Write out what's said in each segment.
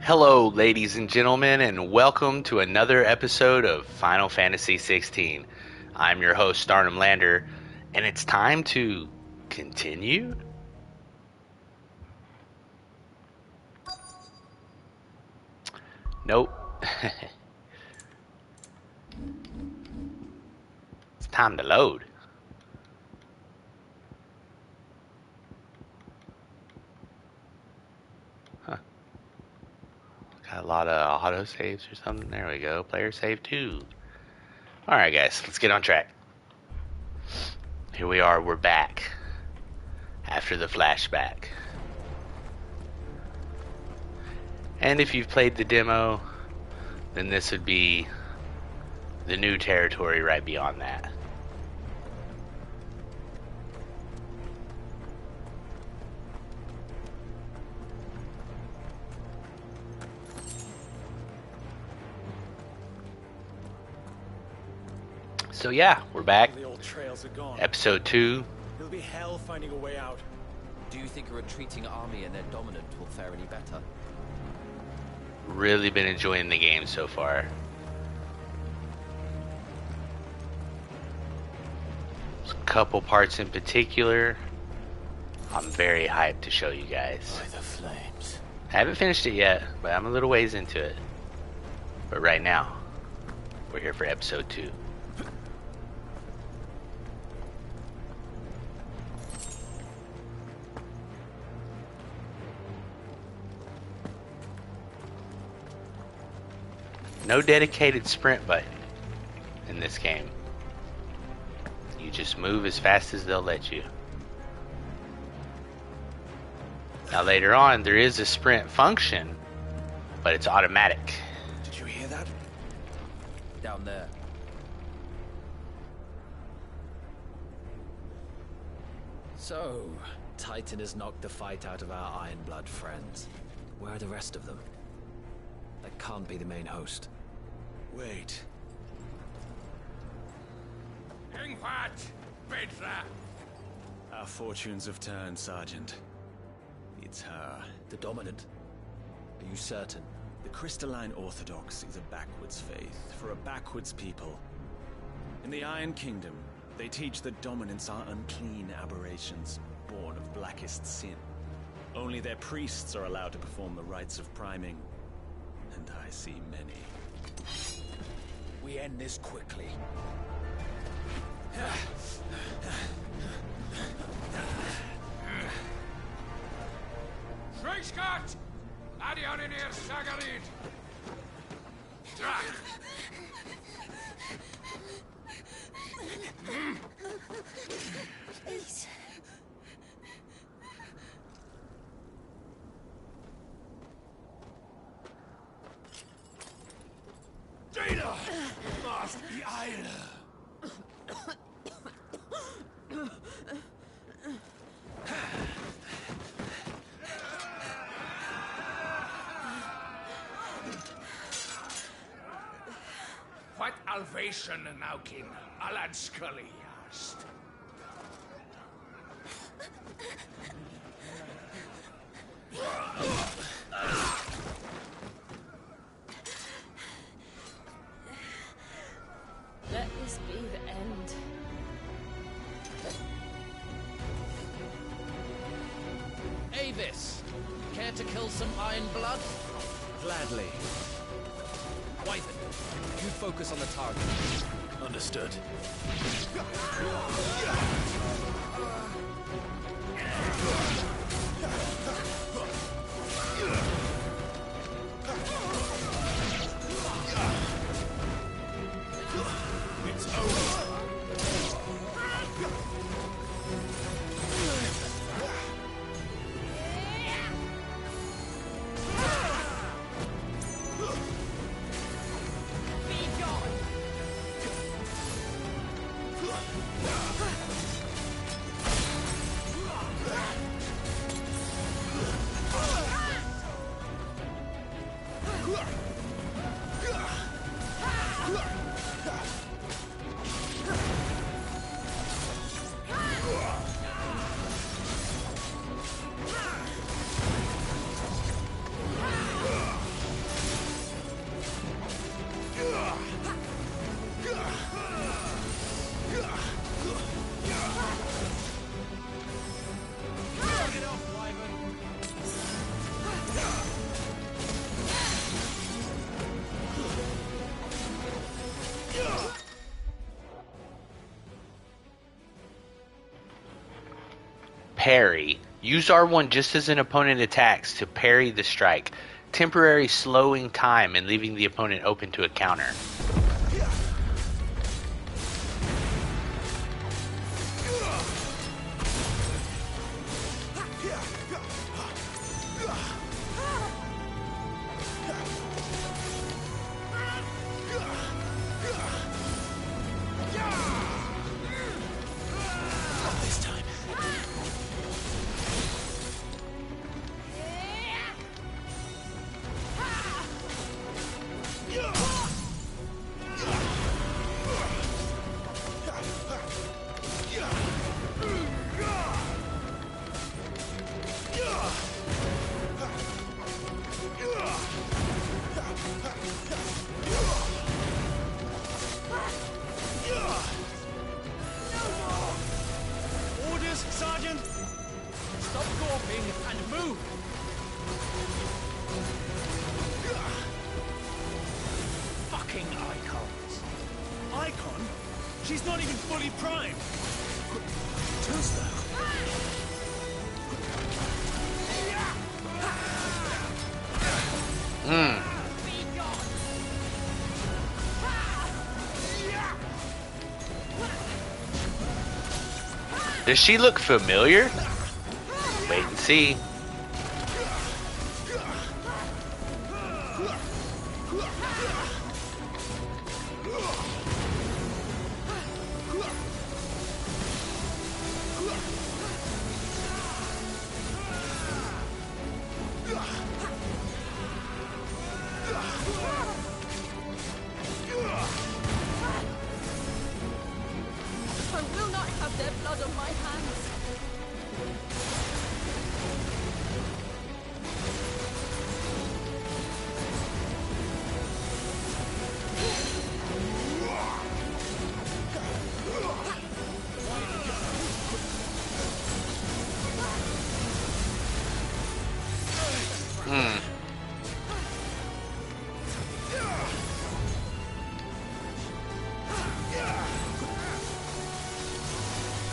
Hello, ladies and gentlemen, and welcome to another episode of Final Fantasy XVI. I'm your host, Starnum Lander, and it's time to continue? Nope. It's time to load. Huh. Got a lot of auto saves or something. There we go. Player save 2. Alright, guys, let's get on track. Here we are, we're back. After the flashback. And if you've played the demo, then this would be the new territory right beyond that. So yeah, we're back. The old trails are gone. Episode 2. It'll be hell finding a way out. Do you think a retreating army and their dominant will fare any better? Really been enjoying the game so far. There's a couple parts in particular I'm very hyped to show you guys. By the flames. I haven't finished it yet, but I'm a little ways into it. But right now, we're here for episode 2. No dedicated sprint button in this game. You just move as fast as they'll let you. Now later on, there is a sprint function, but it's automatic. Did you hear that? Down there. So, Titan has knocked the fight out of our Iron Blood friends. Where are the rest of them? That can't be the main host. Wait. Our fortunes have turned, Sergeant. It's her. The Dominant. Are you certain? The Crystalline Orthodox is a backwards faith for a backwards people. In the Iron Kingdom, they teach that Dominants are unclean aberrations, born of blackest sin. Only their priests are allowed to perform the rites of priming. And I see many. We end this quickly. Schreischgott! Adionir Sagarid! Drach! Please. Data! Must be Eile! What Alvation now kin Alad Scully asked. Let this be the end. Avis! Care to kill some Iron Blood? Gladly. Wyvern, you focus on the target. Understood. It's over. parry. Use R1 just as an opponent attacks to parry the strike, temporary slowing time and leaving the opponent open to a counter. Orders, Sergeant! Stop gawping and move! Fucking icons! Icon? She's not even fully primed. Tuesday. Does she look familiar? Wait and see. I will not have their blood on my hands.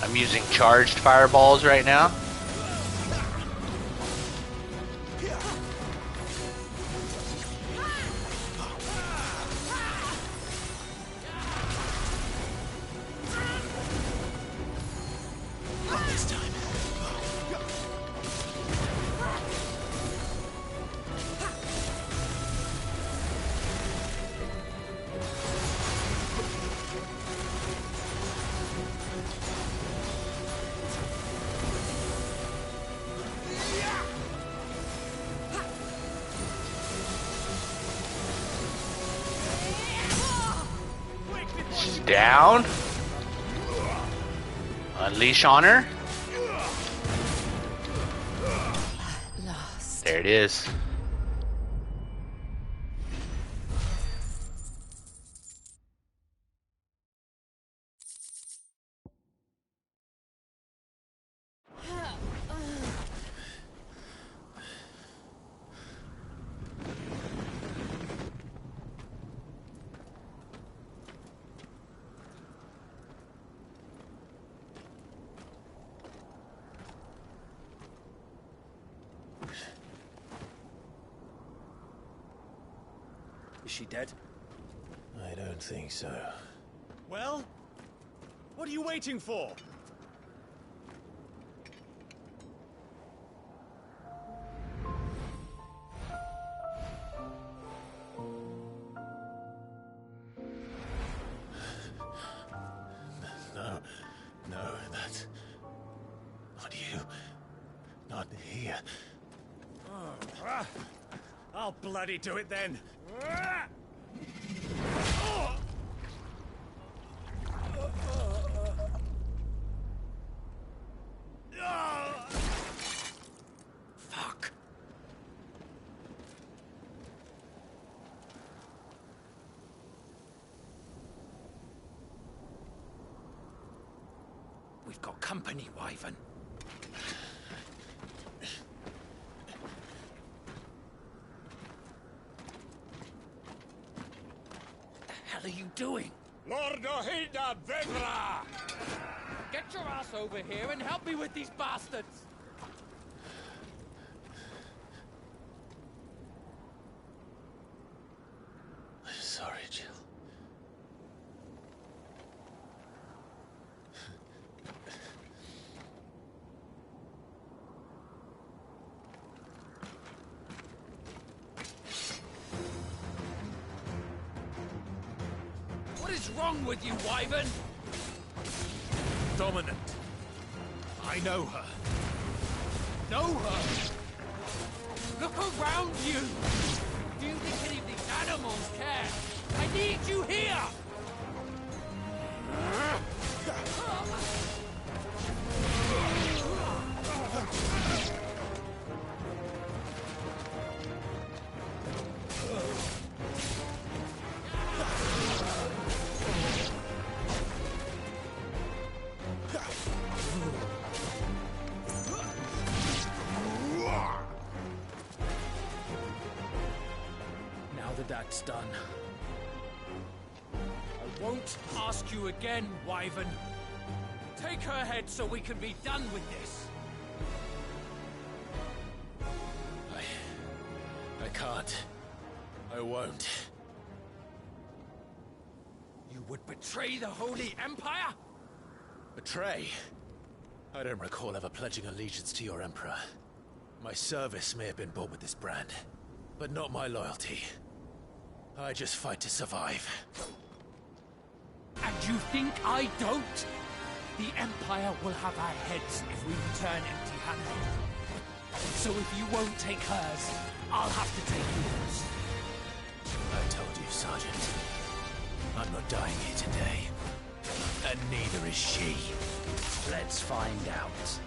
I'm using charged fireballs right now. She's down. Unleash on her. Lost. There it is. Is she dead? I don't think so. Well? What are you waiting for? No, no, that's not you. Not here. I'll bloody do it then. Fuck. We've got company, Wyvern. What the hell are you doing? Lord Ohida Vedra! Get your ass over here and help me with these bastards! is wrong with you, Wyvern? Dominant. I know her. Know her? Look around you! Do you think any of these animals care? I need you here! Now that that's done, I won't ask you again, Wyvern. Take her head so we can be done with this. I can't. I won't. You would betray the Holy Empire? Betray? I don't recall ever pledging allegiance to your Emperor. My service may have been bought with this brand, but not my loyalty. I just fight to survive. And you think I don't? The Empire will have our heads if we return empty-handed. So if you won't take hers, I'll have to take yours. I told you, Sergeant. I'm not dying here today. And neither is she. Let's find out.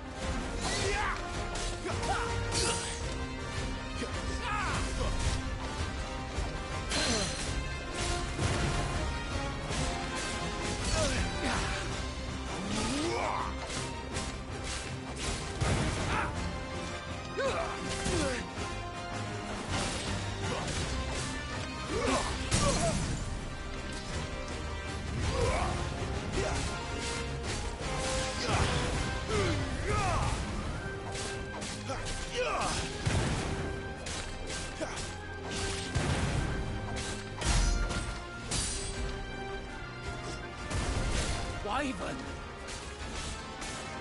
Wyvern!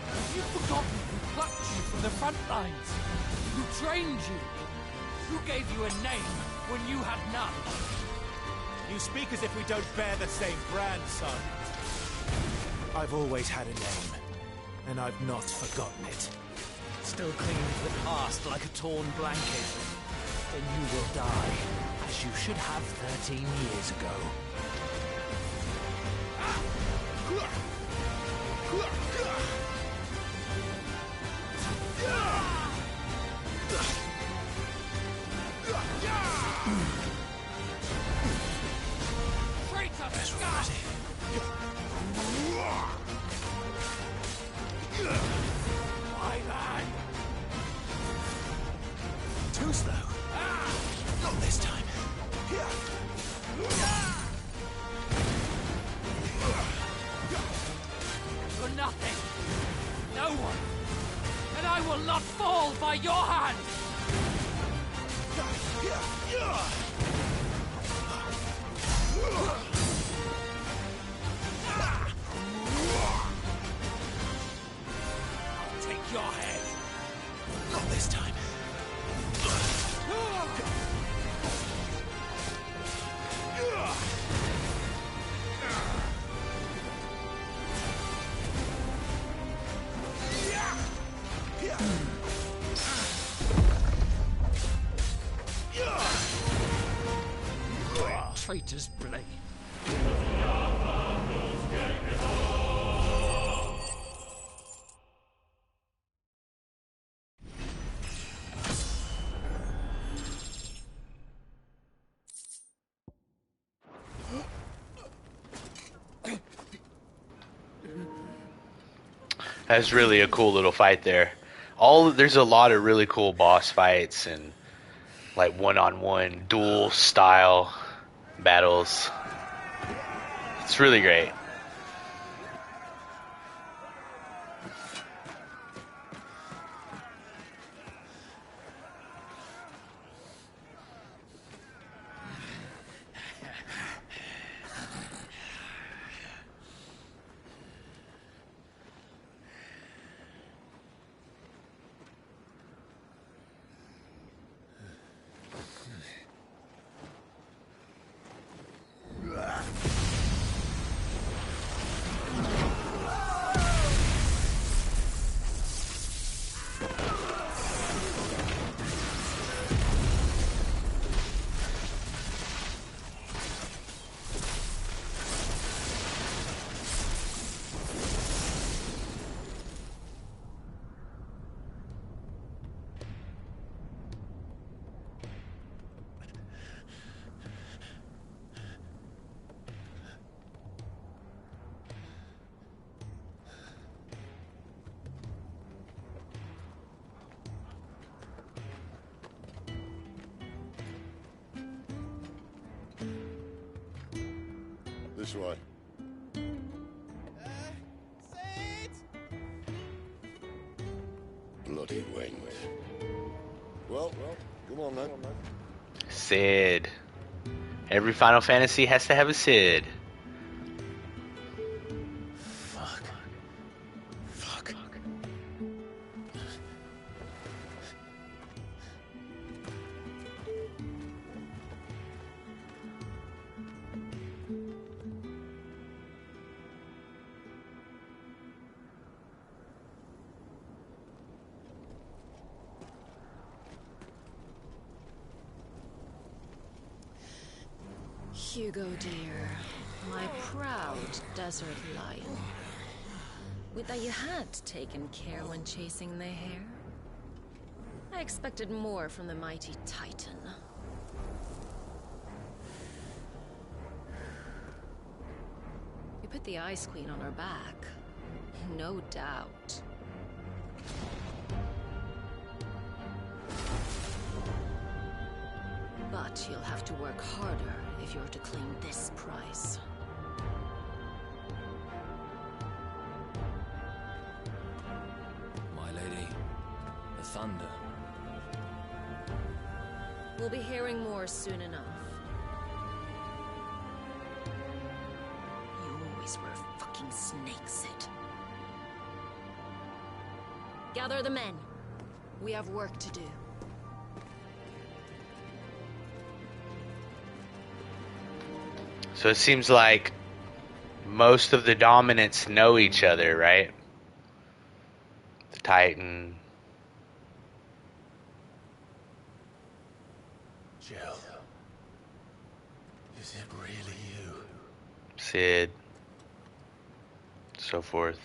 Have you forgotten who plucked you from the front lines? Who trained you? Who gave you a name when you had none? You speak as if we don't bear the same brand, Sergeant. I've always had a name, and I've not forgotten it. Still clinging to the past like a torn blanket. Then you will die, as you should have 13 years ago. Too slow. Not this time. You're nothing. No one. And I will not fall by your hand. I'll take your head. Not this time. Traitor's blade. That's really a cool little fight there. There's a lot of really cool boss fights and like one-on-one duel style battles. It's really great. This way. Bloody wind. Well, come on then. Sid. Every Final Fantasy has to have a Sid. Fuck. Fuck. Hugo, dear, my proud desert lion. Would that you had taken care when chasing the hare? I expected more from the mighty Titan. You put the Ice Queen on her back, no doubt. But you'll have to work harder if you're to claim this prize. My lady, the thunder. We'll be hearing more soon enough. You always were a fucking snake, Sid. Gather the men. We have work to do. So it seems like most of the dominants know each other, right? The Titan. Jill. Is it really you? Sid. So forth.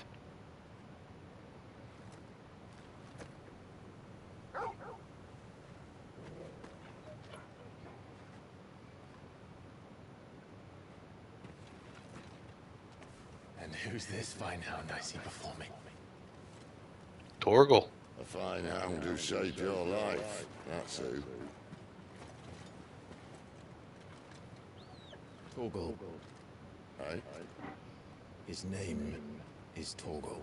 And who's this fine hound I see before me? Torgal. A fine hound who saved your life. That's who. Torgal. Hey? His name is Torgal.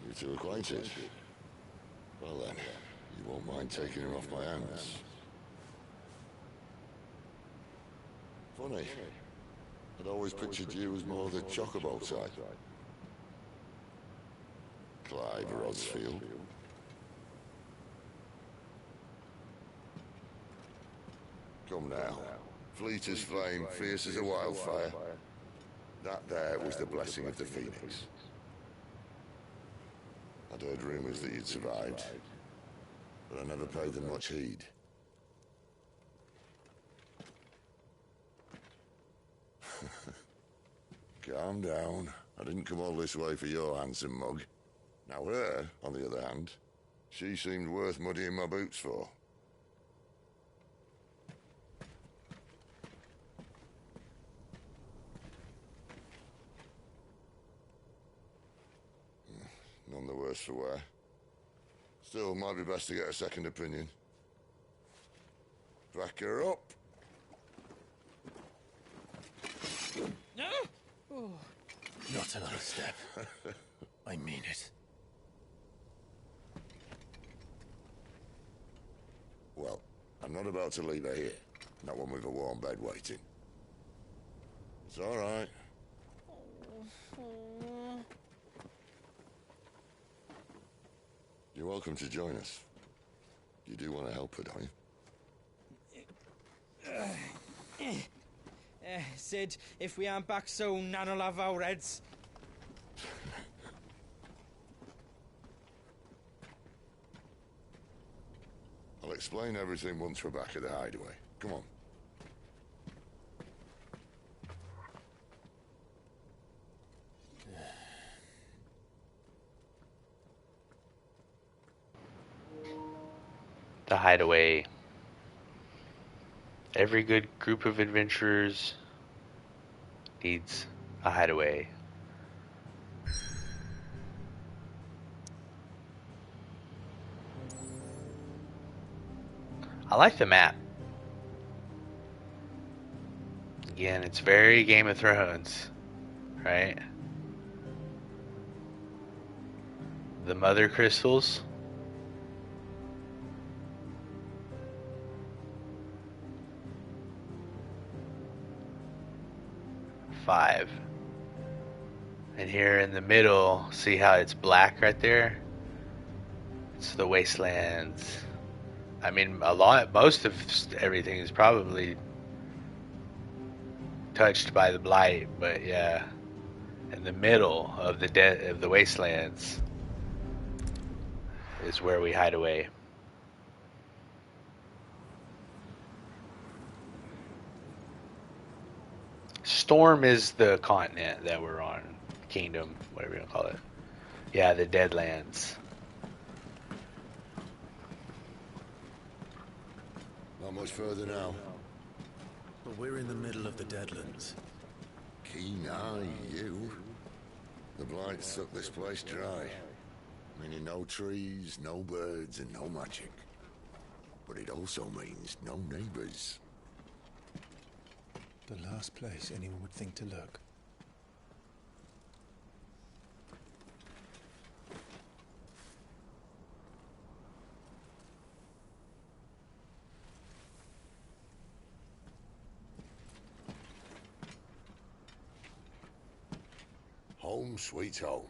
You two acquainted? Well then, you won't mind taking him off my hands. Funny. I'd always pictured you as more the chocobo type. Clive Rosfield. Come now. Fleet as flame, fierce as a wildfire. That there was the blessing of the Phoenix. I'd heard rumors that you'd survived, but I never paid them much heed. Calm down. I didn't come all this way for your handsome mug. Now her, on the other hand, she seemed worth muddying my boots for. None the worse for wear. Still, might be best to get a second opinion. Back her up. Not another step. I mean it. Well, I'm not about to leave her here. Not one with a warm bed waiting. It's all right. You're welcome to join us. You do want to help her, don't you? Sid, if we aren't back soon, Nan'll have our heads. I'll explain everything once we're back at the hideaway. Come on. The hideaway. Every good group of adventurers needs a hideaway. I like the map. Again, it's very Game of Thrones, right? The mother crystals. Five. And here in the middle, see how it's black right there? It's the wastelands. I mean, most of everything is probably touched by the blight, but yeah, in the middle of the wastelands is where we hide away. Storm is the continent that we're on. Kingdom, whatever you want to call it. Yeah, the Deadlands. Not much further now. But we're in the middle of the Deadlands. Keen eye, you. The blight sucked this place dry. Meaning no trees, no birds, and no magic. But it also means no neighbors. The last place anyone would think to look. Home sweet home.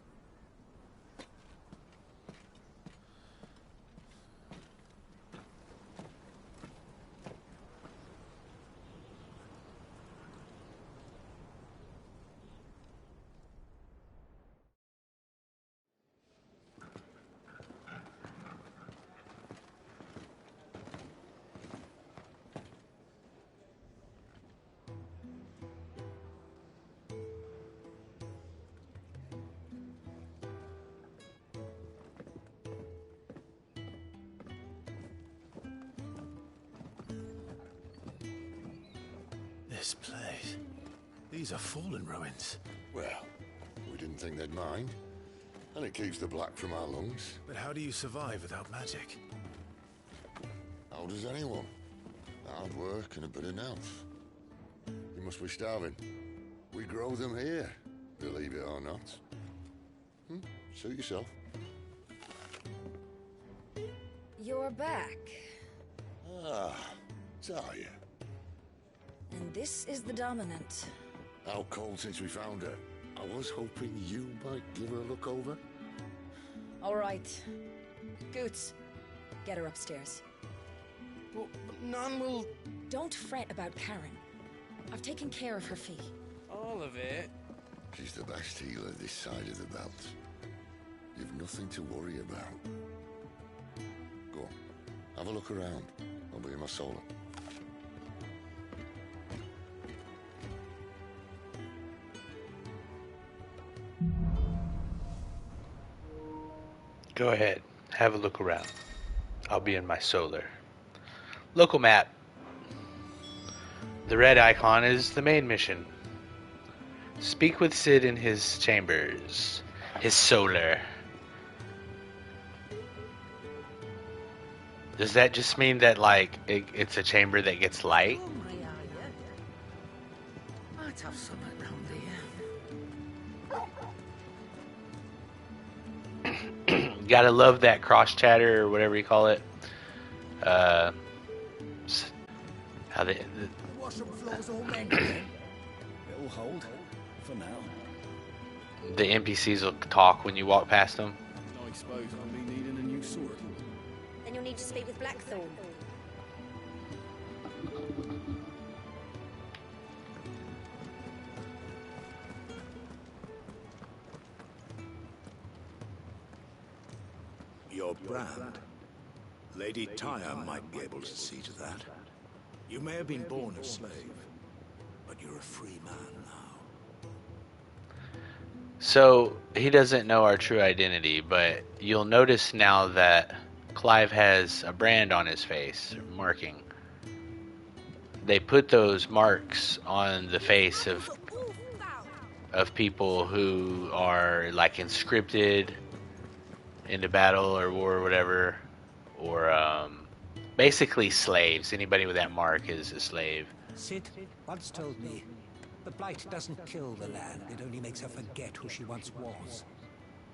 This place. These are fallen ruins. Well, we didn't think they'd mind. And it keeps the black from our lungs. But how do you survive without magic? How does anyone? Hard work and a bit of nerve. You must be starving. We grow them here, believe it or not. Suit yourself. You're back. Ah, Talia. And this is the Dominant. Out cold since we found her. I was hoping you might give her a look over. All right. Goots, get her upstairs. But none will... Don't fret about Karen. I've taken care of her fee. All of it? She's the best healer this side of the belt. You've nothing to worry about. Go on, have a look around. I'll be in my solar. Go ahead, have a look around. I'll be in my solar. Local map. The red icon is the main mission. Speak with Sid in his chambers. His solar. Does that just mean that, like, it's a chamber that gets light? Might have something round here. Gotta love that cross chatter or whatever you call it. How they... Washroom floors all mended. It'll hold. For now. The NPCs will talk when you walk past them. I suppose I'll be needing a new sword. Then you'll need to speak with Blackthorn. Your brand. Lady Tyre might be able to see to that. You may have been born a slave, but you're a free man now. So, he doesn't know our true identity, but you'll notice now that Clive has a brand on his face, marking. They put those marks on the face of people who are, like, conscripted into battle or war or whatever, or basically slaves. Anybody with that mark is a slave. Sid once told me The blight doesn't kill the land, it only makes her forget who she once was.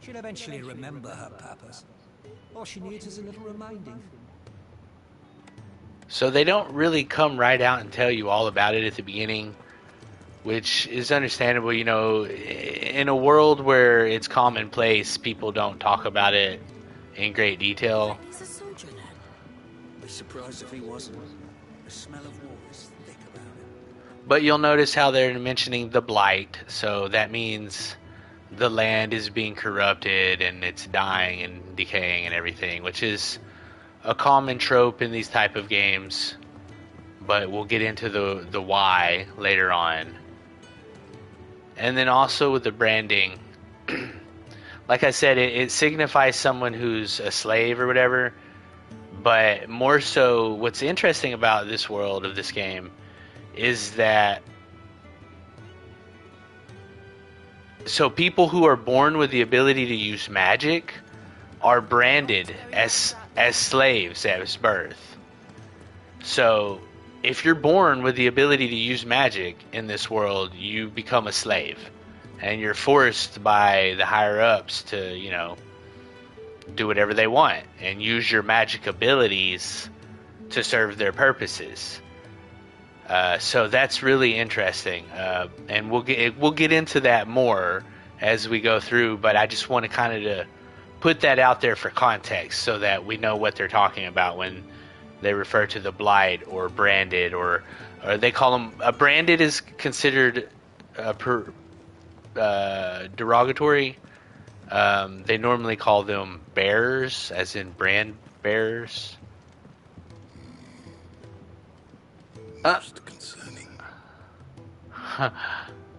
She'll eventually remember her purpose. All she needs is a little reminding. So they don't really come right out and tell you all about it at the beginning, which is understandable. You know, in a world where it's commonplace, people don't talk about it in great detail. He's a soldier then. Be surprised if he wasn't. The smell of war is thick about him. But you'll notice how they're mentioning the blight, so that means the land is being corrupted and it's dying and decaying and everything, which is a common trope in these type of games. But we'll get into the why later on. And then also with the branding, like I said, it signifies someone who's a slave or whatever. But more so, what's interesting about this world of this game is that so people who are born with the ability to use magic are branded as slaves at birth. So if you're born with the ability to use magic in this world, you become a slave, and you're forced by the higher ups to, you know, do whatever they want and use your magic abilities to serve their purposes. So that's really interesting, and we'll get into that more as we go through. But I just want to kind of put that out there for context so that we know what they're talking about when they refer to the blight or branded, or they call them branded is considered derogatory. They normally call them bearers, as in brand bearers. Concerning.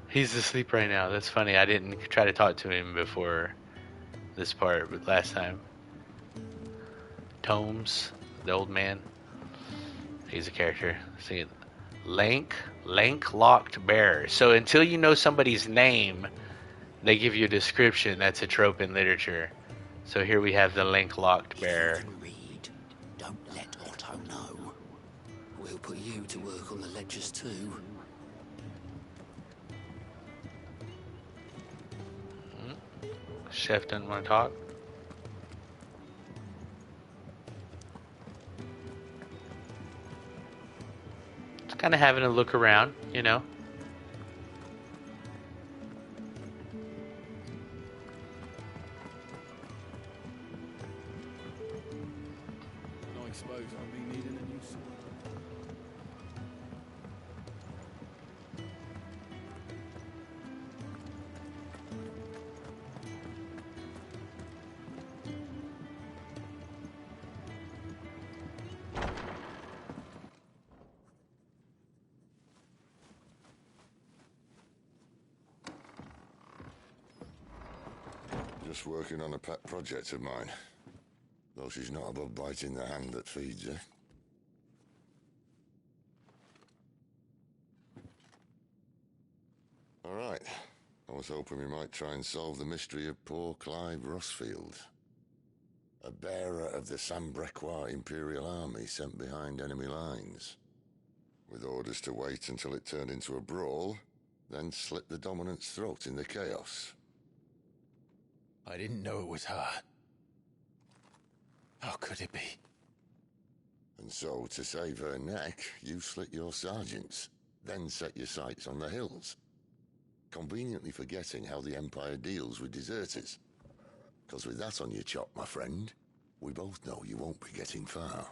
He's asleep right now. That's funny. I didn't try to talk to him before this part, but last time. Tomes, the old man. He's a character. See, Lank locked bearer. So until you know somebody's name, they give you a description. That's a trope in literature. So here we have the Lank locked bearer. Read. Don't let Otto know. We'll put you to work on the ledgers too. Chef doesn't want to talk. Just kind of having a look around, you know. I suppose I'll be needing a new sword. Just working on a pet project of mine. Though she's not above biting the hand that feeds her. All right. I was hoping we might try and solve the mystery of poor Clive Rossfield. A bearer of the Sambrequois Imperial Army sent behind enemy lines. With orders to wait until it turned into a brawl, then slit the dominant's throat in the chaos. I didn't know it was her. How could it be? And so, to save her neck, you slit your sergeants, then set your sights on the hills. Conveniently forgetting how the Empire deals with deserters. Because with that on your chop, my friend, we both know you won't be getting far.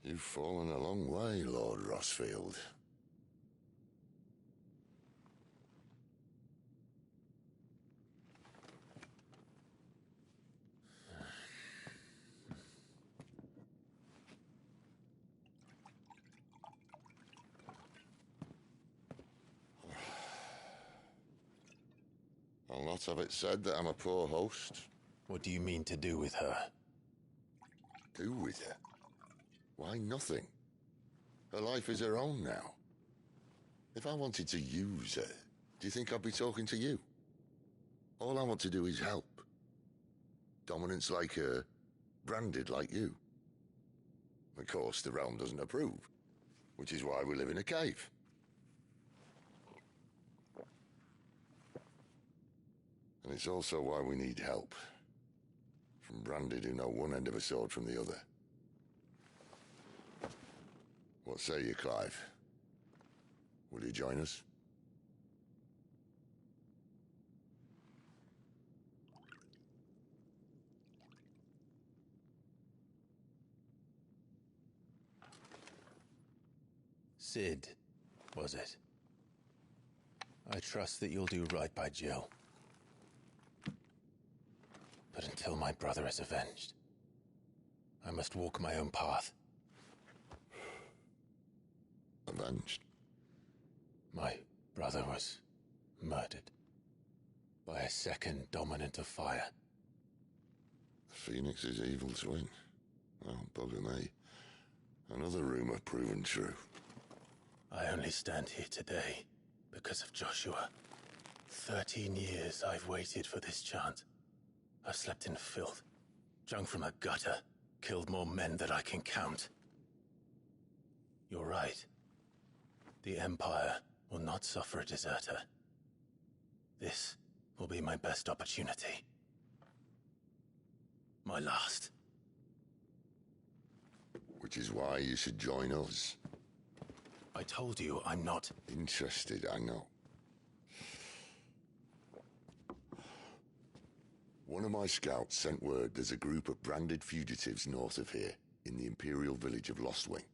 You've fallen a long way, Lord Rossfield. I'll not have it said that I'm a poor host. What do you mean to do with her? Do with her? Why, nothing. Her life is her own now. If I wanted to use her, do you think I'd be talking to you? All I want to do is help. Dominants like her branded like you. Of course, the realm doesn't approve, which is why we live in a cave. And it's also why we need help. From branded who know one end of a sword from the other. What say you, Clive? Will you join us? Sid, was it? I trust that you'll do right by Jill. But until my brother is avenged, I must walk my own path. Avenged? My brother was murdered by a second dominant of fire. Phoenix's evil twin. Oh, bugger me. Another rumor proven true. I only stand here today because of Joshua. 13 years I've waited for this chance. I've slept in filth, drunk from a gutter, killed more men than I can count. You're right. The Empire will not suffer a deserter. This will be my best opportunity. My last. Which is why you should join us. I told you I'm not interested, I know. One of my scouts sent word there's a group of branded fugitives north of here, in the Imperial village of Lostwing.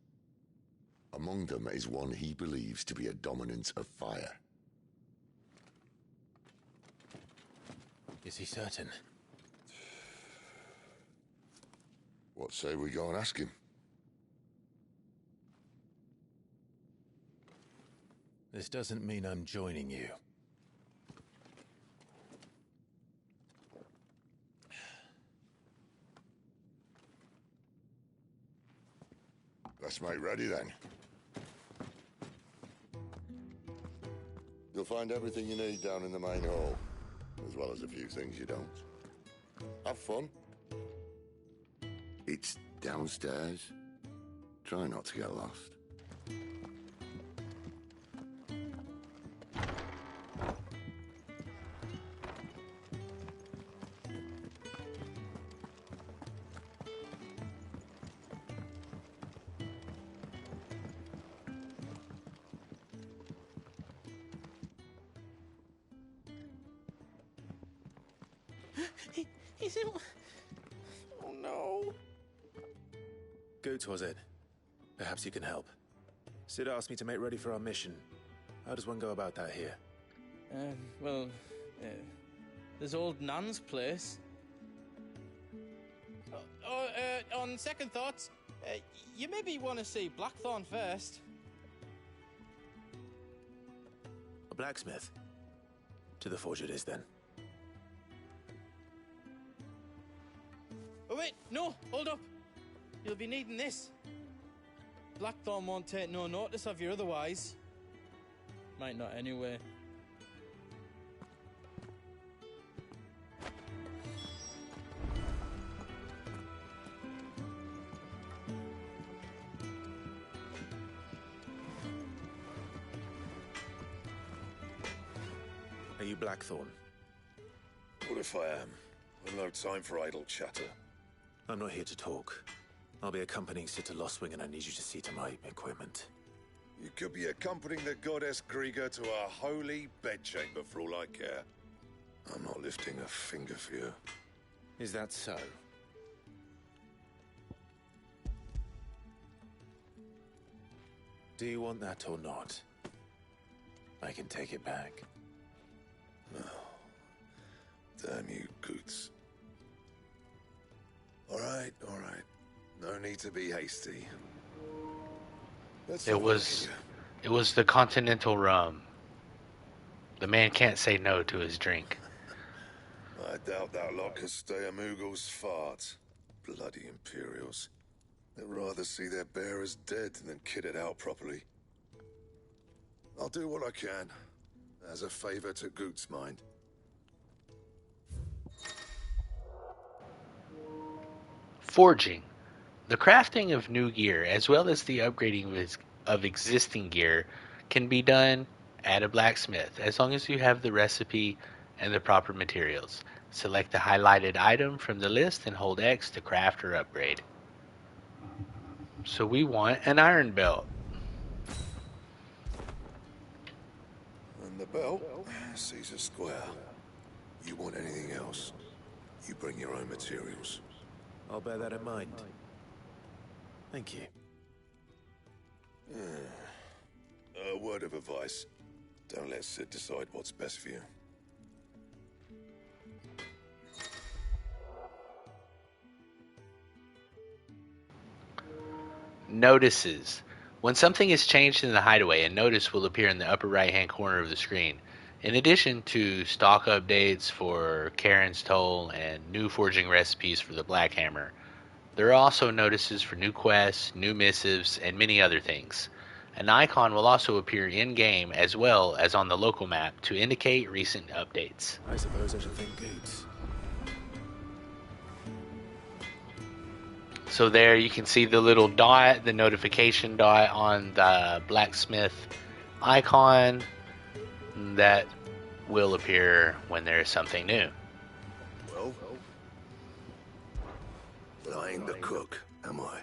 Among them is one he believes to be a dominant of fire. Is he certain? What say we go and ask him? This doesn't mean I'm joining you. Let's make ready then. You'll find everything you need down in the main hall, as well as a few things you don't. Have fun. It's downstairs. Try not to get lost. He's in... Oh no. Goots, was it? Perhaps you can help. Sid asked me to make ready for our mission. How does one go about that here? Well, there's old Nan's place. On second thoughts, you maybe want to see Blackthorn first. A blacksmith? To the forge it is, then. Oh wait, no, hold up. You'll be needing this. Blackthorn won't take no notice of you otherwise. Might not anyway. Are you Blackthorn? What if I am? I've no time for idle chatter. I'm not here to talk. I'll be accompanying Sid to Lostwing, and I need you to see to my equipment. You could be accompanying the goddess Krieger to a holy bedchamber for all I care. I'm not lifting a finger for you. Is that so? Do you want that or not? I can take it back. Oh, damn you, Goots. All right. No need to be hasty. It was the continental rum. The man can't say no to his drink. I doubt that lot could stay a Moogle's fart. Bloody Imperials. They'd rather see their bearers dead than kitted out properly. I'll do what I can, as a favor to Goot's mind. Forging. The crafting of new gear, as well as the upgrading of existing gear, can be done at a blacksmith, as long as you have the recipe and the proper materials. Select the highlighted item from the list and hold X to craft or upgrade. So we want an iron belt. And the belt, Caesar Square. You want anything else? You bring your own materials. I'll bear that in mind. Thank you. A word of advice. Don't let Sid decide what's best for you. Notices. When something is changed in the hideaway, a notice will appear in the upper right-hand corner of the screen. In addition to stock updates for Karen's Toll and new forging recipes for the Black Hammer, there are also notices for new quests, new missives, and many other things. An icon will also appear in-game as well as on the local map to indicate recent updates. I suppose I should think Gates. So there you can see the little dot, the notification dot on the blacksmith icon that will appear when there is something new. Well, I ain't the cook, am I?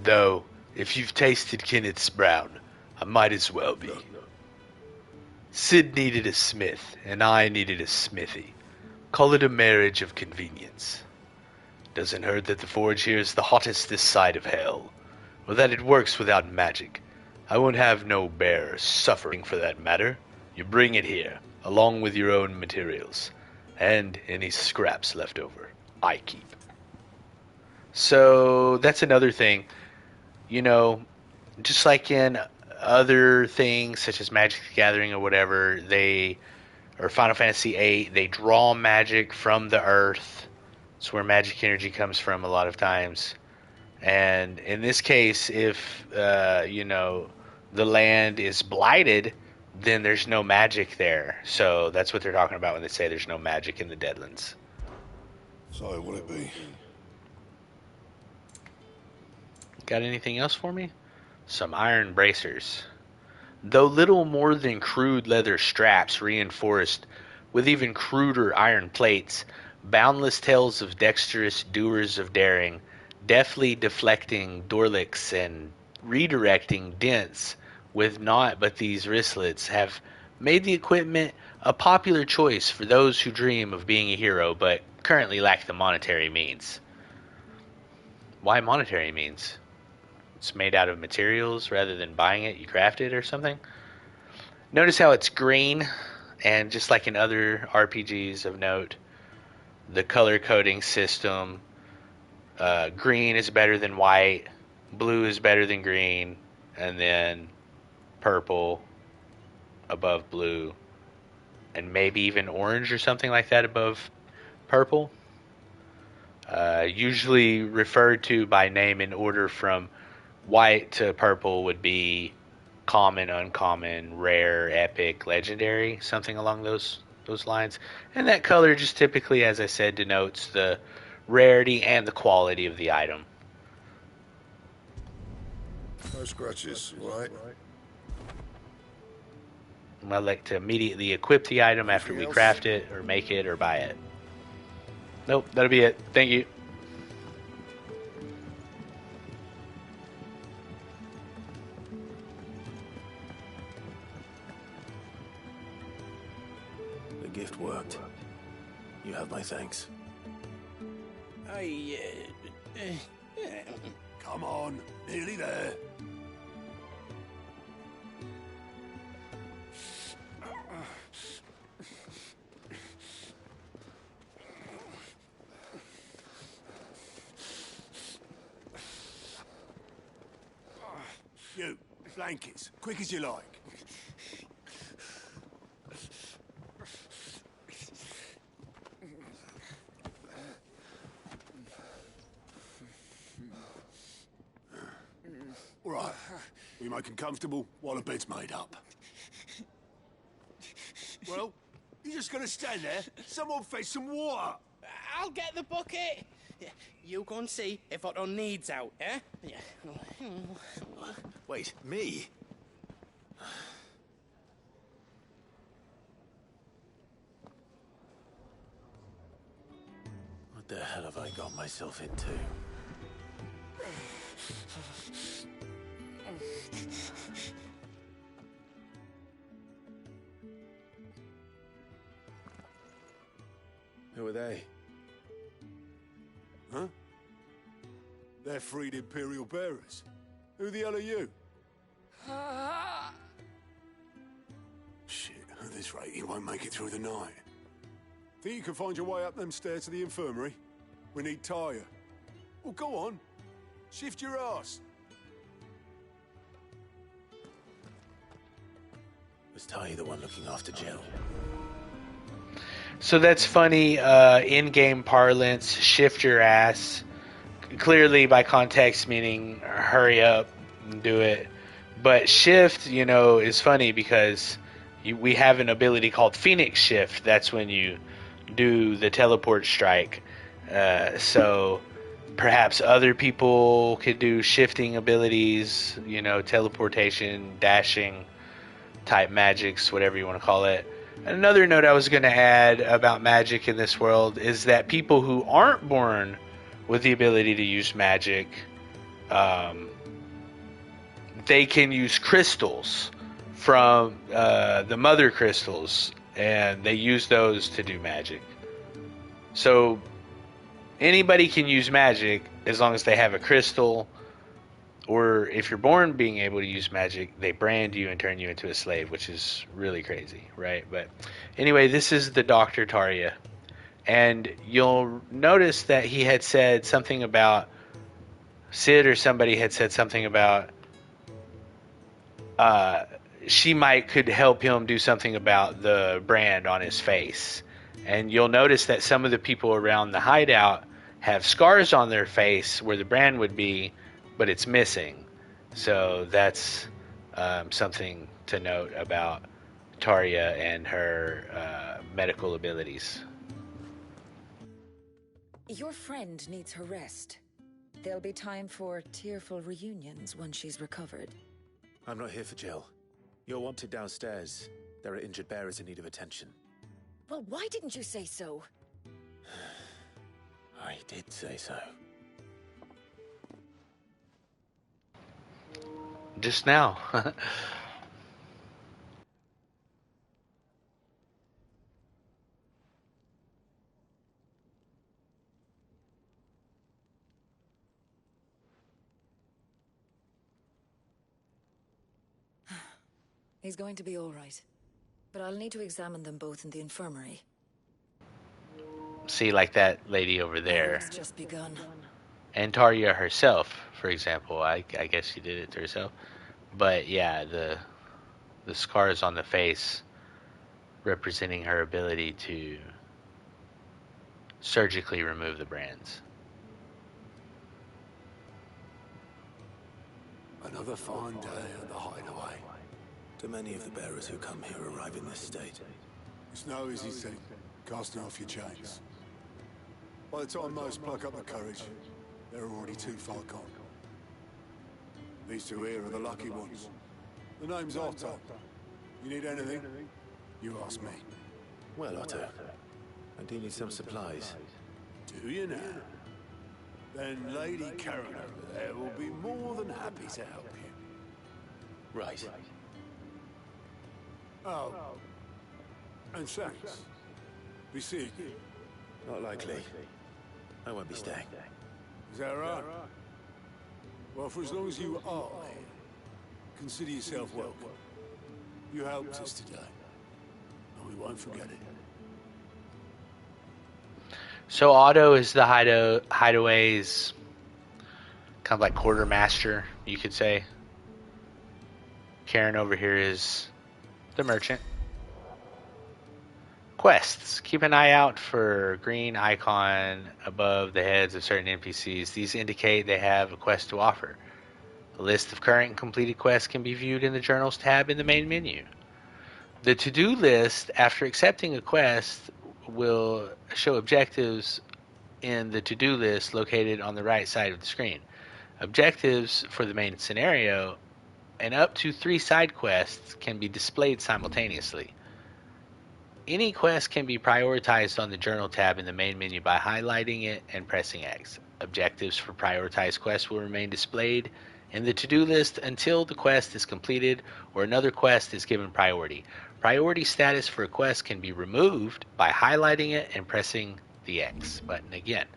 Though, if you've tasted Kenneth's Brown, I might as well be. Sid needed a smith, and I needed a smithy. Call it a marriage of convenience. Doesn't hurt that the forge here is the hottest this side of hell, or that it works without magic. I won't have no bearer suffering for that matter. You bring it here, along with your own materials, and any scraps left over, I keep. So, that's another thing. You know, just like in other things, such as Magic the Gathering or whatever, or Final Fantasy VIII, they draw magic from the earth. It's where magic energy comes from a lot of times. And in this case, if, the land is blighted, then there's no magic there. So that's what they're talking about when they say there's no magic in the Deadlands. So, will it be? Got anything else for me? Some iron bracers. Though little more than crude leather straps reinforced with even cruder iron plates, boundless tales of dexterous doers of daring, deftly deflecting dorlicks and redirecting dents with naught but these wristlets, have made the equipment a popular choice for those who dream of being a hero but currently lack the monetary means. Why monetary means? It's made out of materials rather than buying it, you craft it or something. Notice how it's green, and just like in other RPGs of note, the color coding system, green is better than white, blue is better than green, and then purple above blue, and maybe even orange or something like that above purple. Usually referred to by name in order from white to purple would be common, uncommon, rare, epic, legendary, something along those lines. And that color just typically, as I said, denotes the rarity and the quality of the item. No scratches, right? I like to immediately equip the item after we craft it or make it or buy it. Nope, that'll be it. Thank you. The gift worked. You have my thanks. Come on, nearly there. You, blankets, quick as you like. All right, we make 'em comfortable while the bed's made up. Well, You just gonna stand there? Someone fetch some water. I'll get the bucket. You go and see if Otto needs out, eh? Wait, me? What the hell have I got myself into? Who are they? Huh? They're freed Imperial bearers. Who the hell are you? Shit, at this rate, you won't make it through the night. Think you can find your way up them stairs to the infirmary? We need Tyre. Well, go on. Shift your ass. Was Ty the one looking after Jill? So that's funny. In-game parlance, shift your ass. Clearly, by context, meaning hurry up and do it. But shift, is funny because we have an ability called Phoenix Shift. That's when you do the teleport strike. So perhaps other people could do shifting abilities, teleportation, dashing type magics, whatever you want to call it. Another note I was going to add about magic in this world is that people who aren't born with the ability to use magic, they can use crystals from the mother crystals, and they use those to do magic. So anybody can use magic as long as they have a crystal, or if you're born being able to use magic, they brand you and turn you into a slave, which is really crazy, right? But anyway, this is the Dr. Tarja. And you'll notice that he had said something about Sid, or somebody had said something about she could help him do something about the brand on his face. And you'll notice that some of the people around the hideout have scars on their face where the brand would be, but it's missing. So that's something to note about Tarja and her medical abilities. Your friend needs her rest. There'll be time for tearful reunions once she's recovered. I'm not here for Jill. You're wanted downstairs. There are injured bearers in need of attention. Well, why didn't you say so? I did say so. Just now. He's going to be all right. But I'll need to examine them both in the infirmary. See, like that lady over there. It's just begun. And Tarja herself, for example. I guess she did it to herself. But yeah, the scars on the face representing her ability to surgically remove the brands. Another fine day at the hideaway. Do many of the bearers who come here arrive in this state? It's no easy thing, casting off your chains. By the time most pluck up the courage, they're already too far gone. These two here are the lucky ones. The name's Otto. You need anything? You ask me. Well, Otto, I do need some supplies. Do you now? Then Lady Karen over there will be more than happy to help you. Right. Oh. And thanks. We see you. Not likely. I won't be staying. Is that right? Well, for as long as you are here, consider yourself welcome. You helped us today, and we won't forget it. So Otto is the hideaway's kind of like quartermaster, you could say. Karen over here is the merchant. Quests. Keep an eye out for green icon above the heads of certain NPCs. These indicate they have a quest to offer. A list of current and completed quests can be viewed in the Journals tab in the main menu. The to-do list, after accepting a quest, will show objectives in the to-do list located on the right side of the screen. Objectives for the main scenario and up to 3 side quests can be displayed simultaneously. Any quest can be prioritized on the Journal tab in the main menu by highlighting it and pressing X. Objectives for prioritized quests will remain displayed in the to-do list until the quest is completed or another quest is given priority. Priority status for a quest can be removed by highlighting it and pressing the X button again.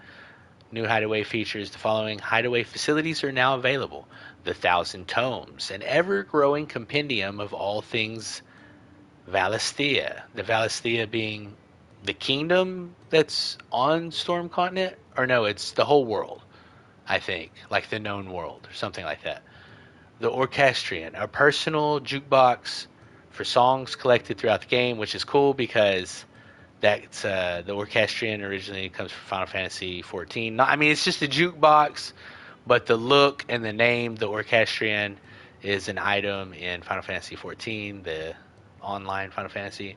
New hideaway features: the following hideaway facilities are now available: the 1,000 Tomes, an ever-growing compendium of all things Valisthea. The Valisthea being the kingdom that's on Storm Continent? Or no, it's the whole world, I think. Like the known world, or something like that. The Orchestrion, a personal jukebox for songs collected throughout the game, which is cool because that's the Orchestrion originally comes from Final Fantasy 14. Not, I mean, it's just a jukebox, but the look and the name, the Orchestrion, is an item in Final Fantasy 14, the online Final Fantasy.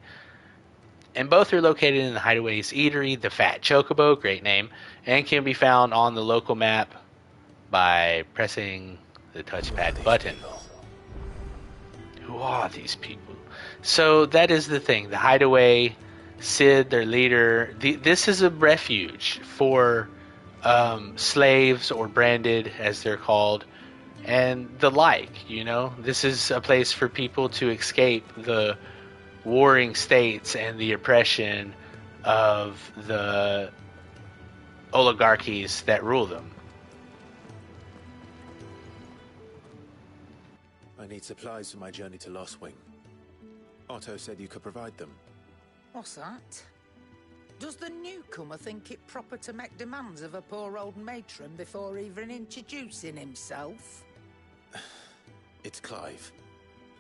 And both are located in the Hideaway's Eatery, the Fat Chocobo, great name, and can be found on the local map by pressing the touchpad button. Who are these people? So that is the thing. The Hideaway, Sid, their leader, this is a refuge for slaves, or branded as they're called, and the like, you know. This is a place for people to escape the warring states and the oppression of the oligarchies that rule them. I need supplies for my journey to Lost Wing. Otto said you could provide them. What's that? Does the newcomer think it proper to make demands of a poor old matron before even introducing himself? It's Clive.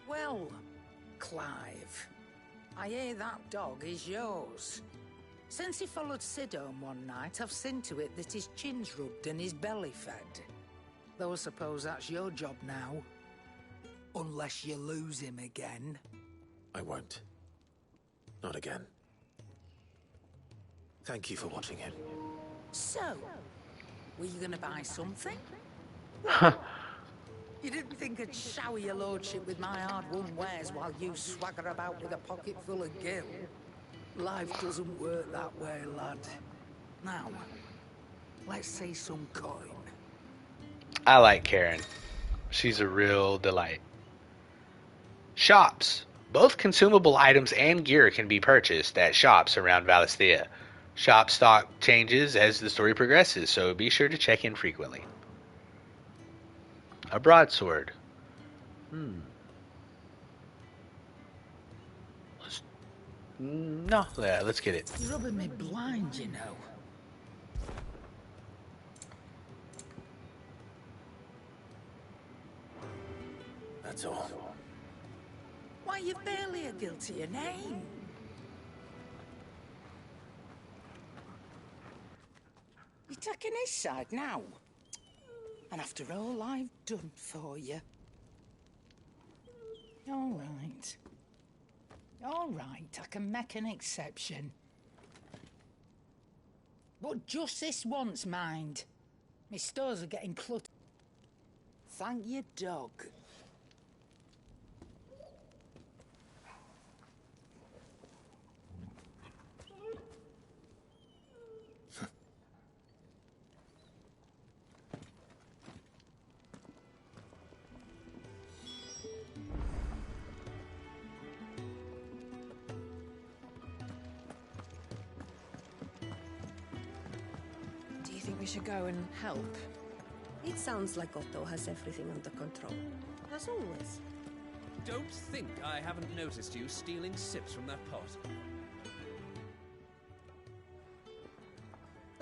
Well, Clive, I hear that dog is yours. Since he followed Sid home one night, I've seen to it that his chin's rubbed and his belly fed. Though I suppose that's your job now. Unless you lose him again. I won't. Not again. Thank you for watching him. So, were you gonna buy something? You didn't think I'd shower your lordship with my hard-won wares while you swagger about with a pocket full of gil? Life doesn't work that way, lad. Now, let's see some coin. I like Karen. She's a real delight. Shops. Both consumable items and gear can be purchased at shops around Valisthea. Shop stock changes as the story progresses, so be sure to check in frequently. A broadsword. Let's get it. You're rubbing me blind, you know. That's all. Why, you're barely a guilty your name. You're taking his side now. And after all I've done for you. All right. All right, I can make an exception. But just this once, mind. My stores are getting cluttered. Thank you, dog. Do you think we should go and help? It sounds like Otto has everything under control. As always. Don't think I haven't noticed you stealing sips from that pot.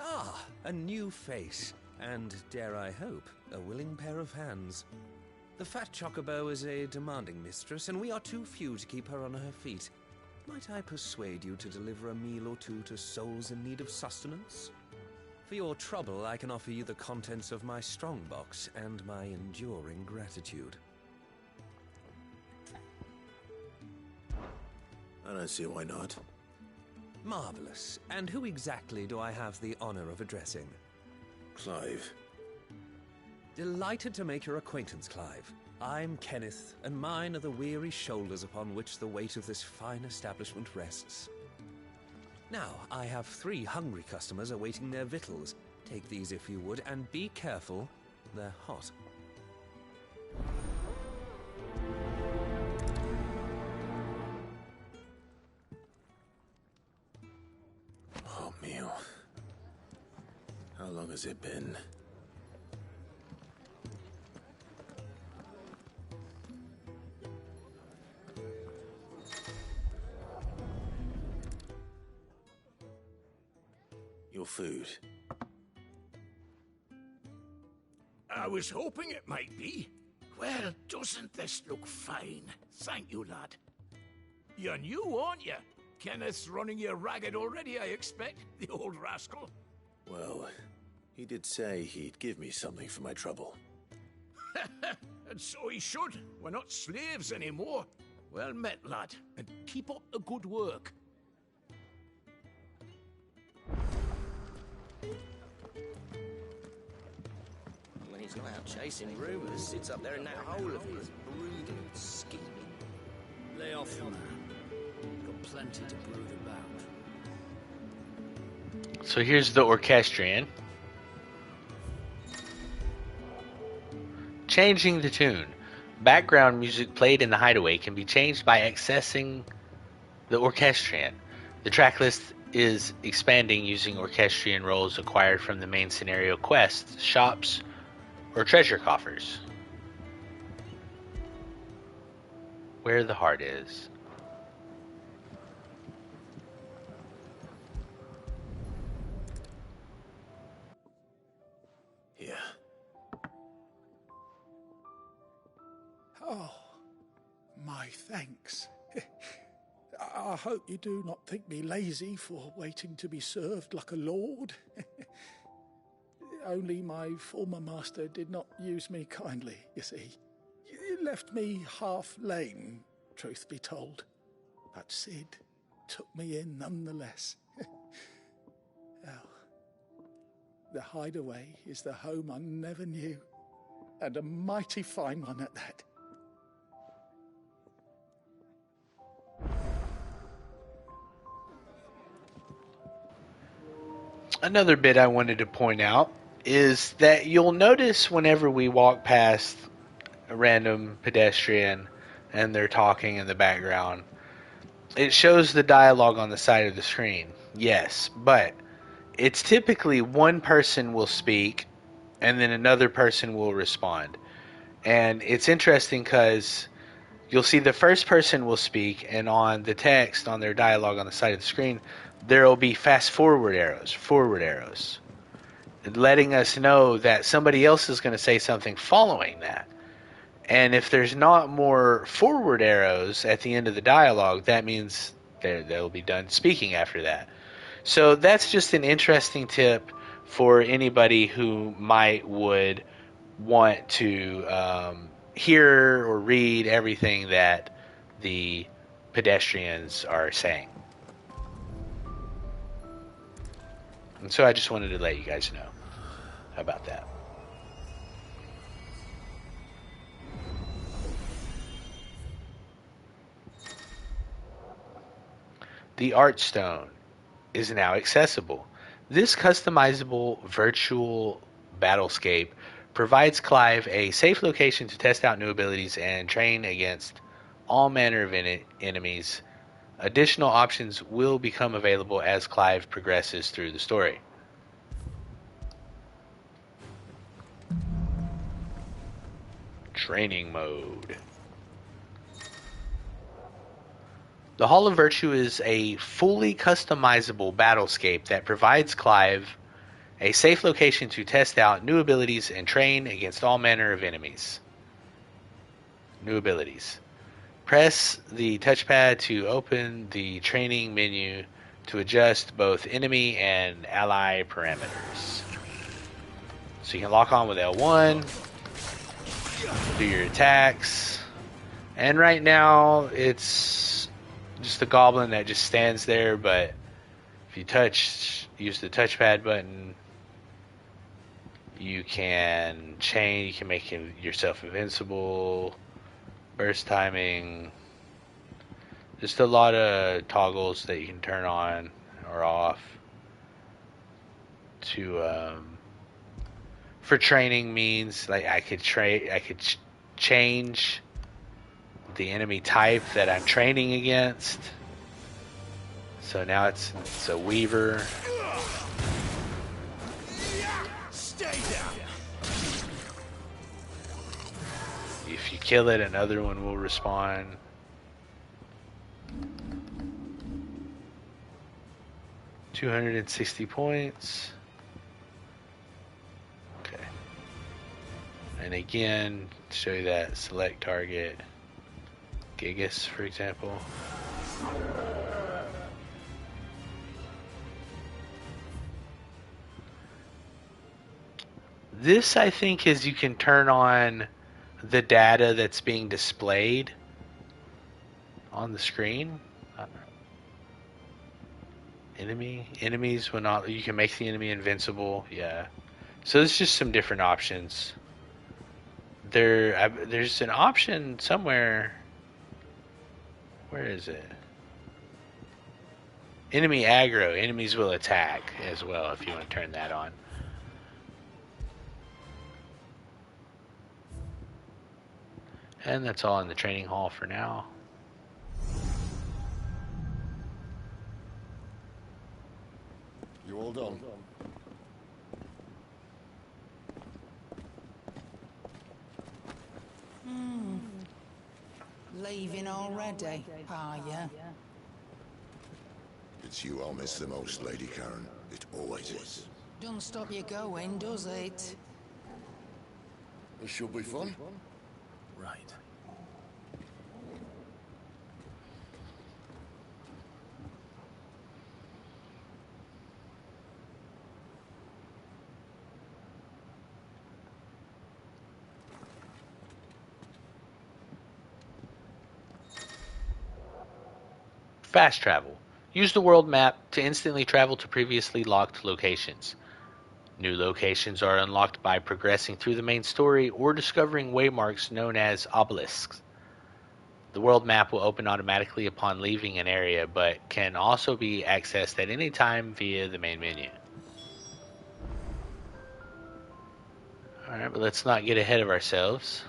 Ah, a new face. And, dare I hope, a willing pair of hands. The Fat Chocobo is a demanding mistress, and we are too few to keep her on her feet. Might I persuade you to deliver a meal or two to souls in need of sustenance? For your trouble, I can offer you the contents of my strongbox and my enduring gratitude. I don't see why not. Marvelous. And who exactly do I have the honor of addressing? Clive. Delighted to make your acquaintance, Clive. I'm Kenneth, and mine are the weary shoulders upon which the weight of this fine establishment rests. Now, I have 3 hungry customers awaiting their victuals. Take these if you would, and be careful, they're hot. Oh, meal. How long has it been? Your food. I was hoping it might be. Well, doesn't this look fine? Thank you, lad. You're new, aren't you? Kenneth's running you ragged already, I expect, the old rascal. Well, he did say he'd give me something for my trouble. And so he should. We're not slaves anymore. Well met, lad, and keep up the good work. When he's not out chasing rumors, sits up there in that hole of his, brooding and scheming. Lay off, man. Got plenty to brood about. So here's the orchestrion. Changing the tune. Background music played in the hideaway can be changed by accessing the orchestrion. The track list is expanding using orchestrion roles acquired from the main scenario quests, shops, or treasure coffers. Where the heart is. Here. Oh, my thanks. I hope you do not think me lazy for waiting to be served like a lord. Only my former master did not use me kindly, you see. He left me half lame, truth be told. But Sid took me in nonetheless. Well, the hideaway is the home I never knew, and a mighty fine one at that. Another bit I wanted to point out is that you'll notice whenever we walk past a random pedestrian and they're talking in the background, it shows the dialogue on the side of the screen. Yes, but it's typically one person will speak and then another person will respond. And it's interesting because you'll see the first person will speak, and on the text, on their dialogue on the side of the screen, there will be fast forward arrows, letting us know that somebody else is going to say something following that. And if there's not more forward arrows at the end of the dialogue, that means they'll be done speaking after that. So that's just an interesting tip for anybody who would want to hear or read everything that the pedestrians are saying. And so I just wanted to let you guys know about that. The Art Stone is now accessible. This customizable virtual battlescape provides Clive a safe location to test out new abilities and train against all manner of enemies. Additional options will become available as Clive progresses through the story. Training mode. The Hall of Virtue is a fully customizable battlescape that provides Clive a safe location to test out new abilities and train against all manner of enemies. New abilities. Press the touchpad to open the training menu to adjust both enemy and ally parameters. So you can lock on with L1, do your attacks, and right now it's just a goblin that just stands there, but if you use the touchpad button, you can change, you can make yourself invincible, burst timing, just a lot of toggles that you can turn on or off to for training means like I could change the enemy type that I'm training against. So now it's a weaver. Stay down. If you kill it, another one will respawn. $260 points. Okay. And again, show you that select target. Gigas, for example. This, I think, is you can turn on the data that's being displayed on the screen. Enemies will not. You can make the enemy invincible. Yeah. So there's just some different options. There's an option somewhere. Where is it? Enemy aggro. Enemies will attack as well if you want to turn that on. And that's all in the training hall for now. You all done? Leaving already, are ya? It's you I'll miss the most, Lady Karen. It always is. Don't stop you going, does it? This should be fun. Right. Fast travel. Use the world map to instantly travel to previously locked locations. New locations are unlocked by progressing through the main story or discovering waymarks known as obelisks. The world map will open automatically upon leaving an area, but can also be accessed at any time via the main menu. Alright, but let's not get ahead of ourselves.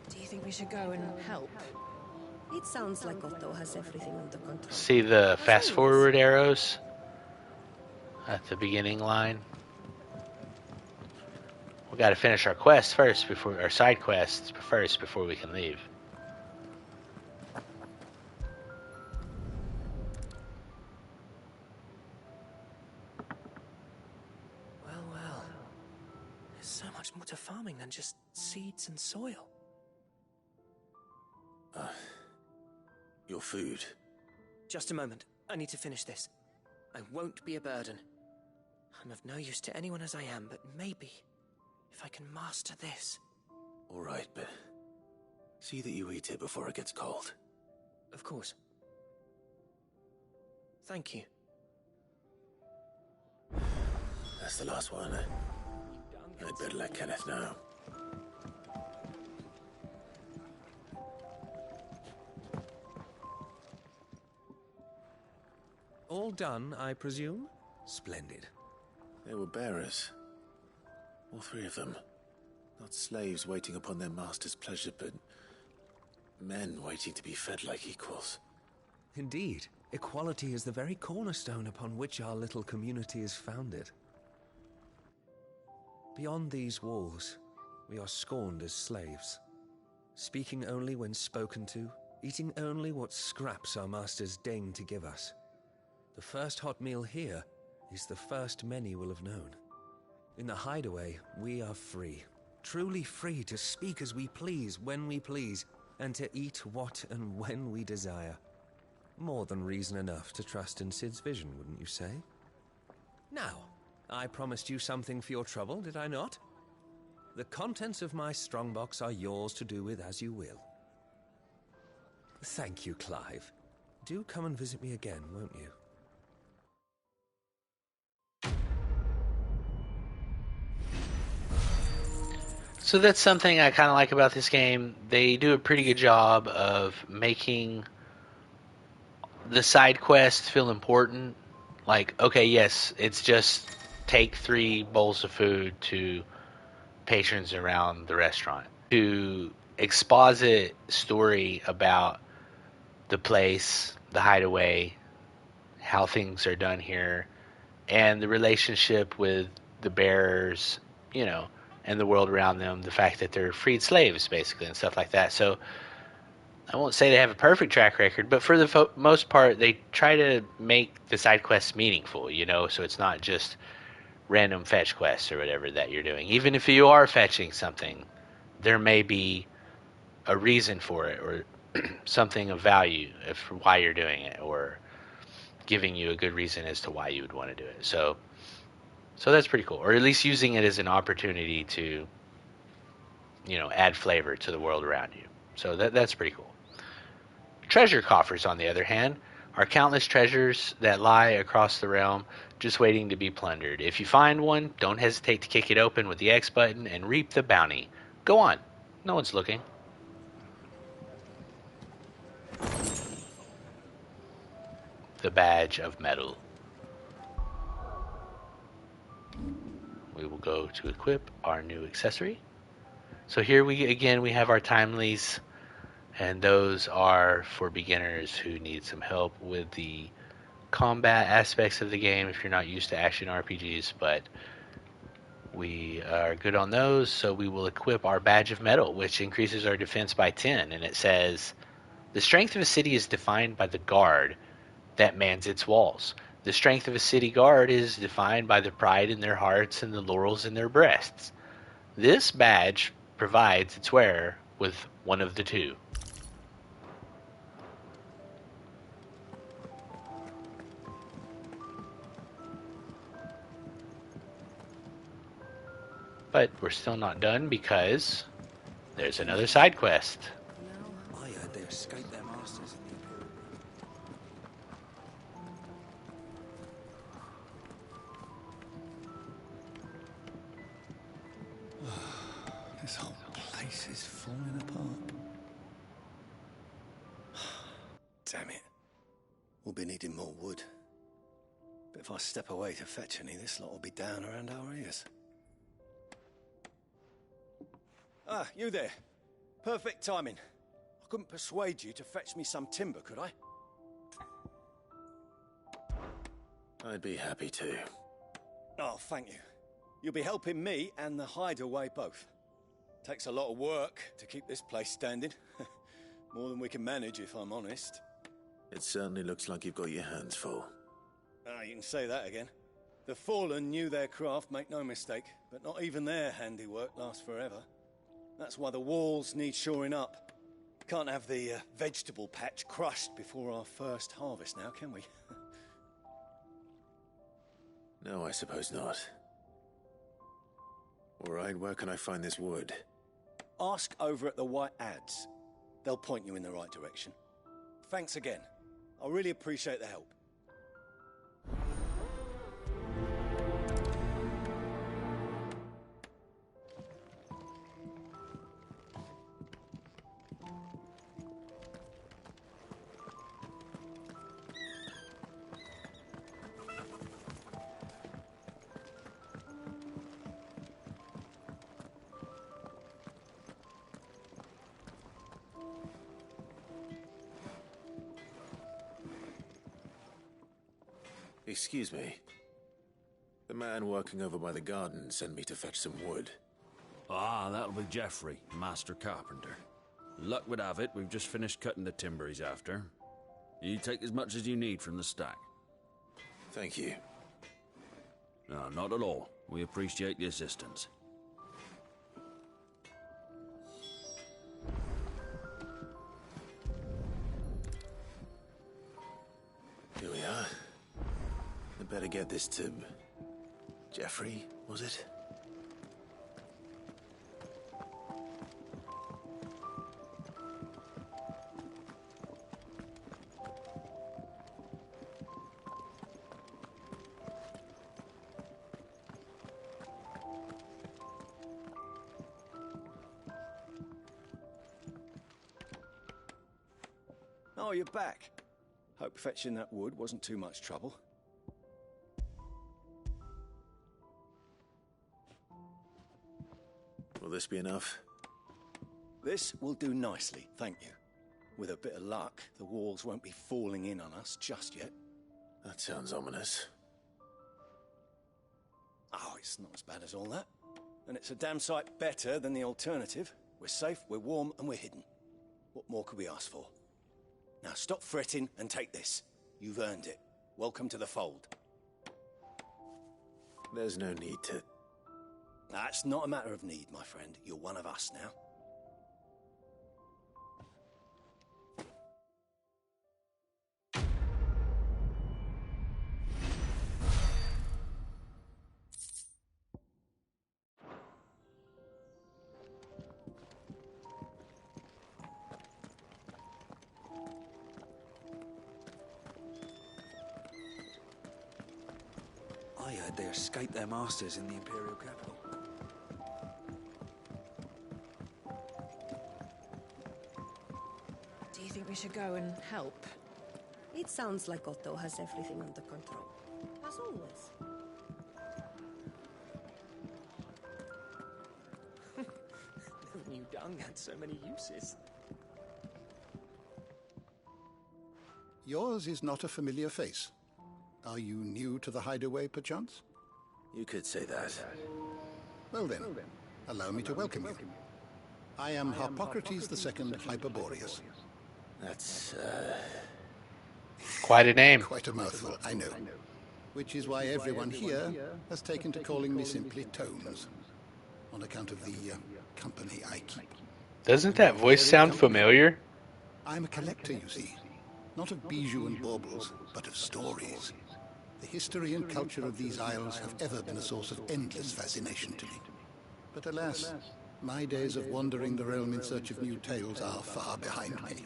Do you think we should go and help? It sounds like Otto has everything under control. See the fast forward arrows at the beginning line? We got to finish our quest first before our side quests first before we can leave. Well. There's so much more to farming than just seeds and soil. Your food. Just a moment. I need to finish this. I won't be a burden. I'm of no use to anyone as I am, but maybe if I can master this. All right, but see that you eat it before it gets cold. Of course. Thank you. That's the last one. I'd better let Kenneth know. All done, I presume? Splendid. They were bearers. All three of them. Not slaves waiting upon their master's pleasure, but men waiting to be fed like equals. Indeed. Equality is the very cornerstone upon which our little community is founded. Beyond these walls, we are scorned as slaves. Speaking only when spoken to, eating only what scraps our masters deign to give us. The first hot meal here is the first many will have known. In the hideaway, we are free. Truly free to speak as we please, when we please, and to eat what and when we desire. More than reason enough to trust in Cid's vision, wouldn't you say? Now, I promised you something for your trouble, did I not? The contents of my strongbox are yours to do with as you will. Thank you, Clive. Do come and visit me again, won't you? So that's something I kind of like about this game. They do a pretty good job of making the side quests feel important. Like, okay, yes, it's just take 3 bowls of food to patrons around the restaurant. To exposit story about the place, the hideaway, how things are done here, and the relationship with the bearers, you know, and the world around them, the fact that they're freed slaves, basically, and stuff like that. So I won't say they have a perfect track record, but for the most part, they try to make the side quests meaningful, you know, so it's not just random fetch quests or whatever that you're doing. Even if you are fetching something, there may be a reason for it or something of value for why you're doing it, or giving you a good reason as to why you would want to do it. So that's pretty cool, or at least using it as an opportunity to, you know, add flavor to the world around you. So that's pretty cool. Treasure coffers, on the other hand, are countless treasures that lie across the realm just waiting to be plundered. If you find one, don't hesitate to kick it open with the X button and reap the bounty. Go on. No one's looking. The badge of metal. We will go to equip our new accessory. So here we have our timelies, and those are for beginners who need some help with the combat aspects of the game if you're not used to action RPGs, but we are good on those, so we will equip our badge of metal, which increases our defense by 10, and it says, the strength of a city is defined by the guard that mans its walls. The strength of a city guard is defined by the pride in their hearts and the laurels in their breasts. This badge provides its wearer with one of the two. But we're still not done because there's another side quest. I heard they escaped their masters in the Imperial. This whole place is falling apart. Damn it. We'll be needing more wood. But if I step away to fetch any, this lot will be down around our ears. Ah, you there. Perfect timing. I couldn't persuade you to fetch me some timber, could I? I'd be happy to. Oh, thank you. You'll be helping me and the hideaway both. Takes a lot of work to keep this place standing. More than we can manage, if I'm honest. It certainly looks like you've got your hands full. Ah, you can say that again. The Fallen knew their craft, make no mistake, but not even their handiwork lasts forever. That's why the walls need shoring up. Can't have the vegetable patch crushed before our first harvest now, can we? No, I suppose not. All right, where can I find this wood? Ask over at the White Ads. They'll point you in the right direction. Thanks again. I really appreciate the help. Excuse me. The man working over by the garden sent me to fetch some wood. Ah, that'll be Geoffrey, Master Carpenter. Luck would have it, we've just finished cutting the timber he's after. You take as much as you need from the stack. Thank you. No, not at all. We appreciate the assistance. Here we are. I better get this to... Geoffrey, was it? Oh, you're back. Hope fetching that wood wasn't too much trouble. Will this be enough? This will do nicely, thank you. With a bit of luck, the walls won't be falling in on us just yet. That sounds ominous. Oh, it's not as bad as all that. And it's a damn sight better than the alternative. We're safe, we're warm, and we're hidden. What more could we ask for? Now stop fretting and take this. You've earned it. Welcome to the fold. There's no need to... That's not a matter of need, my friend. You're one of us now. I heard they escaped their masters in the Imperial capital. Do you think we should go and help? It sounds like Otto has everything under control. As always. Never knew dung had so many uses. Yours is not a familiar face. Are you new to the hideaway, perchance? You could say that. Well then, allow me to welcome you. I am Harpocrates II Hyperboreus. That's, Quite a name. Quite a mouthful, I know. Which is why everyone here has taken to calling me simply Tomes, on account of the company I keep. Doesn't that voice sound familiar? I'm a collector, you see. Not of bijou and baubles, but of stories. The history and culture of these isles have ever been a source of endless fascination to me. But alas, my days of wandering the realm in search of new tales are far behind me.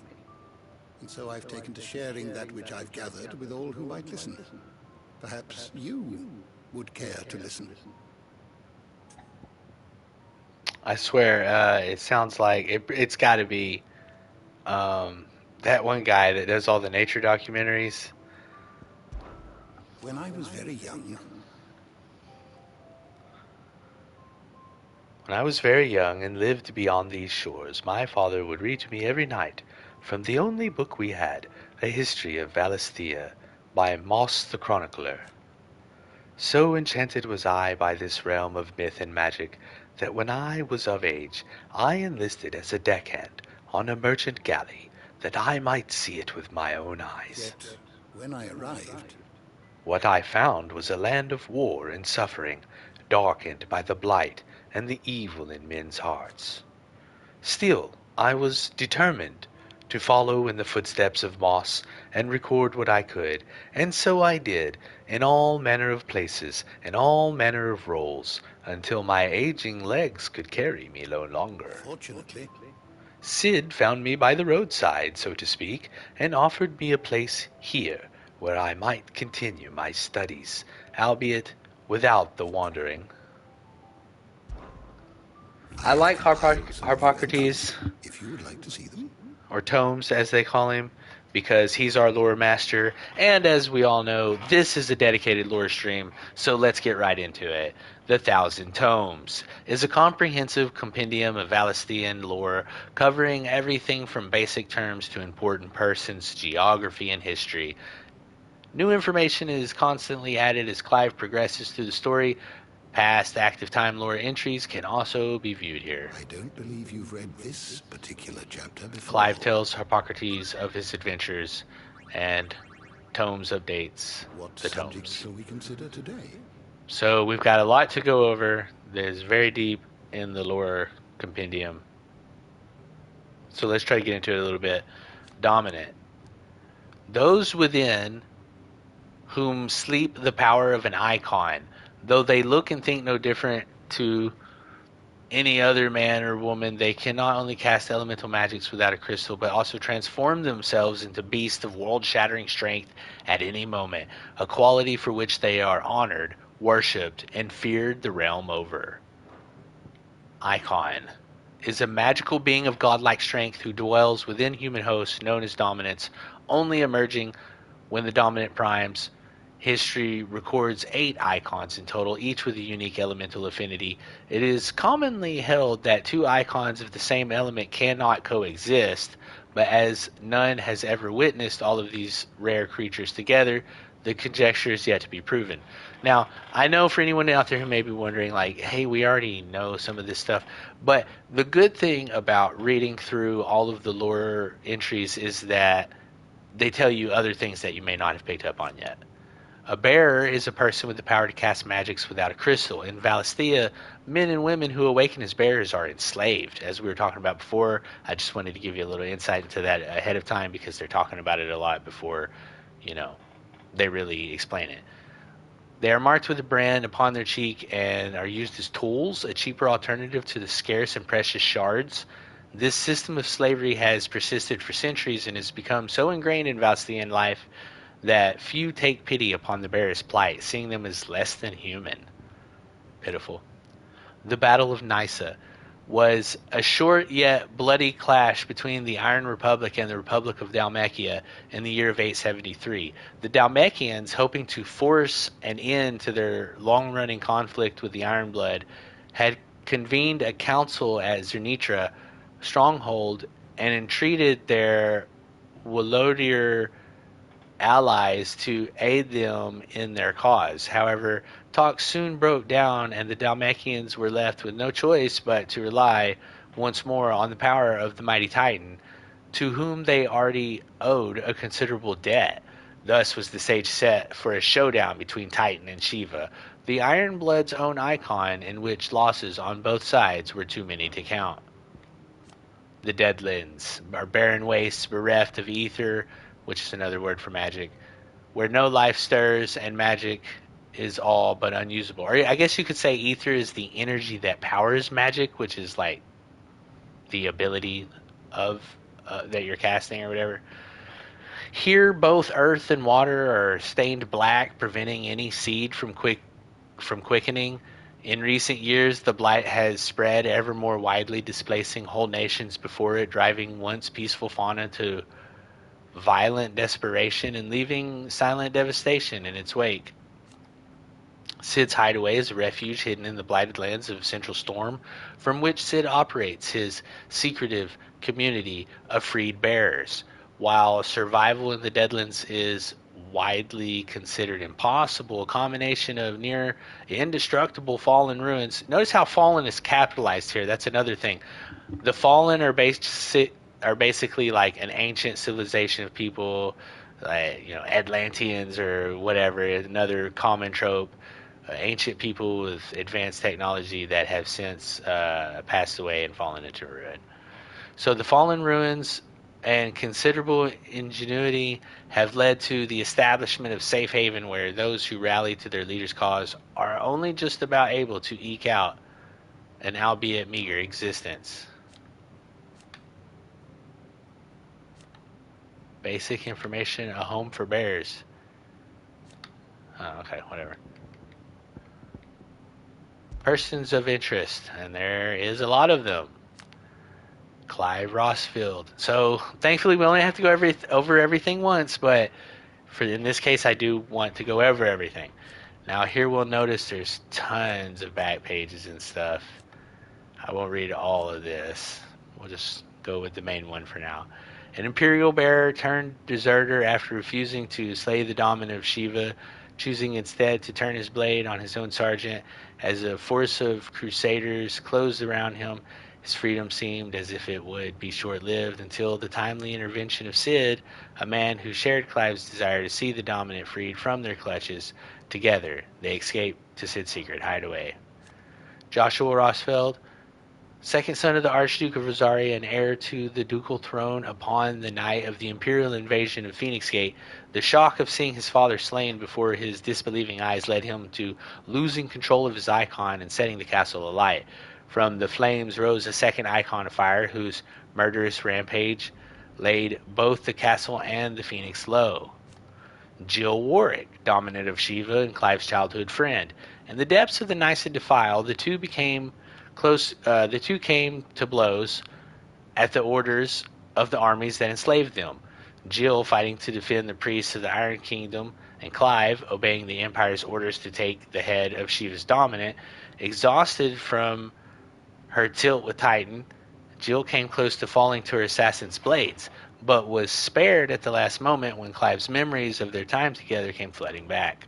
And so I've taken to sharing that which I've gathered with all who might listen. Perhaps you would care to listen. I swear, it sounds like it's got to be that one guy that does all the nature documentaries. When I was very young... When I was very young and lived beyond these shores, my father would read to me every night from the only book we had, a history of Valisthea by Moss the Chronicler. So enchanted was I by this realm of myth and magic that when I was of age, I enlisted as a deckhand on a merchant galley that I might see it with my own eyes. Yet, when I arrived... What I found was a land of war and suffering, darkened by the blight and the evil in men's hearts. Still, I was determined to follow in the footsteps of Moss and record what I could, and so I did, in all manner of places and all manner of roles, until my aging legs could carry me no longer. Fortunately, Sid found me by the roadside, so to speak, and offered me a place here, where I might continue my studies, albeit without the wandering. I like Harpocrates, if you would like to see them, or Tomes as they call him, because he's our lore master, and as we all know, this is a dedicated lore stream, so let's get right into it. The Thousand Tomes is a comprehensive compendium of Valisthean lore covering everything from basic terms to important persons, geography, and history. New information is constantly added as Clive progresses through the story. Past active time lore entries can also be viewed here. I don't believe you've read this particular chapter before. Clive tells Harpocrates of his adventures, and Tomes updates the Tomes. Shall we consider today? So we've got a lot to go over that is very deep in the lore compendium. So let's try to get into it a little bit. Dominant. Those within whom sleep the power of an icon, though they look and think no different to any other man or woman, they can not only cast elemental magics without a crystal, but also transform themselves into beasts of world-shattering strength at any moment, a quality for which they are honored, worshipped, and feared the realm over. Icon is a magical being of godlike strength who dwells within human hosts known as dominants, only emerging when the dominant primes. History records 8 icons in total, each with a unique elemental affinity. It is commonly held that 2 icons of the same element cannot coexist, but as none has ever witnessed all of these rare creatures together, the conjecture is yet to be proven. Now, I know for anyone out there who may be wondering, like, hey, we already know some of this stuff, but the good thing about reading through all of the lore entries is that they tell you other things that you may not have picked up on yet. A bearer is a person with the power to cast magics without a crystal. In Valisthea, men and women who awaken as bearers are enslaved. As we were talking about before, I just wanted to give you a little insight into that ahead of time because they're talking about it a lot before, they really explain it. They are marked with a brand upon their cheek and are used as tools, a cheaper alternative to the scarce and precious shards. This system of slavery has persisted for centuries and has become so ingrained in Valstian life that few take pity upon the bearer's plight, seeing them as less than human. Pitiful. The Battle of Nysa was a short yet bloody clash between the Iron Republic and the Republic of Dalmatia in the year of 873. The Dalmatians, hoping to force an end to their long-running conflict with the Ironblood, had convened a council at Zernitra stronghold and entreated their Walodier allies to aid them in their cause. However, talks soon broke down, and the Dalmatians were left with no choice but to rely once more on the power of the mighty Titan, to whom they already owed a considerable debt. Thus was the stage set for a showdown between Titan and Shiva, the Ironblood's own icon, in which losses on both sides were too many to count. The Deadlands are barren wastes bereft of ether, which is another word for magic, where no life stirs and magic is all but unusable. Or I guess you could say ether is the energy that powers magic, which is like the ability of that you're casting or whatever. Here, both earth and water are stained black, preventing any seed from quickening. In recent years, the blight has spread ever more widely, displacing whole nations before it, driving once peaceful fauna to violent desperation and leaving silent devastation in its wake. Sid's hideaway is a refuge hidden in the blighted lands of Central Storm, from which Sid operates his secretive community of freed bearers. While survival in the Deadlands is widely considered impossible, a combination of near indestructible fallen ruins. Notice how fallen is capitalized here. That's another thing. The fallen are basically like an ancient civilization of people, like, Atlanteans or whatever, another common trope. Ancient people with advanced technology that have since passed away and fallen into ruin. So the fallen ruins and considerable ingenuity have led to the establishment of Safe Haven, where those who rally to their leader's cause are only just about able to eke out an albeit meager existence. Basic information, a home for bears. Oh, okay, whatever. Persons of interest, and there is a lot of them. Clive Rossfield. So thankfully we only have to go over everything once, but in this case I do want to go over everything. Now here we'll notice there's tons of back pages and stuff. I won't read all of this. We'll just go with the main one for now. An Imperial bearer turned deserter after refusing to slay the dominant of Shiva, choosing instead to turn his blade on his own sergeant. As a force of crusaders closed around him, his freedom seemed as if it would be short-lived until the timely intervention of Sid, a man who shared Clive's desire to see the dominant freed from their clutches. Together, they escaped to Sid's secret hideaway. Joshua Rossfeld, second son of the Archduke of Rosaria and heir to the ducal throne upon the night of the imperial invasion of Phoenix Gate, the shock of seeing his father slain before his disbelieving eyes led him to losing control of his icon and setting the castle alight. From the flames rose a second icon of fire, whose murderous rampage laid both the castle and the Phoenix low. Jill Warwick, dominant of Shiva and Clive's childhood friend. In the depths of the Nysa defile, the two came to blows at the orders of the armies that enslaved them. Jill fighting to defend the priests of the Iron Kingdom, and Clive obeying the Empire's orders to take the head of Shiva's dominant. Exhausted from her tilt with Titan, Jill came close to falling to her assassin's blades, but was spared at the last moment when Clive's memories of their time together came flooding back.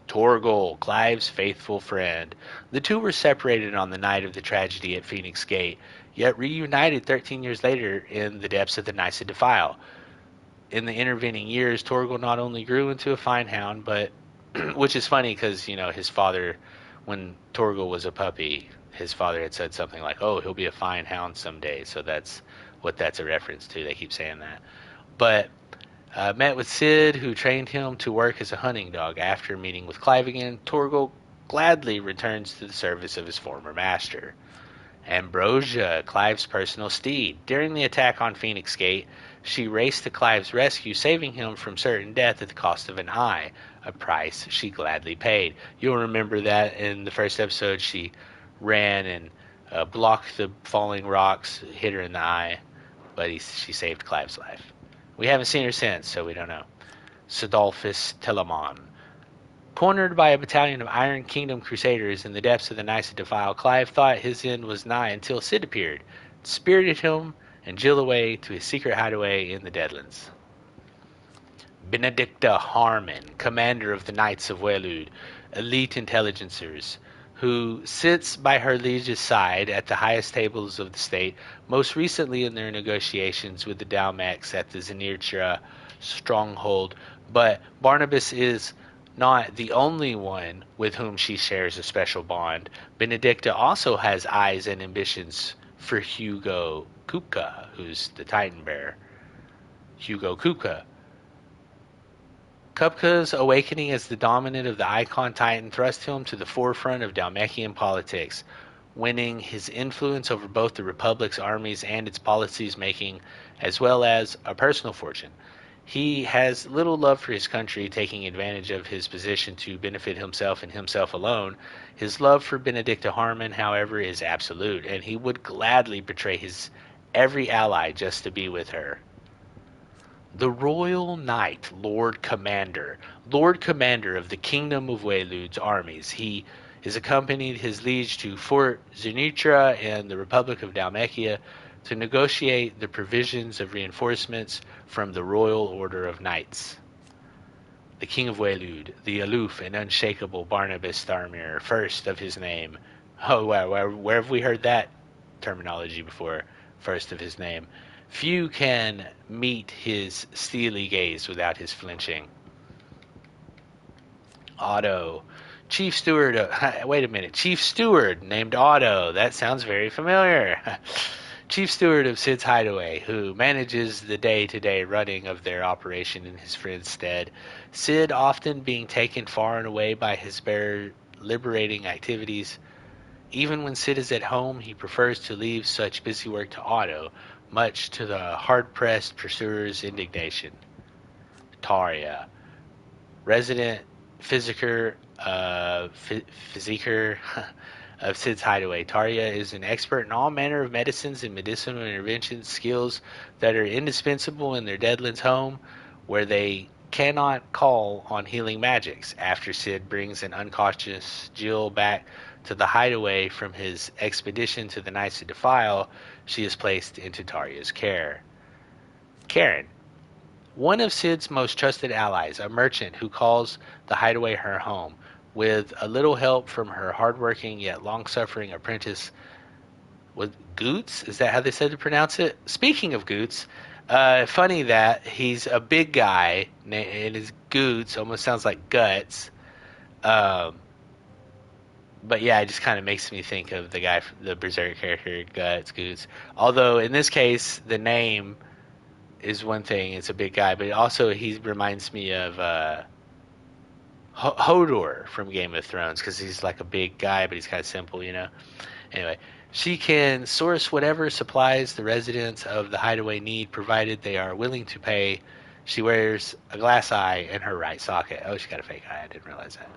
Torgal, Clive's faithful friend. The two were separated on the night of the tragedy at Phoenix Gate, yet reunited 13 years later in the depths of the Nysa Defile. In the intervening years, Torgal not only grew into a fine hound, but, which is funny because, his father, when Torgal was a puppy, his father had said something like, oh, he'll be a fine hound someday. So that's what that's a reference to. They keep saying that. But met with Cid, who trained him to work as a hunting dog. After meeting with Clive again, Torgal gladly returns to the service of his former master. Ambrosia, Clive's personal steed. During the attack on Phoenix Gate, she raced to Clive's rescue, saving him from certain death at the cost of an eye, a price she gladly paid. You'll remember that in the first episode, she ran and blocked the falling rocks, hit her in the eye, but she saved Clive's life. We haven't seen her since, so we don't know. Sidolphus Telamon. Cornered by a battalion of Iron Kingdom crusaders in the depths of the Nysa Defile, Clive thought his end was nigh until Cid appeared, spirited him and Jill away to his secret hideaway in the Deadlands. Benedicta Harmon, commander of the Knights of Waylude, elite intelligencers, who sits by her liege's side at the highest tables of the state, most recently in their negotiations with the Dalmex at the Zenitra stronghold. But Barnabas is not the only one with whom she shares a special bond. Benedicta also has eyes and ambitions for Hugo Kupka, who's the Titan bearer. Hugo Kupka. Kupka's awakening as the dominant of the Icon Titan thrust him to the forefront of Dalmekian politics, winning his influence over both the Republic's armies and its policies making, as well as a personal fortune. He has little love for his country, taking advantage of his position to benefit himself and himself alone. His love for Benedicta Harmon, however, is absolute, and he would gladly betray his every ally just to be with her. The Royal Knight, Lord Commander of the Kingdom of Waylude's armies. He has accompanied his liege to Fort Zenitra and the Republic of Dalmekia to negotiate the provisions of reinforcements from the Royal Order of Knights. The King of Waylude, the aloof and unshakable Barnabas Tharmir, first of his name. Oh, where have we heard that terminology before? First of his name. Few can meet his steely gaze without his flinching. Otto. Chief Steward Chief Steward named Otto. That sounds very familiar. Chief Steward of Cid's Hideaway, who manages the day-to-day running of their operation in his friend's stead. Cid often being taken far and away by his bear liberating activities. Even when Cid is at home, he prefers to leave such busy work to Otto, much to the hard-pressed pursuer's indignation. Taria, resident physiker of Cid's Hideaway. Taria is an expert in all manner of medicines and medicinal intervention skills that are indispensable in their Deadlands home, where they cannot call on healing magics. After Cid brings an unconscious Jill back to the Hideaway from his expedition to the Nysa Defile, she is placed into Taria's care. Karen, one of Cid's most trusted allies, a merchant who calls the Hideaway her home, with a little help from her hardworking yet long-suffering apprentice, with Goots? Is that how they said to pronounce it? Speaking of Goots, funny that he's a big guy, and his Goots almost sounds like guts. But yeah, it just kind of makes me think of the guy, the Berserk character, Guts, Goots. Although in this case, the name is one thing; it's a big guy, but also he reminds me of Hodor from Game of Thrones, because he's like a big guy, but he's kind of simple, Anyway, she can source whatever supplies the residents of the Hideaway need, provided they are willing to pay. She wears a glass eye in her right socket. Oh, she got a fake eye. I didn't realize that.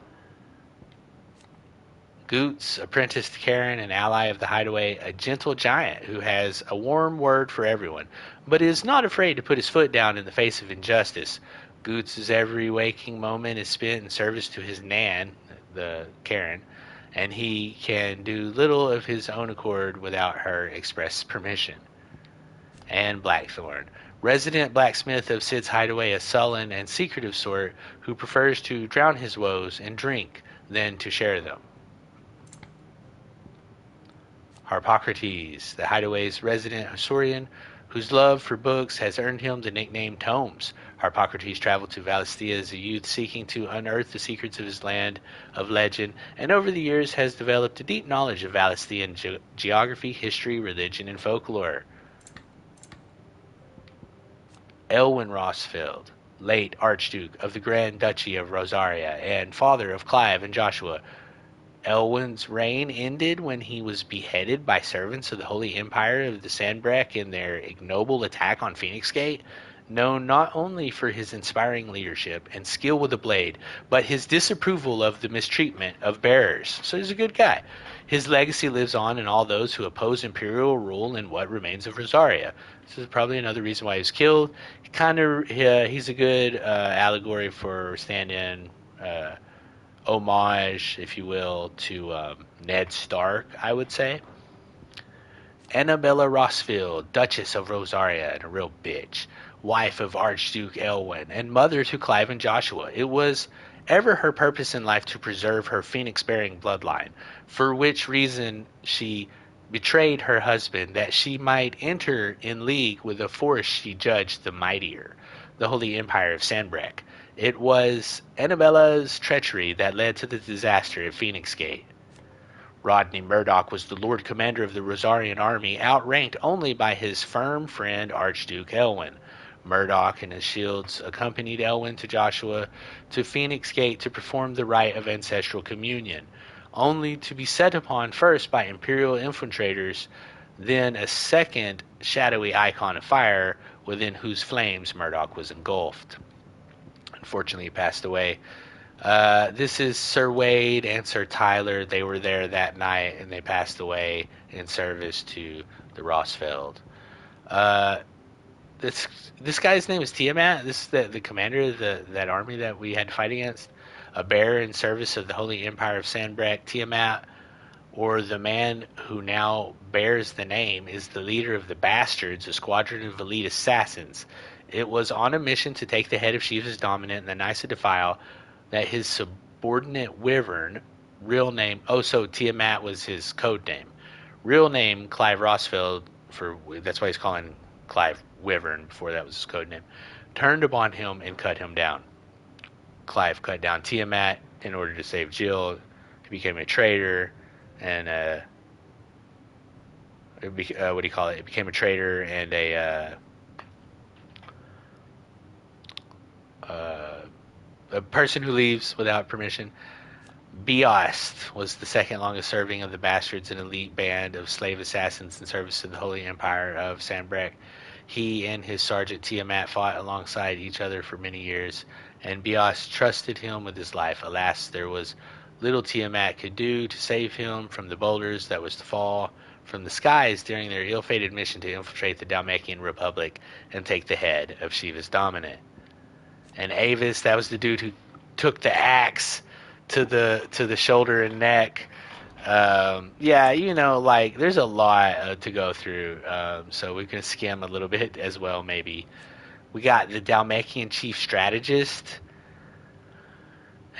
Goots, apprenticed to Karen, an ally of the Hideaway, a gentle giant who has a warm word for everyone, but is not afraid to put his foot down in the face of injustice. Goots' every waking moment is spent in service to his Nan, the Karen, and he can do little of his own accord without her express permission. And Blackthorn, resident blacksmith of Sid's Hideaway, a sullen and secretive sort who prefers to drown his woes in drink than to share them. Harpocrates, the Hideaway's resident historian, whose love for books has earned him the nickname Tomes. Harpocrates traveled to Valisthea as a youth seeking to unearth the secrets of his land of legend, and over the years has developed a deep knowledge of Valisthean geography, history, religion, and folklore. Elwyn Rossfield, late Archduke of the Grand Duchy of Rosaria and father of Clive and Joshua. Elwyn's reign ended when he was beheaded by servants of the Holy Empire of the Sandbreck in their ignoble attack on Phoenix Gate, known not only for his inspiring leadership and skill with the blade, but his disapproval of the mistreatment of bearers. So he's a good guy. His legacy lives on in all those who oppose imperial rule in what remains of Rosaria. This is probably another reason why he was killed. He's a good allegory for stand-in homage, if you will, to Ned Stark, I would say. Annabella Rossfield, Duchess of Rosaria, and a real bitch, wife of Archduke Elwyn, and mother to Clive and Joshua. It was ever her purpose in life to preserve her phoenix-bearing bloodline, for which reason she betrayed her husband, that she might enter in league with a force she judged the mightier, the Holy Empire of Sandbreck. It was Annabella's treachery that led to the disaster at Phoenix Gate. Rodney Murdoch was the Lord Commander of the Rosarian army, outranked only by his firm friend Archduke Elwyn. Murdoch and his shields accompanied Elwyn to Joshua to Phoenix Gate to perform the rite of ancestral communion, only to be set upon first by Imperial infiltrators, then a second shadowy icon of fire within whose flames Murdoch was engulfed. Unfortunately, he passed away. This is Sir Wade and Sir Tyler. They were there that night, and they passed away in service to the Rossfeld. This guy's name is Tiamat. This is the commander of that army that we had to fight against. A bearer in service of the Holy Empire of Sandbreck. Tiamat, or the man who now bears the name, is the leader of the Bastards, a squadron of elite assassins. It was on a mission to take the head of Shiva's dominant and the Nysa Defile that his subordinate Wyvern, real name, so Tiamat was his code name. Real name, Clive Rossfield, that's why he's calling Clive Wyvern, before that was his code name, turned upon him and cut him down. Clive cut down Tiamat in order to save Jill. He became a traitor, and what do you call it? He became a traitor and a person who leaves without permission. Beost was the second longest serving of the Bastards, an elite band of slave assassins in service to the Holy Empire of Sandbreck. He and his sergeant Tiamat fought alongside each other for many years, and Beost trusted him with his life. Alas, there was little Tiamat could do to save him from the boulders that was to fall from the skies during their ill-fated mission to infiltrate the Dalmakian Republic and take the head of Shiva's dominant. And Avis, that was the dude who took the axe to the shoulder and neck. There's a lot to go through, so we can skim a little bit as well, maybe. We got the Dalmakian chief strategist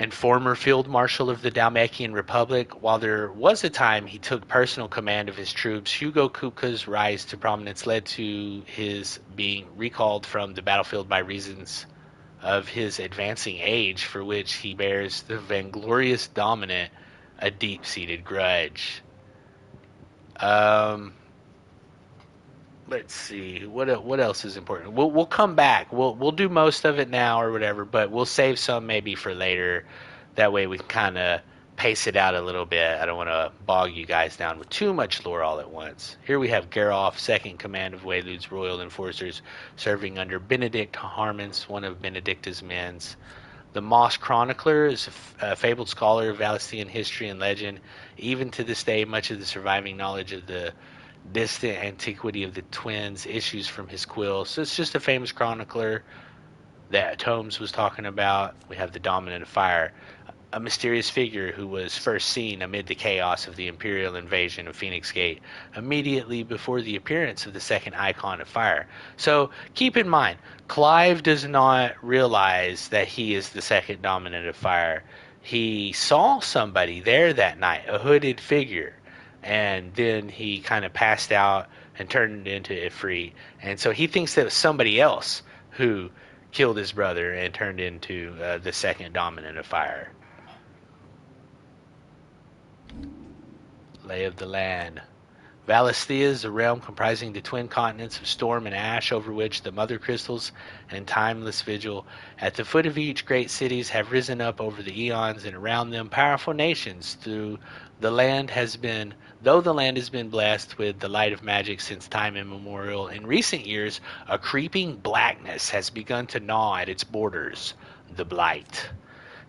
and former field marshal of the Dalmakian Republic. While there was a time he took personal command of his troops, Hugo Kupka's rise to prominence led to his being recalled from the battlefield by reasons of his advancing age, for which he bears the vainglorious dominant a deep-seated grudge. Let's see, what else is important? We'll come back. We'll do most of it now or whatever, but we'll save some maybe for later. That way we can kind of pace it out a little bit. I don't want to bog you guys down with too much lore all at once. Here we have Geralf, second command of Waylud's royal enforcers, serving under Benedict Harmons, one of Benedicta's men's. The Moss Chronicler is a fabled scholar of Valestian history and legend. Even to this day, much of the surviving knowledge of the distant antiquity of the twins issues from his quill. So it's just a famous chronicler that Tomes was talking about. We have the Dominant of Fire, a mysterious figure who was first seen amid the chaos of the Imperial invasion of Phoenix Gate, immediately before the appearance of the second icon of fire. So keep in mind, Clive does not realize that he is the second Dominant of Fire. He saw somebody there that night, a hooded figure, and then he kind of passed out and turned into Ifrit. And so he thinks that it was somebody else who killed his brother and turned into the second Dominant of Fire. Lay of the land. Valisthea is a realm comprising the twin continents of storm and ash, over which the mother crystals and timeless vigil. At the foot of each, great cities have risen up over the eons, and around them powerful nations. Though the land has been blessed with the light of magic since time immemorial, in recent years a creeping blackness has begun to gnaw at its borders, the Blight.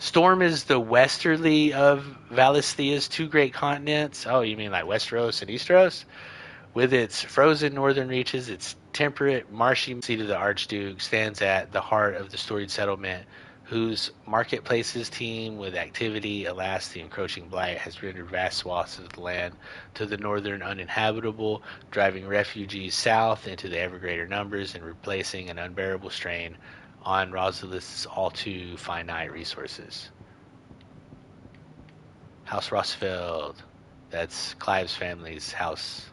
Storm is the westerly of Valisthea's two great continents. Oh, you mean like Westeros and Easteros? With its frozen northern reaches, its temperate, marshy seat of the Archduke stands at the heart of the storied settlement, whose marketplaces teem with activity. Alas, the encroaching blight has rendered vast swaths of the land to the northern uninhabitable, driving refugees south into the ever greater numbers and replacing an unbearable strain on Rosalith's all too finite resources. House Rossfeld, that's Clive's family's house.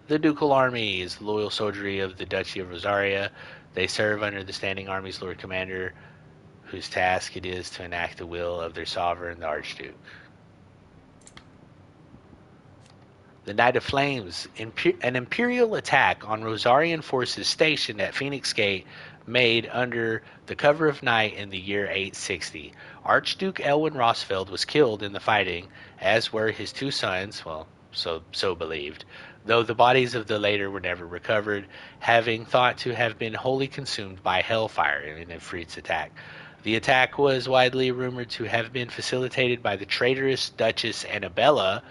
The Ducal Army is the loyal soldiery of the Duchy of Rosaria. They serve under the Standing Army's Lord Commander, whose task it is to enact the will of their sovereign, the Archduke. The Night of Flames, an imperial attack on Rosarian forces stationed at Phoenix Gate, made under the cover of night in the year 860. Archduke Elwin Rossfeld was killed in the fighting, as were his two sons, well, so believed, though the bodies of the later were never recovered, having thought to have been wholly consumed by hellfire in Ifrit's attack. The attack was widely rumored to have been facilitated by the traitorous Duchess Annabella,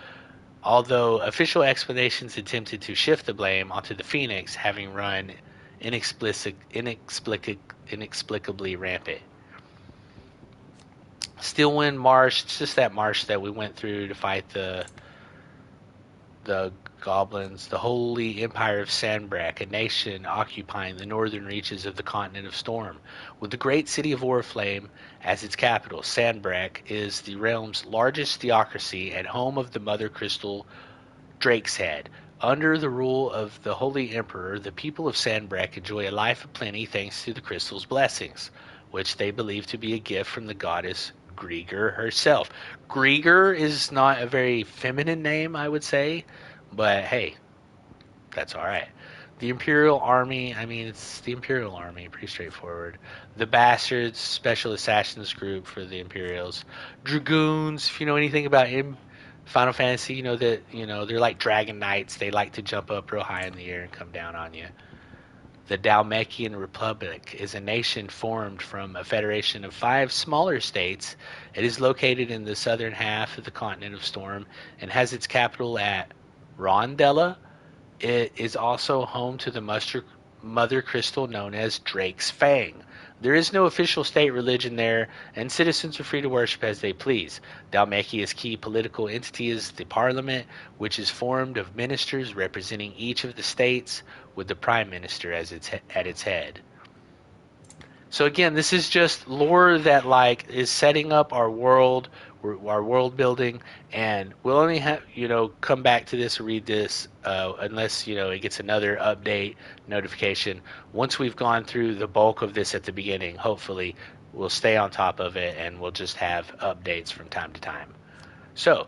although official explanations attempted to shift the blame onto the Phoenix having run inexplicably rampant. Stillwind Marsh, it's just that marsh that we went through to fight the goblins, the Holy Empire of Sandbreck, a nation occupying the northern reaches of the continent of Storm. With the great city of Oriflame as its capital, Sandbreck is the realm's largest theocracy and home of the Mother Crystal Drake's Head. Under the rule of the Holy Emperor, the people of Sandbreck enjoy a life of plenty thanks to the crystal's blessings, which they believe to be a gift from the goddess Grieger herself. Grieger is not a very feminine name, I would say, but hey, that's all right. The Imperial Army, I mean, it's the Imperial Army, pretty straightforward. The Bastards, special assassins group for the Imperials. Dragoons, if you know anything about Final Fantasy, you know that, they're like dragon knights. They like to jump up real high in the air and come down on you. The Dalmekian Republic is a nation formed from a federation of 5 smaller states. It is located in the southern half of the continent of Storm and has its capital at Rondella. It is also home to the mother crystal known as Drake's Fang. There is no official state religion there, and citizens are free to worship as they please. Dalmekia's key political entity is the Parliament, which is formed of ministers representing each of the states, with the Prime Minister as at its head. So again, this is just lore that is setting up our world building, and we'll only have come back to this or read this unless it gets another update notification. Once we've gone through the bulk of this at the beginning, hopefully we'll stay on top of it and we'll just have updates from time to time. So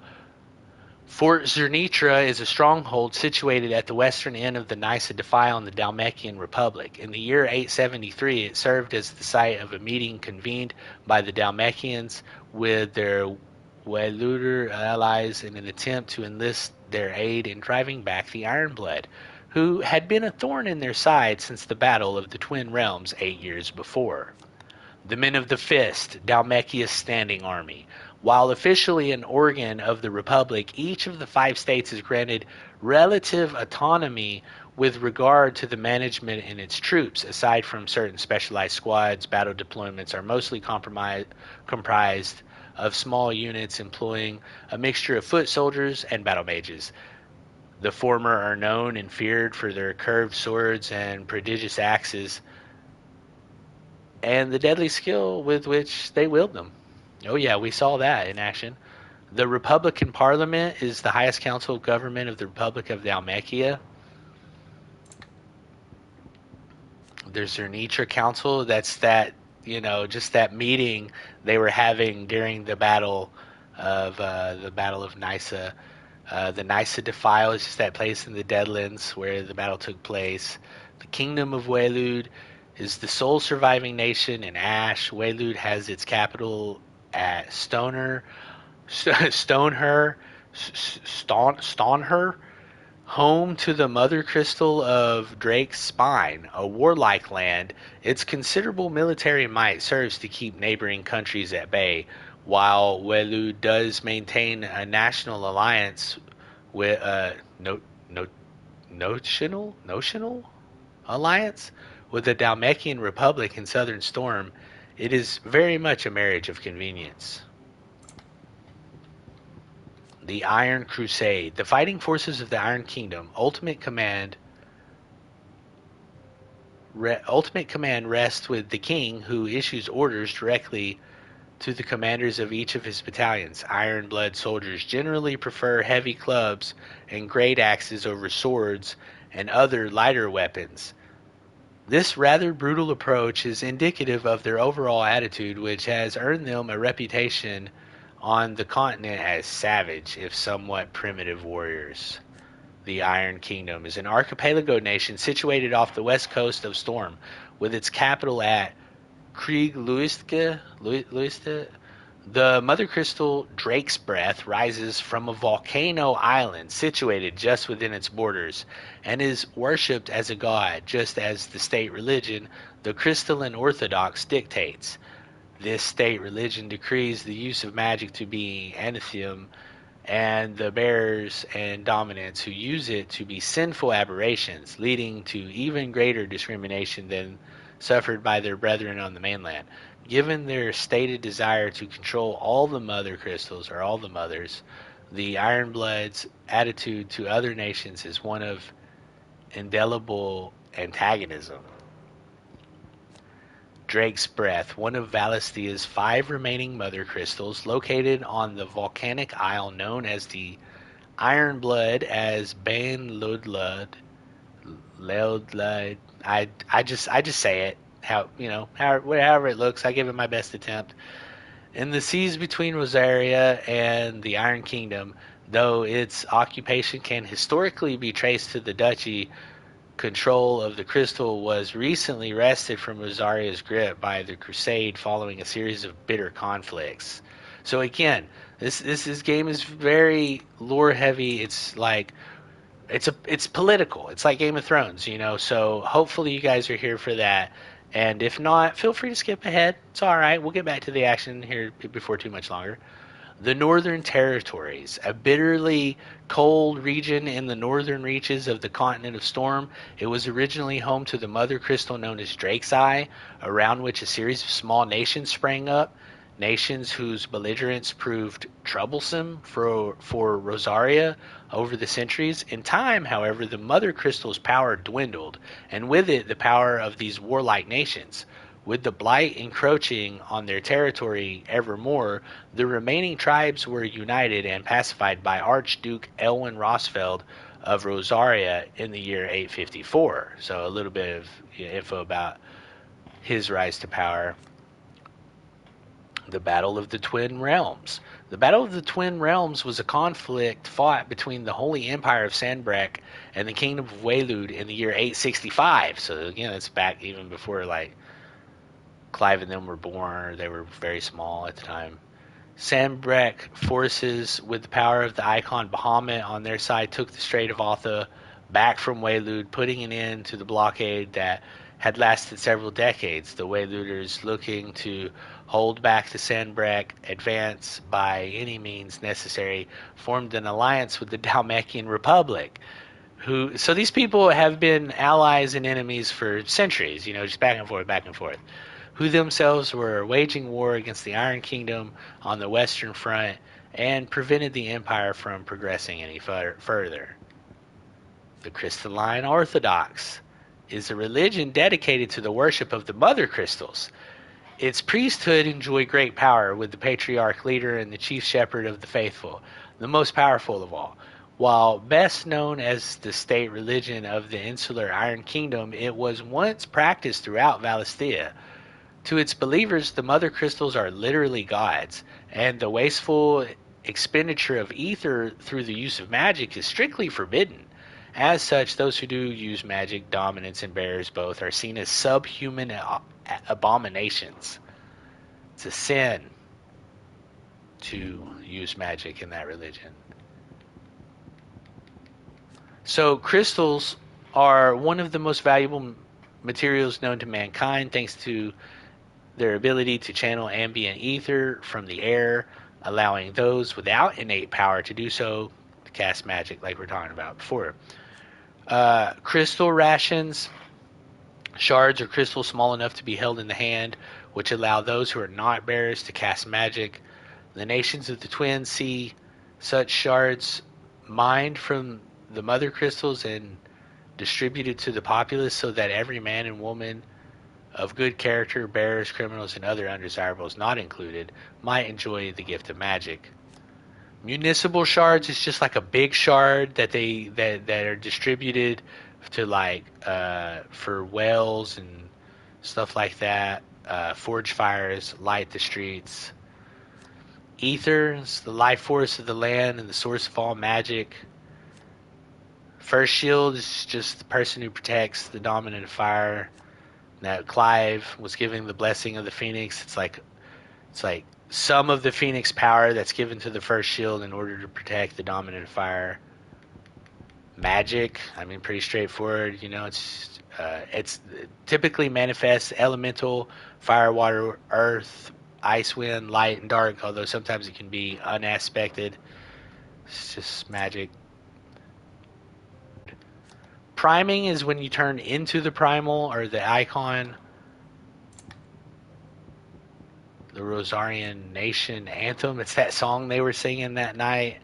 Fort Zernitra is a stronghold situated at the western end of the Nysa Defile in the Dalmekian Republic. In the year 873, it served as the site of a meeting convened by the Dalmekians with their Weyluder allies in an attempt to enlist their aid in driving back the Ironblood, who had been a thorn in their side since the Battle of the Twin Realms 8 years before. The Men of the Fist, Dalmacia's standing army. While officially an organ of the Republic, each of the 5 states is granted relative autonomy with regard to the management in its troops. Aside from certain specialized squads, battle deployments are mostly comprised of small units employing a mixture of foot soldiers and battle mages. The former are known and feared for their curved swords and prodigious axes, and the deadly skill with which they wield them. Oh, yeah, we saw that in action. The Republican Parliament is the highest council of government of the Republic of Dalmacia. There's their Nitra Council. That's that, just that meeting they were having during the Battle of Nysa. The Nysa Defile is just that place in the Deadlands where the battle took place. The Kingdom of Waylude is the sole surviving nation in Ash. Waylude has its capital at Stoneher, home to the mother crystal of Drake's Spine, a warlike land. Its considerable military might serves to keep neighboring countries at bay, while Waylude does maintain a national alliance with notional alliance with the Dalmatian Republic in Southern Storm. It is very much a marriage of convenience. The Iron Crusade. The fighting forces of the Iron Kingdom. Ultimate command rests with the king, who issues orders directly to the commanders of each of his battalions. Iron Blood soldiers generally prefer heavy clubs and great axes over swords and other lighter weapons. This rather brutal approach is indicative of their overall attitude, which has earned them a reputation on the continent as savage, if somewhat primitive warriors. The Iron Kingdom is an archipelago nation situated off the west coast of Storm, with its capital at Krieg Luiste. The mother crystal Drake's Breath rises from a volcano island situated just within its borders and is worshipped as a god, just as the state religion, the Crystalline Orthodox, dictates. This state religion decrees the use of magic to be anathema, and the bearers and dominants who use it to be sinful aberrations, leading to even greater discrimination than suffered by their brethren on the mainland. Given their stated desire to control all the mother crystals, or all the mothers, the Ironbloods' attitude to other nations is one of indelible antagonism. Drake's Breath, one of Valistia's 5 remaining mother crystals, located on the volcanic isle known as the Ironblood, as Ban Lodlud. I just say it however it looks. I give it my best attempt. In the seas between Rosaria and the Iron Kingdom, though its occupation can historically be traced to the duchy, control of the crystal was recently wrested from Rosaria's grip by the Crusade following a series of bitter conflicts. So again, this game is very lore heavy. It's like it's political. It's like Game of Thrones, So hopefully you guys are here for that. And if not, feel free to skip ahead. It's all right. We'll get back to the action here before too much longer. The Northern Territories, a bitterly cold region in the northern reaches of the continent of Storm. It was originally home to the mother crystal known as Drake's Eye, around which a series of small nations sprang up, nations whose belligerence proved troublesome for Rosaria over the centuries. In time, however, the mother crystal's power dwindled, and with it the power of these warlike nations. With the blight encroaching on their territory ever more, the remaining tribes were united and pacified by Archduke Elwin Rosfeld of Rosaria in the year 854. So a little bit of info about his rise to power. The Battle of the Twin Realms. The Battle of the Twin Realms was a conflict fought between the Holy Empire of Sanbreque and the Kingdom of Waylude in the year 865. So again, it's back even before Clive and them were born. They were very small at the time. Sanbreque forces, with the power of the Icon Bahamut on their side, took the Strait of Altha back from Waylood, putting an end to the blockade that had lasted several decades. The Waylooders, looking to hold back the Sanbreque advance by any means necessary, formed an alliance with the Dalmatian Republic. So these people have been allies and enemies for centuries, just back and forth, who themselves were waging war against the Iron Kingdom on the Western Front and prevented the Empire from progressing any further. The Crystalline Orthodox is a religion dedicated to the worship of the Mother Crystals. Its priesthood enjoy great power, with the patriarch leader and the chief shepherd of the faithful, the most powerful of all. While best known as the state religion of the insular Iron Kingdom, it was once practiced throughout Valisthea. To its believers, the Mother Crystals are literally gods, and the wasteful expenditure of ether through the use of magic is strictly forbidden. As such, those who do use magic, dominance, and bearers both are seen as subhuman abominations. It's a sin to use magic in that religion. So crystals are one of the most valuable materials known to mankind, thanks to their ability to channel ambient ether from the air, allowing those without innate power to do so, to cast magic like we're talking about before. Crystal rations, shards or crystals small enough to be held in the hand, which allow those who are not bearers to cast magic. The nations of the Twins see such shards mined from the mother crystals and distributed to the populace so that every man and woman of good character, bearers, criminals, and other undesirables not included, might enjoy the gift of magic. Municipal shards is just like a big shard that are distributed to for wells and stuff like that. Forge fires, light the streets. Ether is the life force of the land and the source of all magic. First shield is just the person who protects the dominant fire. Now Clive was giving the blessing of the Phoenix. It's like some of the Phoenix power that's given to the first shield in order to protect the dominant fire. Magic, pretty straightforward. It's typically manifests elemental, fire, water, earth, ice, wind, light, and dark. Although sometimes it can be unaspected. It's just magic. Priming is when you turn into the primal or the icon. The Rosarian Nation Anthem. It's that song they were singing that night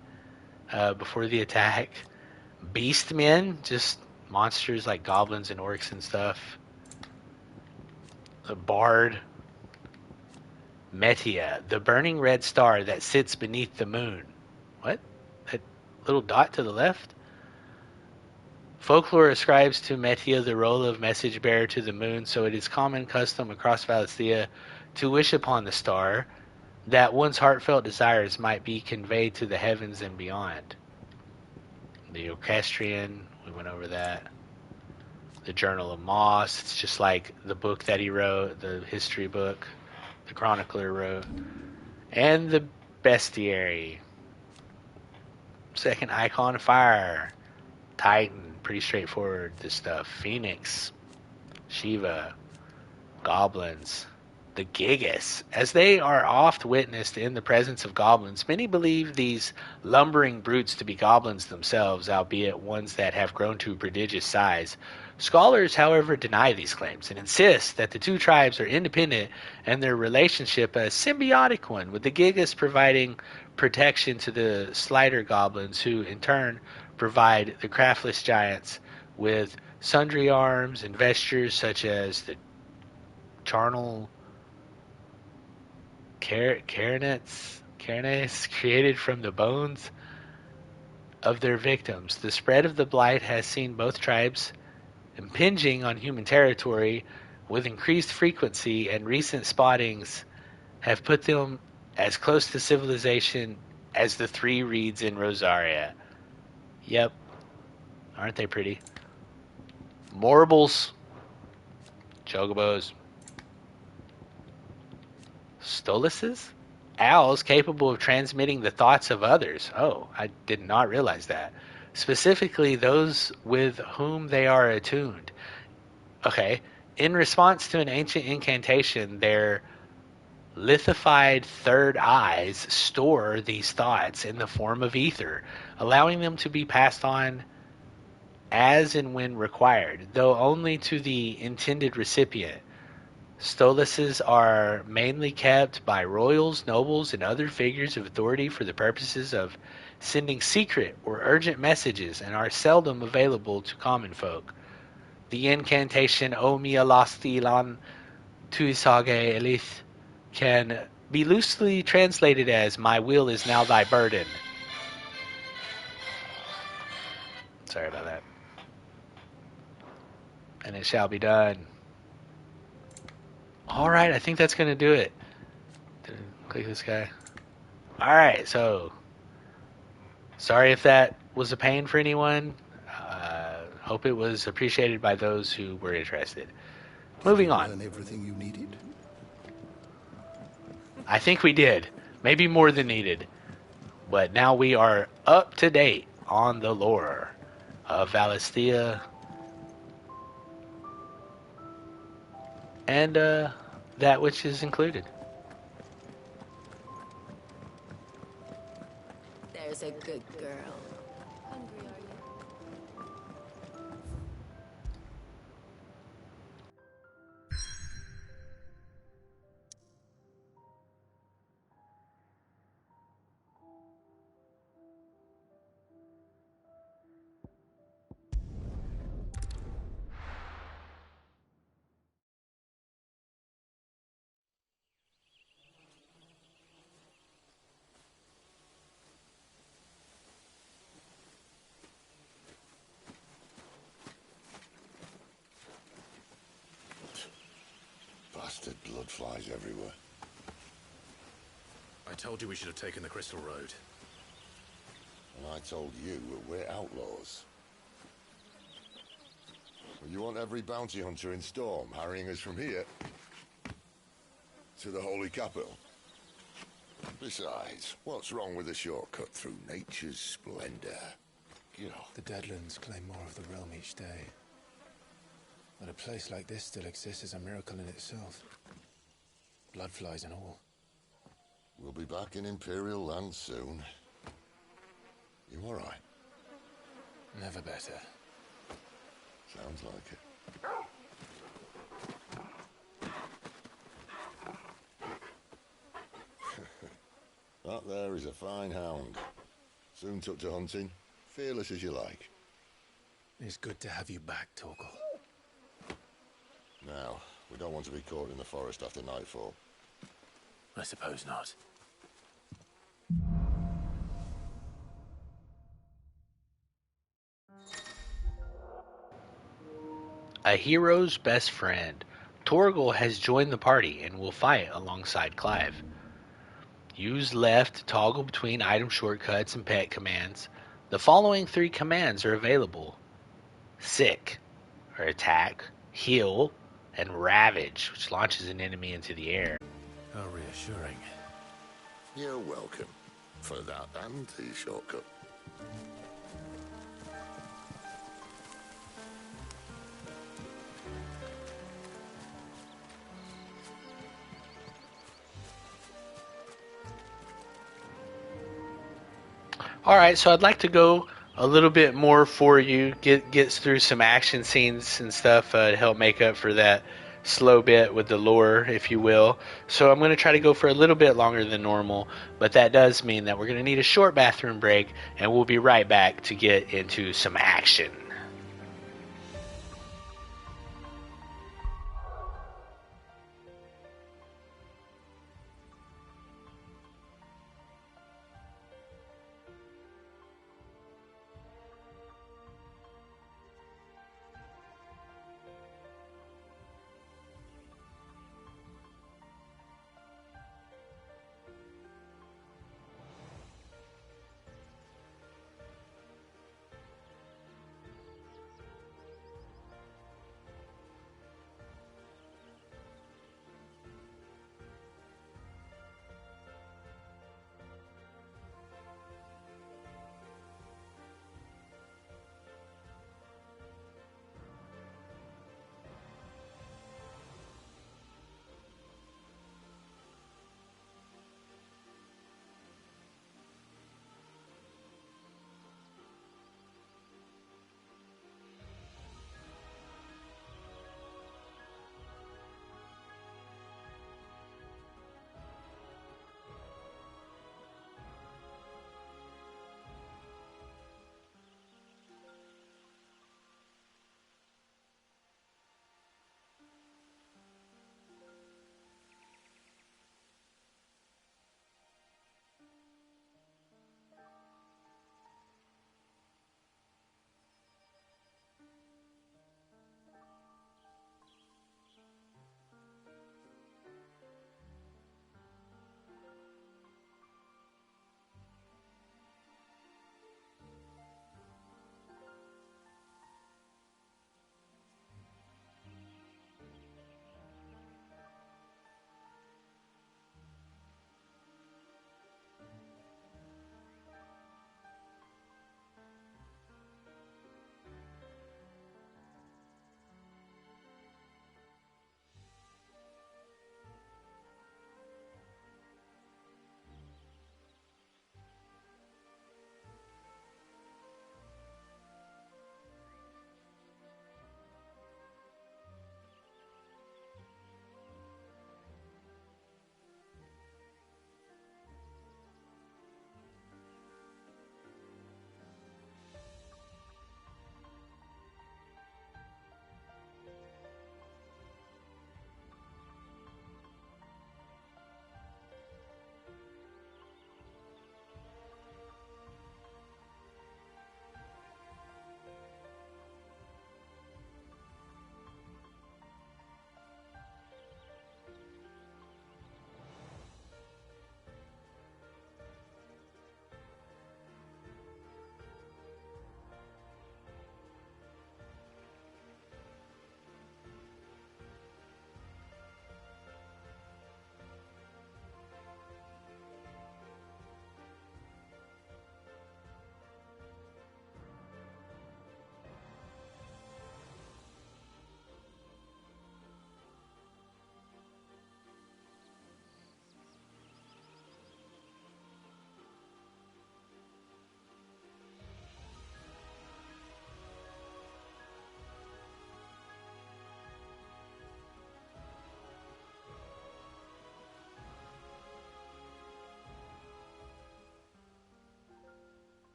before the attack. Beastmen, just monsters like goblins and orcs and stuff. The Bard. Metia, the burning red star that sits beneath the moon. What? That little dot to the left? Folklore ascribes to Metia the role of message bearer to the moon, so it is common custom across Valisthea to wish upon the star that one's heartfelt desires might be conveyed to the heavens and beyond. The Orchestrion, we went over that. The Journal of Moss, it's just like the book that he wrote, the history book the chronicler wrote. And the Bestiary. Second icon of fire. Titan, pretty straightforward, this stuff. Phoenix, Shiva, goblins, the Gigas. As they are oft witnessed in the presence of goblins, many believe these lumbering brutes to be goblins themselves, albeit ones that have grown to prodigious size. Scholars, however, deny these claims and insist that the two tribes are independent and their relationship a symbiotic one, with the Gigas providing protection to the slighter goblins, who in turn provide the craftless giants with sundry arms and vestures such as the charnel carnets created from the bones of their victims. The spread of the blight has seen both tribes impinging on human territory with increased frequency, and recent spottings have put them as close to civilization as the three reeds in Rosaria. Yep. Aren't they pretty? Morbles. Chocobos. Stoluses? Owls capable of transmitting the thoughts of others. Oh, I did not realize that. specifically those with whom they are attuned. Okay. In response to an ancient incantation, their lithified third eyes store these thoughts in the form of ether, allowing them to be passed on as and when required, though only to the intended recipient. Stoluses are mainly kept by royals, nobles, and other figures of authority for the purposes of sending secret or urgent messages and are seldom available to common folk. The incantation O mia lastilan tuisage elith can be loosely translated as My will is now thy burden. Sorry about that. And it shall be done. Alright, I think that's going to do it. Click this guy. Alright, so sorry if that was a pain for anyone. Hope it was appreciated by those who were interested. Moving on. Learn everything you needed? I think we did. Maybe more than needed. But now we are up to date on the lore of Valisthea. And that which is included. There's a good girl. Hungry, are you? Bastard blood flies everywhere. I told you we should have taken the Crystal Road. And I told you that we're outlaws. Well, you want every bounty hunter in Storm harrying us from here to the Holy Capital? Besides, what's wrong with a shortcut through nature's splendor? You know. The Deadlands claim more of the realm each day. But a place like this still exists is a miracle in itself. Bloodflies and all. We'll be back in Imperial land soon. You all right? Never better. Sounds like it. That there is a fine hound. Soon took to hunting. Fearless as you like. It's good to have you back, Torgal. Now, we don't want to be caught in the forest after nightfall. I suppose not. A hero's best friend. Torgal has joined the party and will fight alongside Clive. Use left to toggle between item shortcuts and pet commands. The following 3 commands are available. Sick, or attack, heal, and ravage, which launches an enemy into the air. How reassuring. You're welcome. For that and the shortcut. Alright, so I'd like to go a little bit more for you, get through some action scenes and stuff to help make up for that slow bit with the lore, if you will. So I'm going to try to go for a little bit longer than normal, but that does mean that we're going to need a short bathroom break, and we'll be right back to get into some action.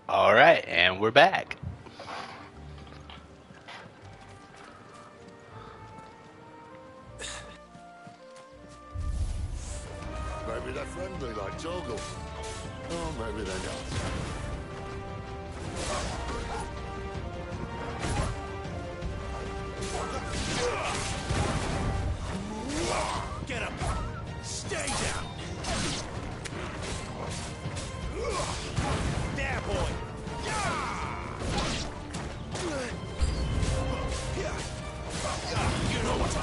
All right, and we're back. Maybe they're friendly like Torgal. Or maybe they're not. Get him! Stay down! There, boy! You know what to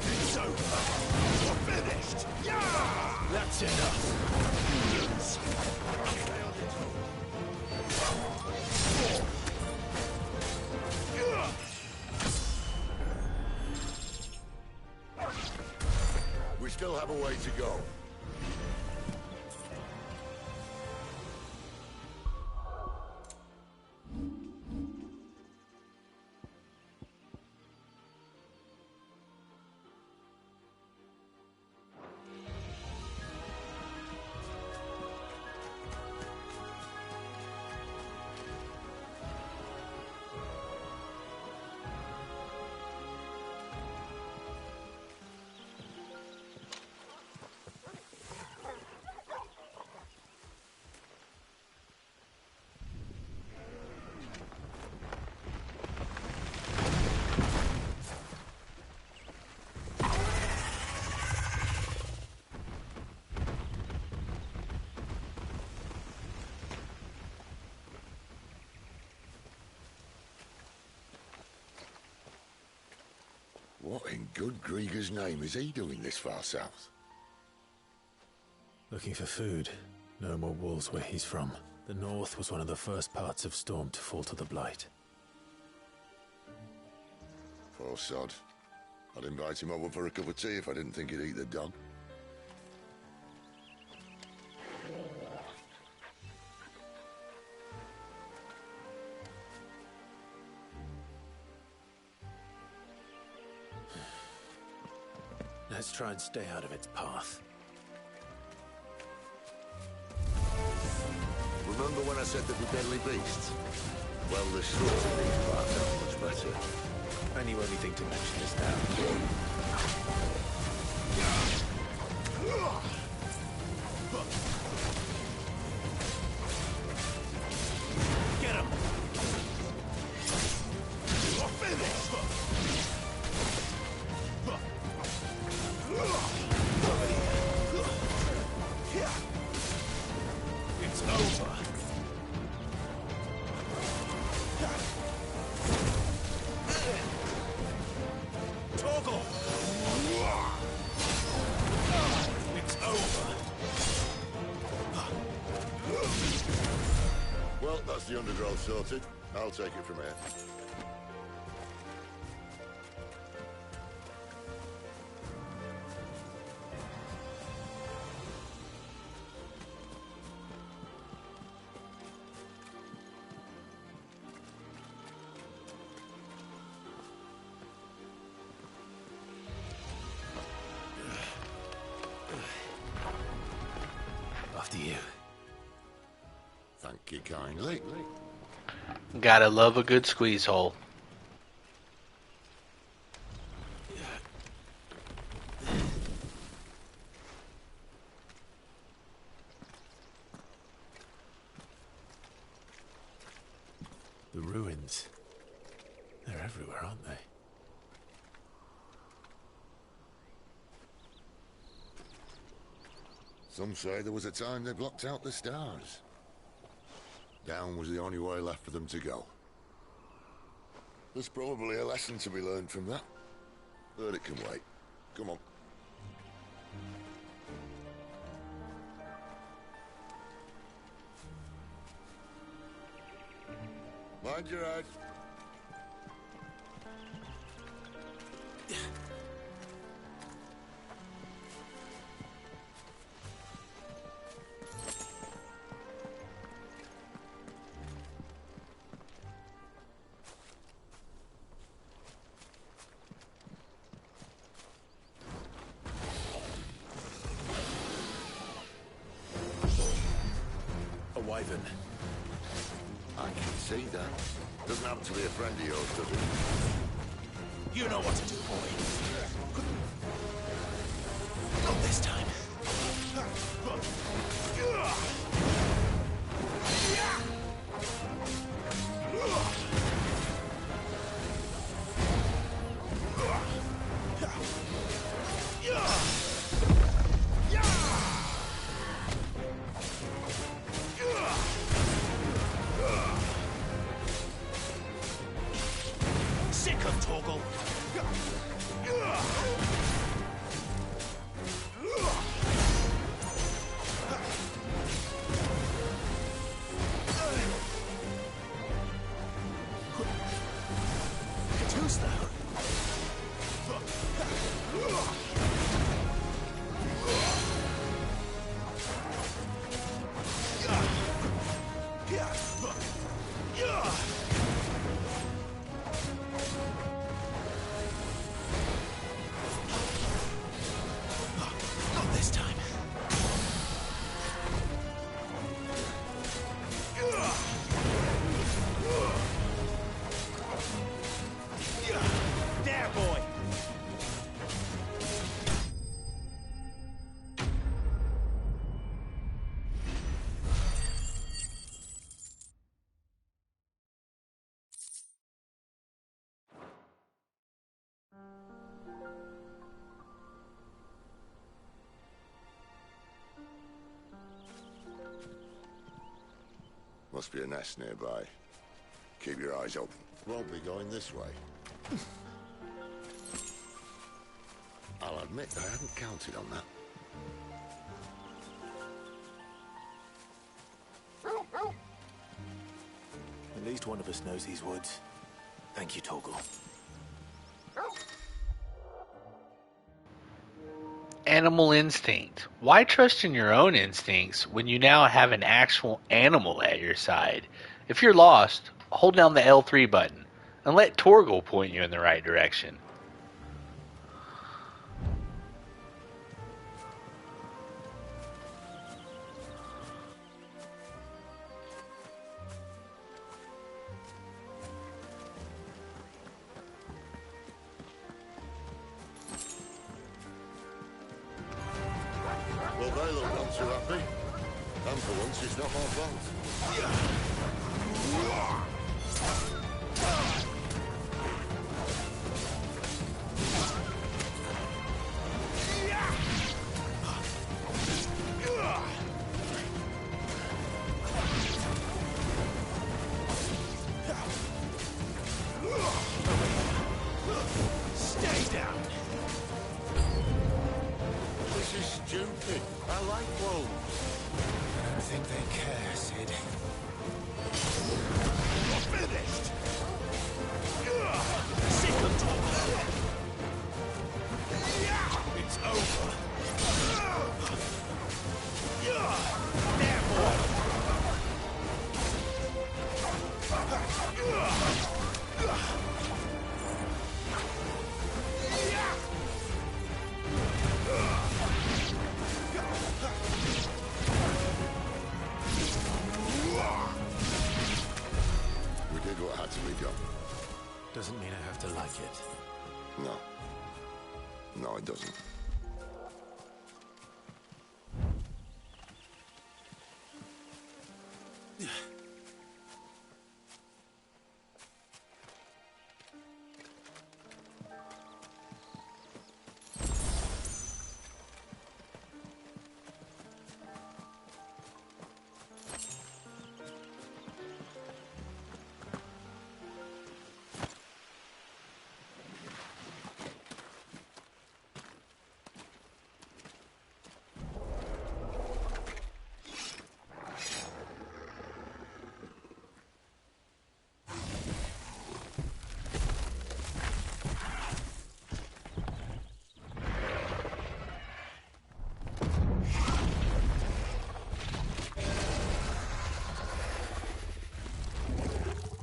It's over. You're finished. That's enough. We still have a way to go. What in good Grieger's name is he doing this far south? Looking for food. No more wolves where he's from. The north was one of the first parts of Storm to fall to the Blight. Poor sod. I'd invite him over for a cup of tea if I didn't think he'd eat the dog. Let's try and stay out of its path. Remember when I said they'd be deadly beasts? Well, the sorts of these parts are much better. And you only think to mention this now. Get him! You're finished! It's over. Torgal! It's over. Well, that's the undergrowth sorted. I'll take it from here. After you. Thank you kindly. Gotta love a good squeeze hole. The ruins. They're everywhere, aren't they? Some say there was a time they blocked out the stars. Down was the only way left for them to go. There's probably a lesson to be learned from that. But it can wait. Come on. Mind your head. wyvern. I can see that. Doesn't happen to be a friend of yours, does it? You know what to do, boy. Not this time. Sick of Torgal. Too slow. Not this time. There, boy. Must be a nest nearby. Keep your eyes open. Won't be going this way. I'll admit I hadn't counted on that. At least one of us knows these woods. Thank you, Torgal. Animal instinct. Why trust in your own instincts when you now have an actual animal at your side? If you're lost, hold down the L3 button and let Torgal point you in the right direction. Well, they look not too happy. And for once, it's not my fault. Stay down. This is stupid. I like wolves. I don't think they care, Sid. Finished. Sick of Torgal. It's over. There, boy. We did what had to be done. Doesn't mean I have to like it. No. No, it doesn't.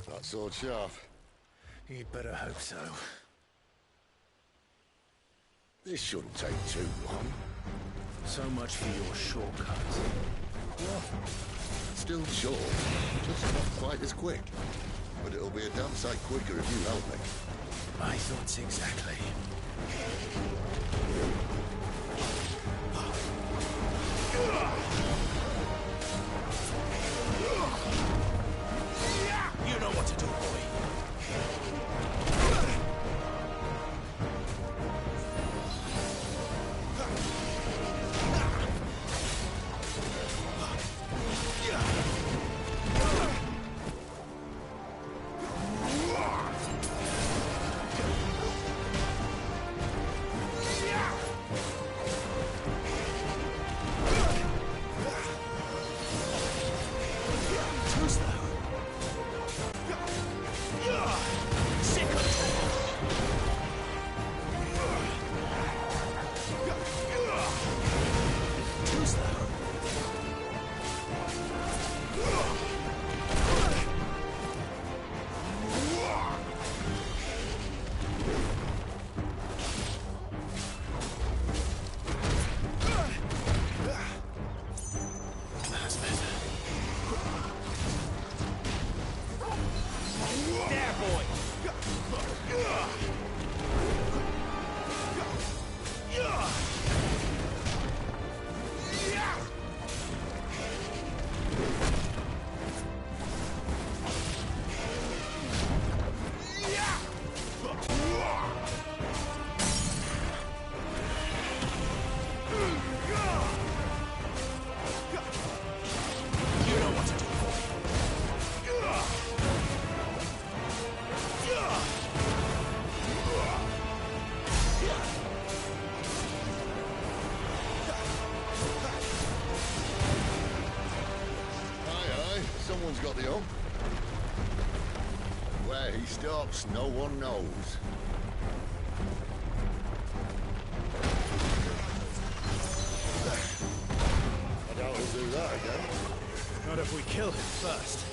That sword sharp. You'd better hope so. This shouldn't take too long. So much for your shortcut. Still short, just not quite as quick. But it'll be a damn sight quicker if you help me. My thoughts exactly. You know what to do, boy. Someone's got the hump. Where he stops, no one knows. I doubt he'll do that again. Not if we kill him first.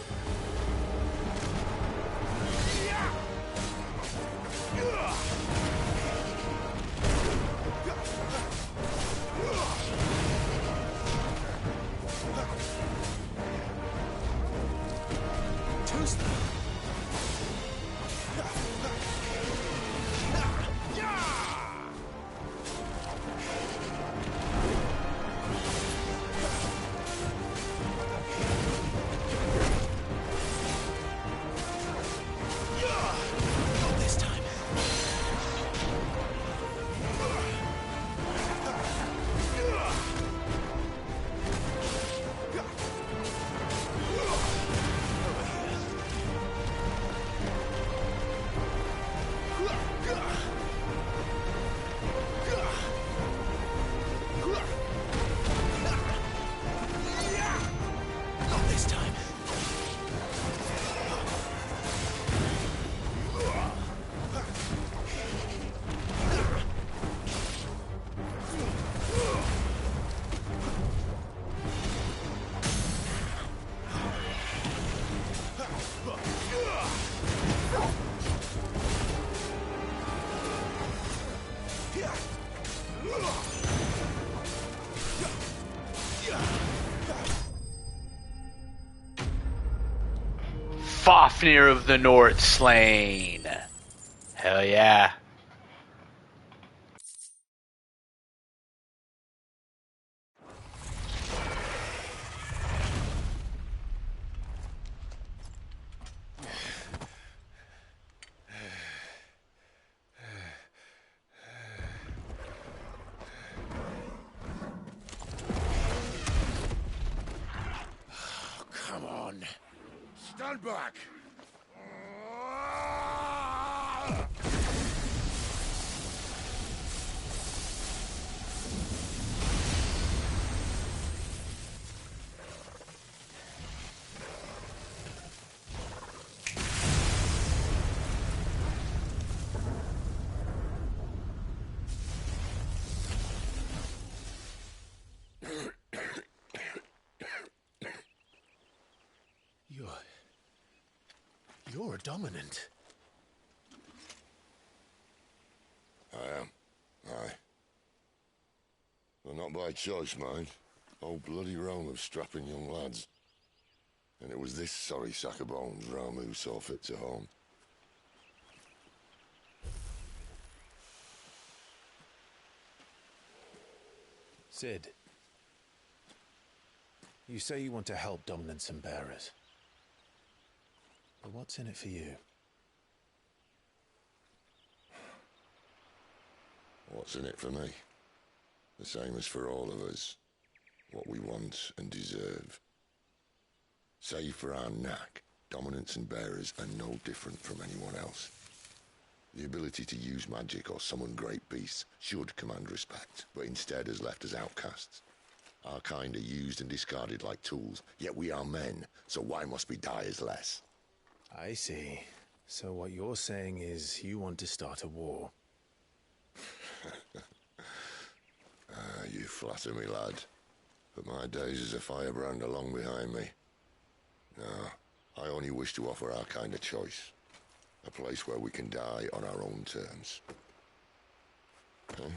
Fafnir of the North slain. Hell yeah. Come on. Stand back. You're a dominant. I am. Aye. Well, not by choice, mind. Whole bloody realm of strapping young lads. And it was this sorry sack of bones Ramu saw fit to home. Cid, you say you want to help dominants and bearers. But what's in it for you? What's in it for me? The same as for all of us. What we want and deserve. Save for our knack, dominants and bearers are no different from anyone else. The ability to use magic or summon great beasts should command respect, but instead has left us outcasts. Our kind are used and discarded like tools, yet we are men, so why must we die as less? I see. So what you're saying is you want to start a war. You flatter me, lad. But my days as a firebrand are long behind me. No, I only wish to offer our kind a choice. A place where we can die on our own terms. Huh?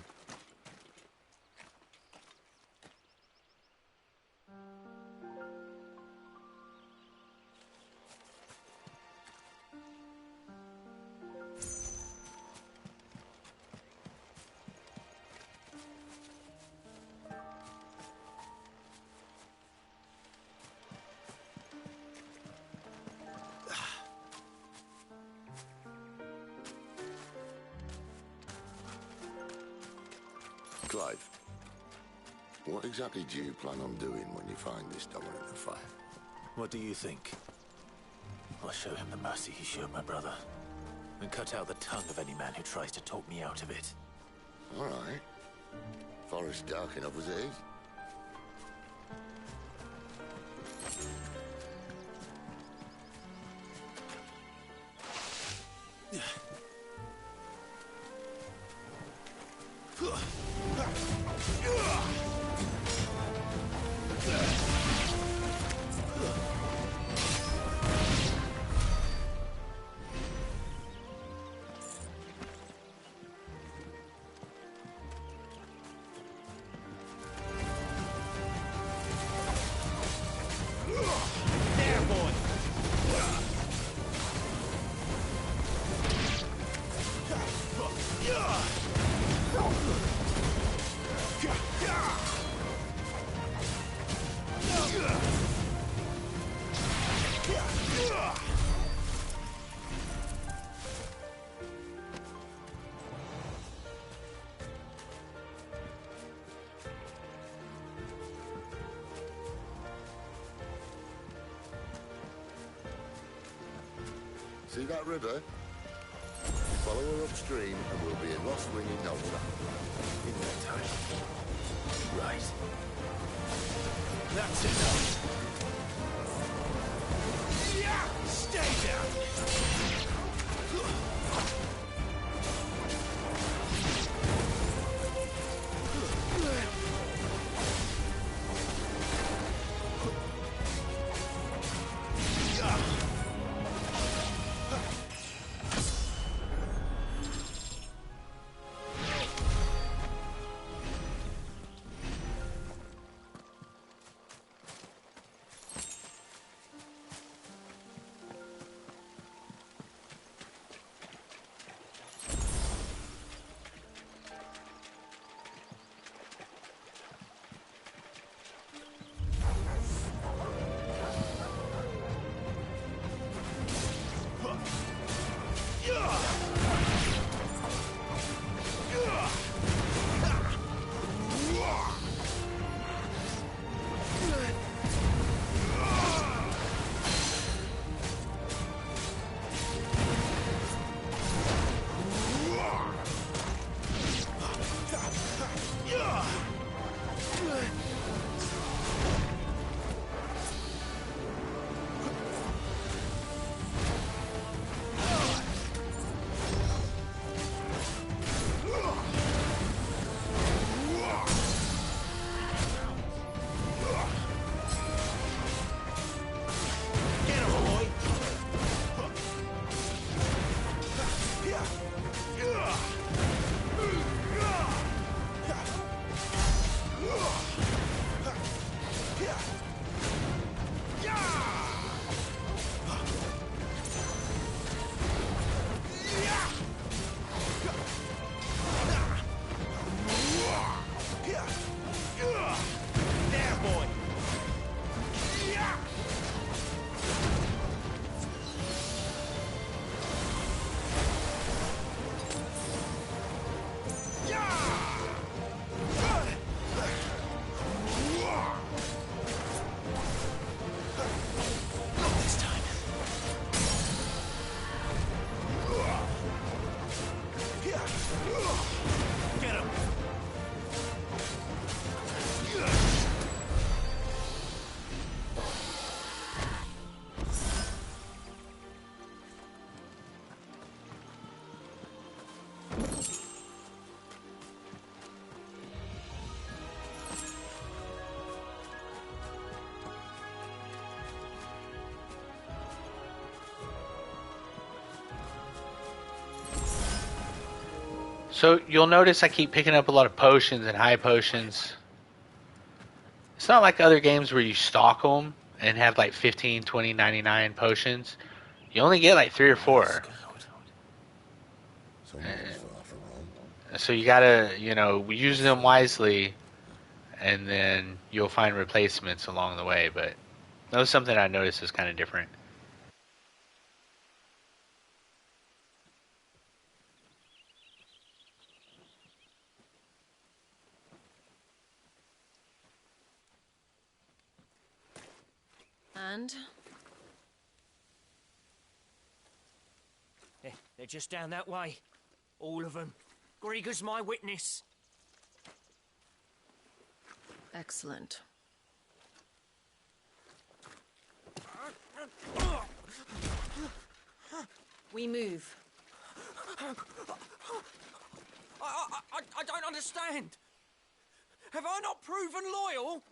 Clive, what exactly do you plan on doing when you find this dominant of fire? What do you think? I'll show him the mercy he showed my brother, and cut out the tongue of any man who tries to talk me out of it. All right. Forest dark enough as it is. See that river? Follow her upstream and we'll be in Lost Wing in no time. In no time. Right. That's enough. Yeah! Stay down! So you'll notice I keep picking up a lot of potions and high potions. It's not like other games where you stock them and have like 15, 20, 99 potions. You only get like 3 or 4. So you gotta, use them wisely, and then you'll find replacements along the way. But that was something I noticed is kind of different. And? They're just down that way. All of them. Grieger's my witness. Excellent. We move. I don't understand. Have I not proven loyal?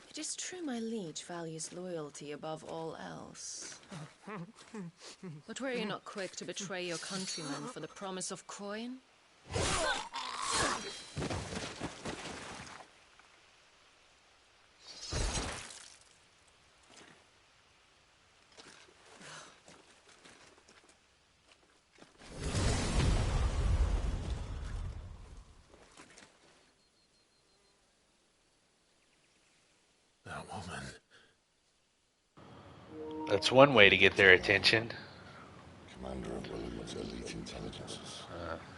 It is true my liege values loyalty above all else. But were you not quick to betray your countrymen for the promise of coin? That woman. That's one way to get their attention. Commander of William's elite intelligences.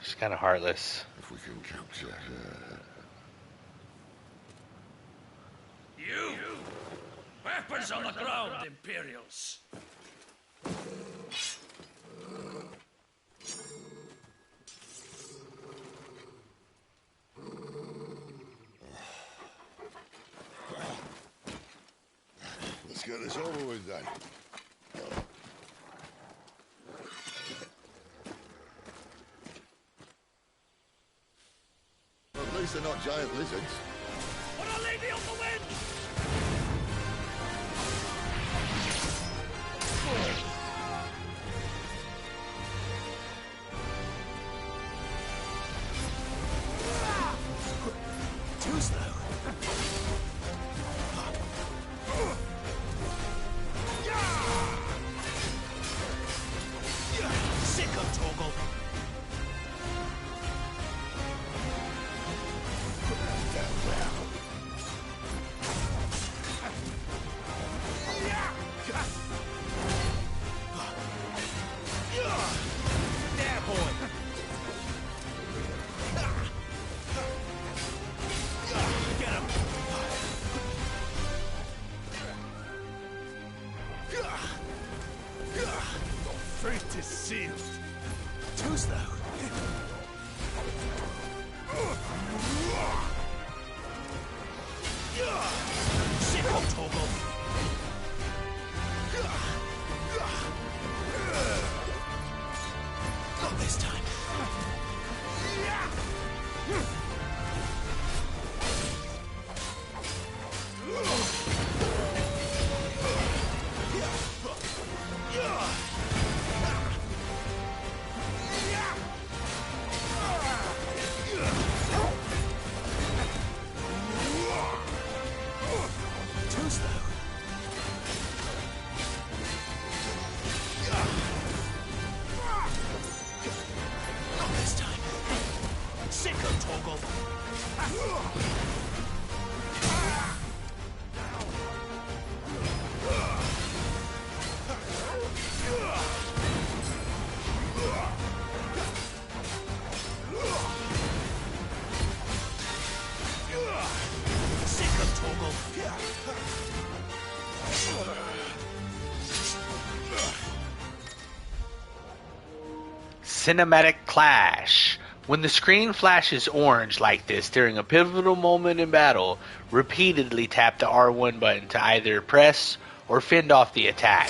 She's kind of heartless. If we can capture her... You! Weapons on the ground, Imperials! Let's get this over with then. At least they're not giant lizards. Put a lady on the wind! Too slow. Sick of Torgal. There, boy. Get him. Your fate is sealed. Too slow. Sick of Torgal. Not this time. Too slow. Not this time. Sick of Torgal. Sick of Torgal. Cinematic Clash. When the screen flashes orange like this during a pivotal moment in battle, repeatedly tap the R1 button to either press or fend off the attack.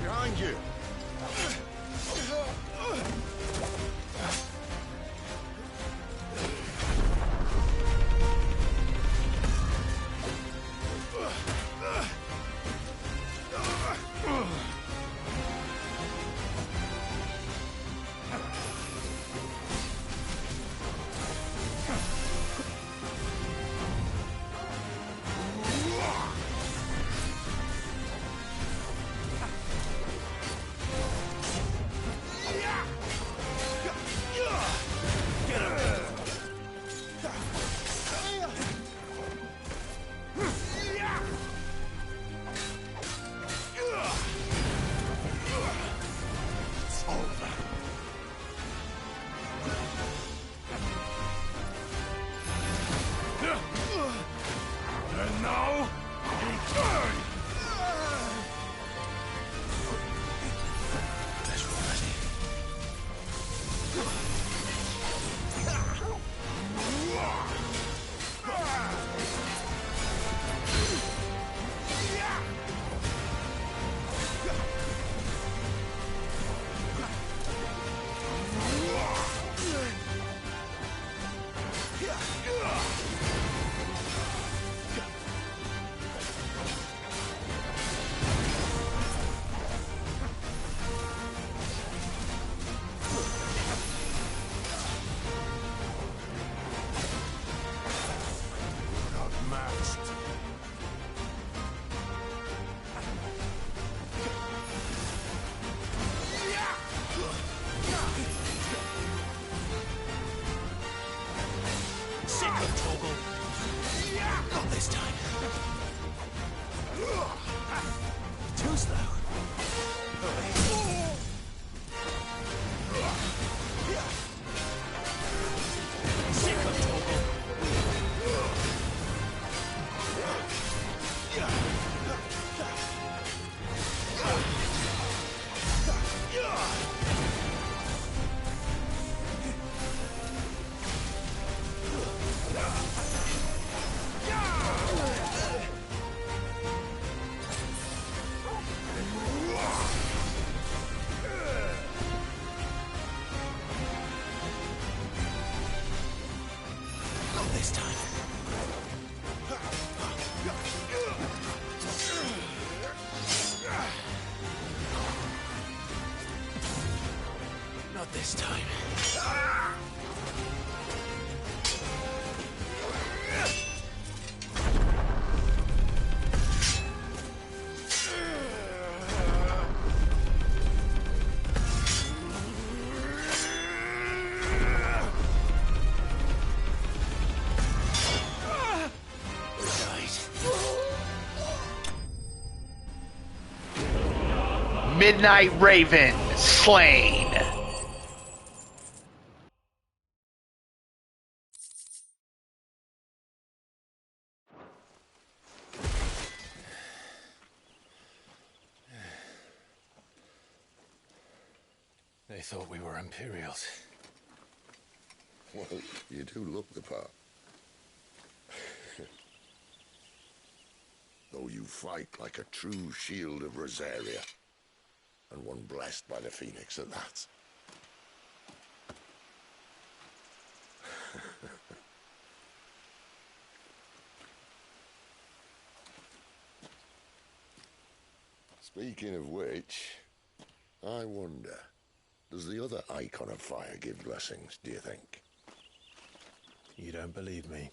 Behind you. Not this time. Midnight Raven slain. They thought we were Imperials. Well, you do look the part. Though you fight like a true shield of Rosaria. And one blessed by the Phoenix at that. Speaking of which, I wonder, does the other icon of fire give blessings, do you think? You don't believe me?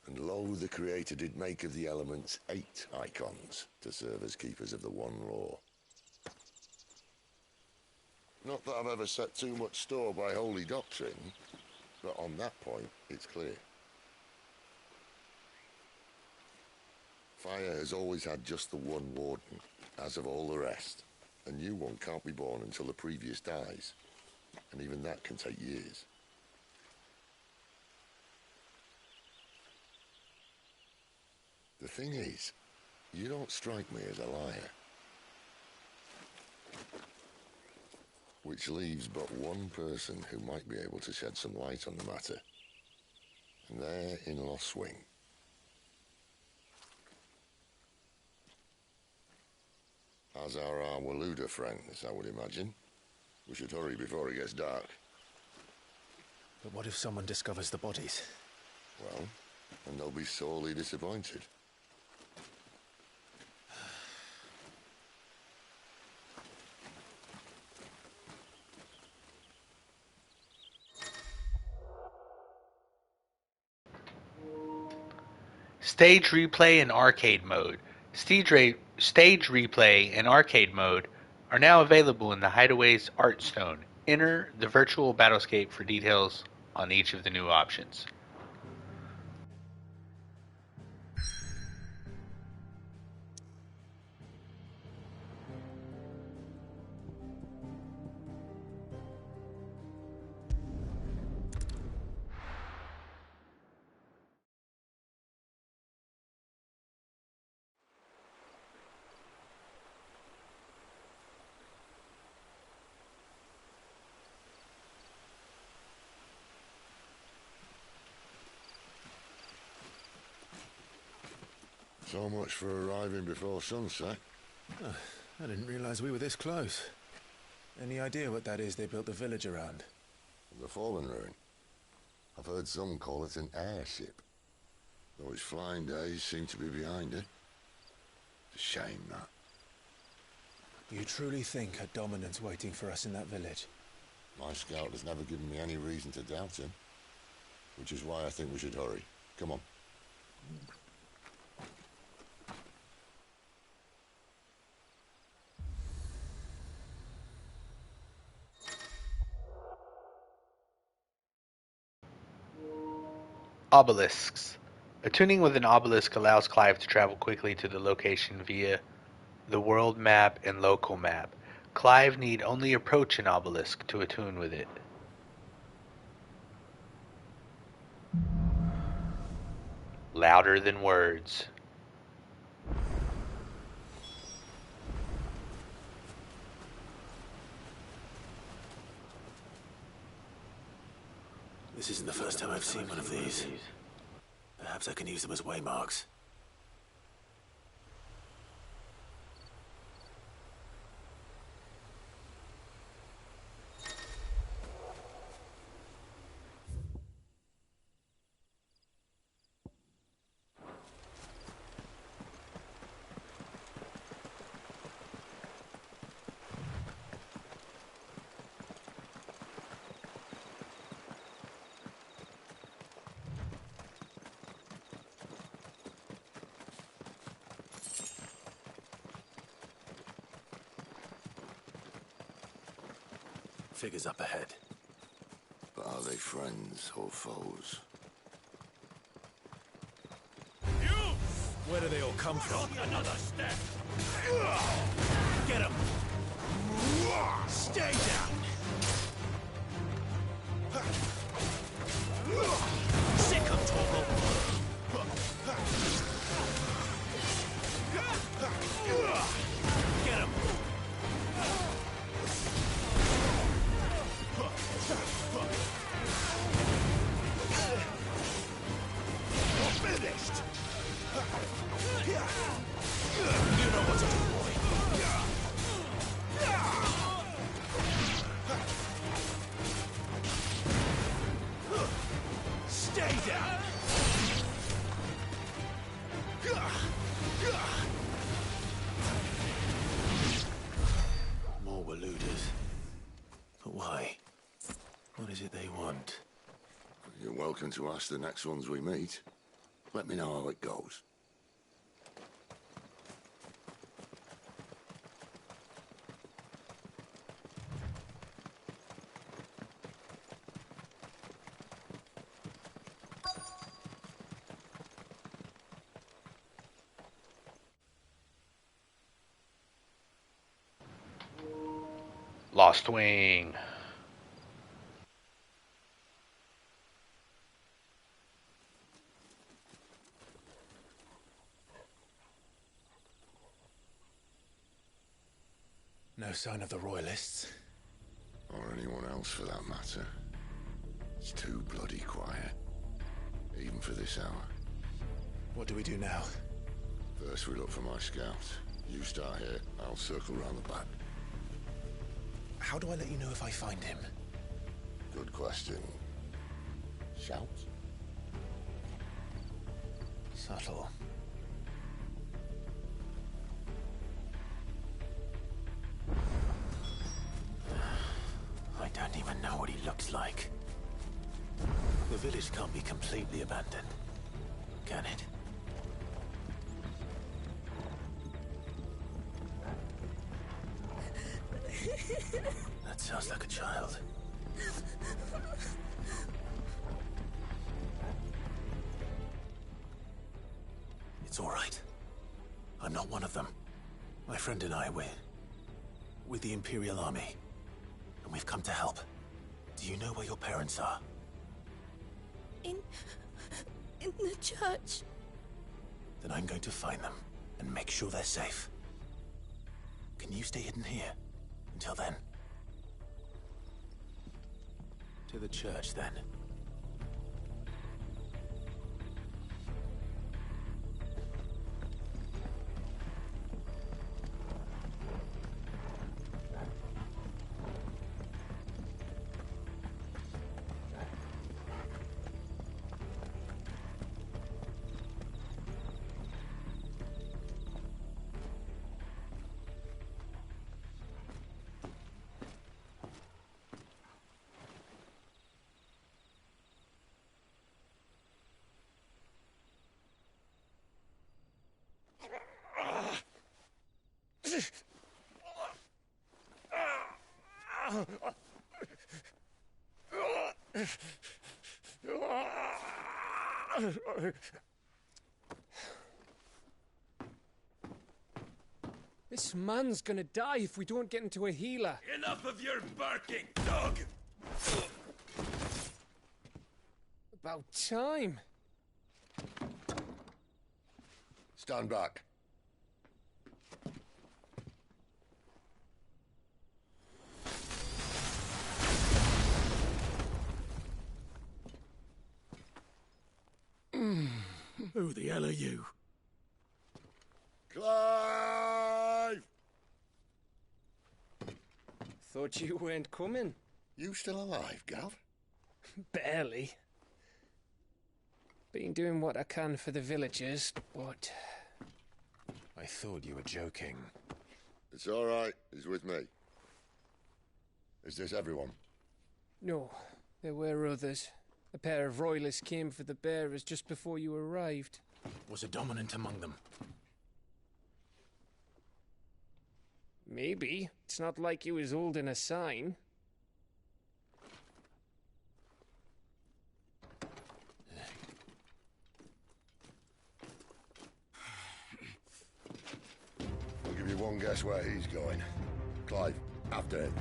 And lo, the Creator did make of the elements 8 icons to serve as keepers of the one law. Not that I've ever set too much store by holy doctrine, but on that point, it's clear. Fire has always had just the one warden, as of all the rest. A new one can't be born until the previous dies, and even that can take years. The thing is, you don't strike me as a liar. Which leaves but one person who might be able to shed some light on the matter. And they're in Lost Swing. As are our Waluda friends, I would imagine. We should hurry before it gets dark. But what if someone discovers the bodies? Well, and they'll be sorely disappointed. Stage replay and arcade mode. Stage replay and arcade mode are now available in the Hideaway's Art Stone. Enter the virtual battlescape for details on each of the new options. So much for arriving before sunset. Oh, I didn't realize we were this close. Any idea what that is they built the village around? The Fallen Ruin. I've heard some call it an airship. Though its flying days seem to be behind it. It's a shame, that. You truly think a dominant's waiting for us in that village? My scout has never given me any reason to doubt him. Which is why I think we should hurry. Come on. Obelisks. Attuning with an obelisk allows Clive to travel quickly to the location via the world map and local map. Clive need only approach an obelisk to attune with it. Louder than words. This isn't the first time I've seen one of these. Perhaps I can use them as waymarks. Figures up ahead. But are they friends or foes? Where do they all come from? Another step! Get him! Stay down! Sick him, Torgal! Get him! You're finished! You know what to do, boy. Stay down! More Waluders. But why? What is it they want? You're welcome to ask the next ones we meet. Let me know how it goes. Lost Wing. No sign of the Royalists. Or anyone else for that matter. It's too bloody quiet. Even for this hour. What do we do now? First we look for my scout. You start here, I'll circle round the back. How do I let you know if I find him? Good question. Shout? Subtle. I don't even know what he looks like. The village can't be completely abandoned, can it? That sounds like a child. It's all right. I'm not one of them. My friend and I, we're with the Imperial Army. And we've come to help. Do you know where your parents are? In the church. Then I'm going to find them and make sure they're safe. Can you stay hidden here until then? To the church, then. This man's gonna die if we don't get into a healer. Enough of your barking, dog! About time. Stand back. Who the hell are you? Clive! Thought you weren't coming. You still alive, Gav? Barely. Been doing what I can for the villagers, but... I thought you were joking. It's all right. He's with me. Is this everyone? No, there were others. A pair of royalists came for the bearers just before you arrived. Was a dominant among them? Maybe. It's not like he was holding a sign. can guess where he's going. Clive, after him.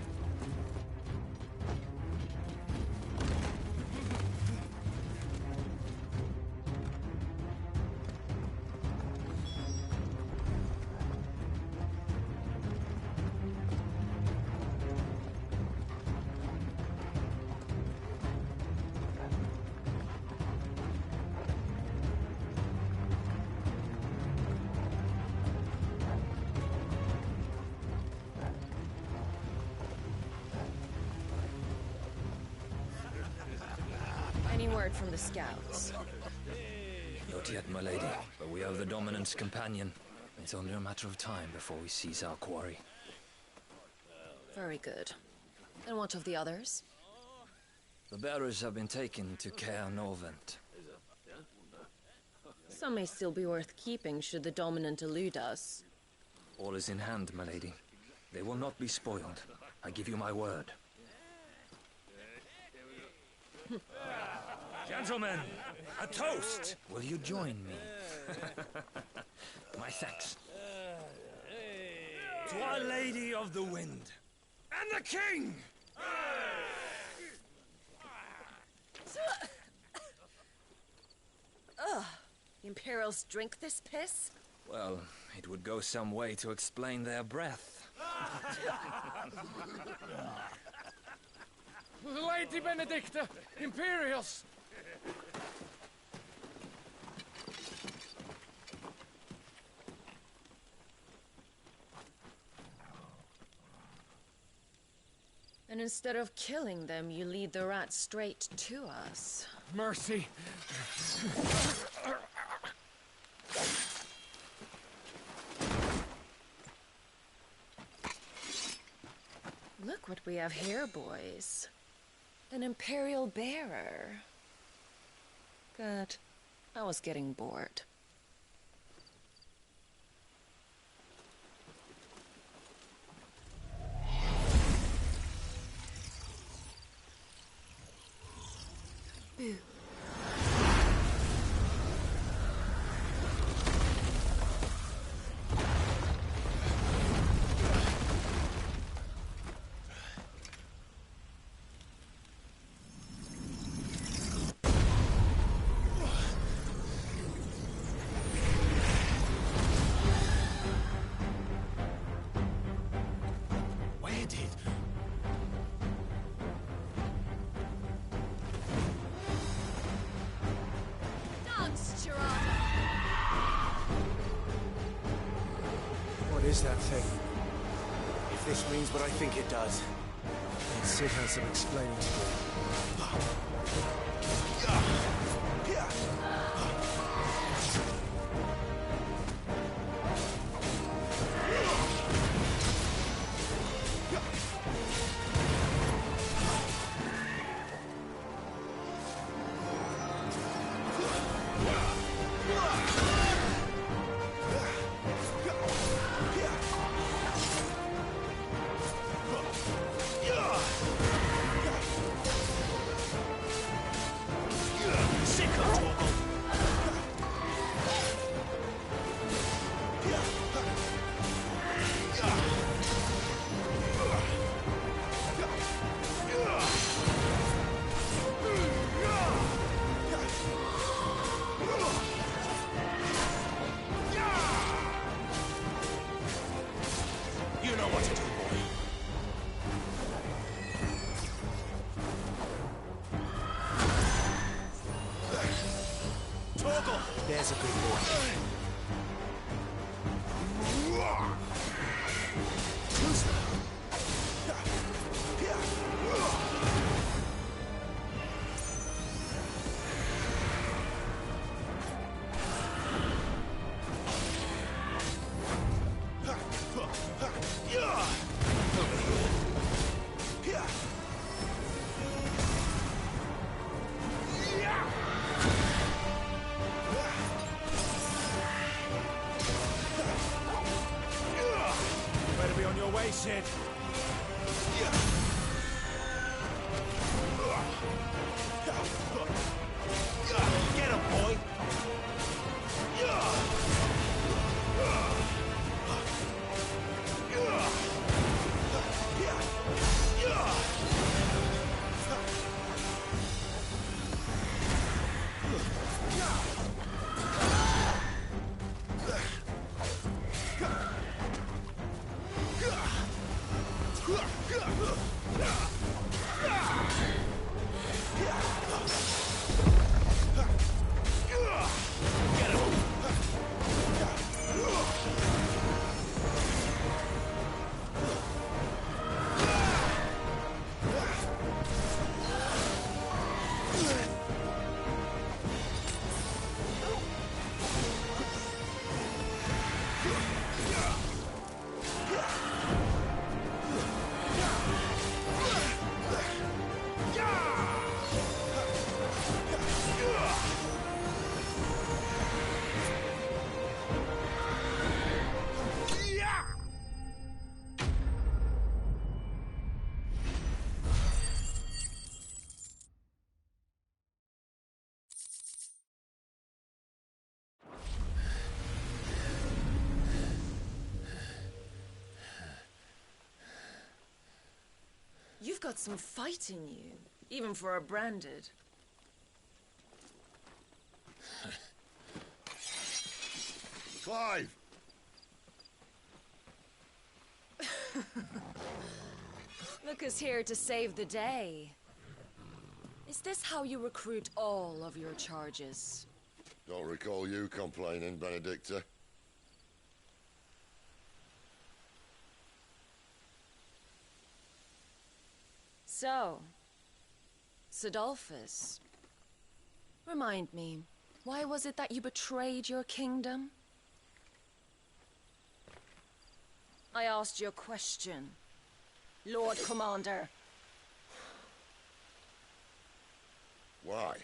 Any word from the scouts? Not yet, my lady, but we have the dominant's companion. It's only a matter of time before we seize our quarry. Very good. And what of the others? The bearers have been taken to Caer Norvent. Some may still be worth keeping should the dominant elude us. All is in hand, my lady. They will not be spoiled. I give you my word. Gentlemen, a toast! Will you join me? My thanks. To Our Lady of the Wind and the King! Ugh. The Imperials drink this piss? Well, it would go some way to explain their breath. Lady Benedicta! Imperials! And instead of killing them, you lead the rats straight to us. Mercy! Look what we have here, boys. An Imperial bearer. Good. I was getting bored. Boo. What is that thing? If this means what I think it does, then Sid has some explaining to do. There's a good boy. Sid. Get him, boy! You've got some fight in you, even for a branded. Clive! Look who's here to save the day. Is this how you recruit all of your charges? Don't recall you complaining, Benedicta. So, Sidolphus, remind me, why was it that you betrayed your kingdom? I asked you a question, Lord Commander. Why?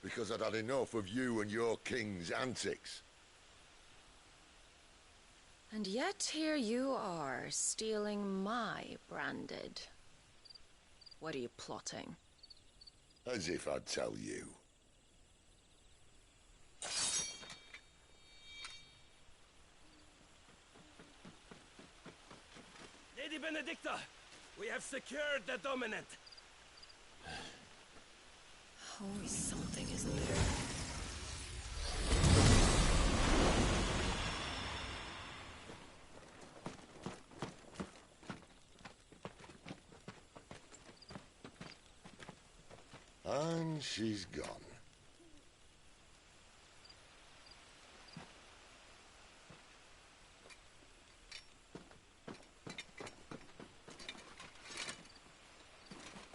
Because I'd had enough of you and your king's antics. And yet here you are, stealing my branded. What are you plotting? As if I'd tell you. Lady Benedicta, we have secured the dominant. Always something, isn't there? And she's gone.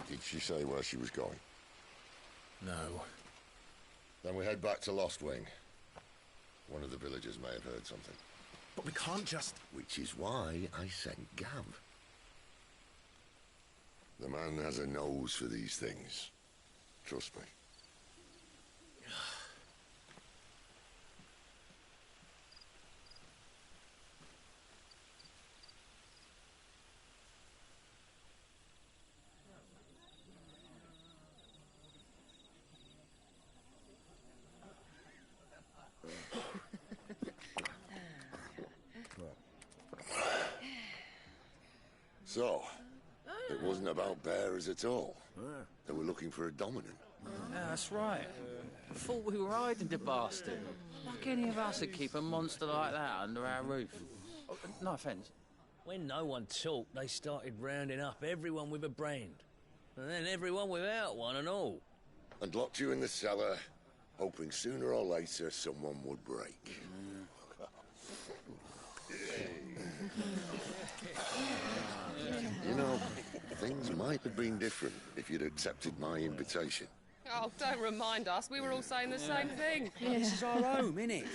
Did she say where she was going? No. Then we head back to Lost Wing. One of the villagers may have heard something. But we can't just... Which is why I sent Gav. The man has a nose for these things. Trust me. So, it wasn't about bearers at all. They were looking for a dominant. Yeah, that's right. I thought we were hiding the bastard. Like any of us would keep a monster like that under our roof. Oh, no offence. When no one talked, they started rounding up everyone with a brand. And then everyone without one and all. And locked you in the cellar, hoping sooner or later someone would break. You know, things might have been different if you'd accepted my invitation. Oh, don't remind us. We were all saying the same thing. This is our home, innit?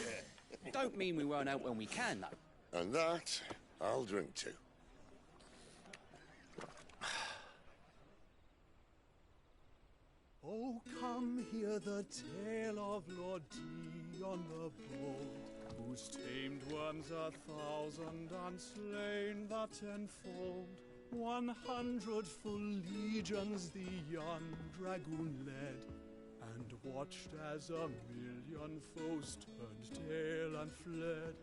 Don't mean we won't out when we can, though. And that, I'll drink to. Oh, come hear the tale of Lord Dion the Bold, who's tamed worms 1,000 and slain the tenfold. 100 full legions the young dragoon led, and watched as 1,000,000 foes turned tail and fled.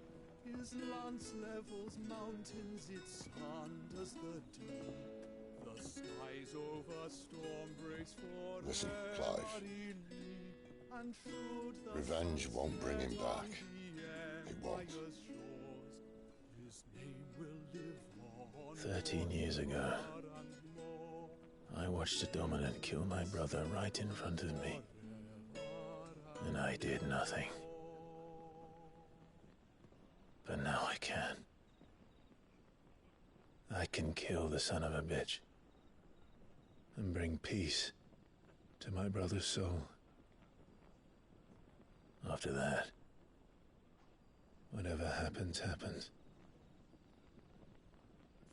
His lance levels mountains, it sanders the deep. The skies over storm breaks for Listen, Clive. and should the Revenge won't bring him back. It won't. his name will live on. 13 years ago, I watched a dominant kill my brother right in front of me. And I did nothing. But now I can. I can kill the son of a bitch. And bring peace to my brother's soul. After that, whatever happens, happens.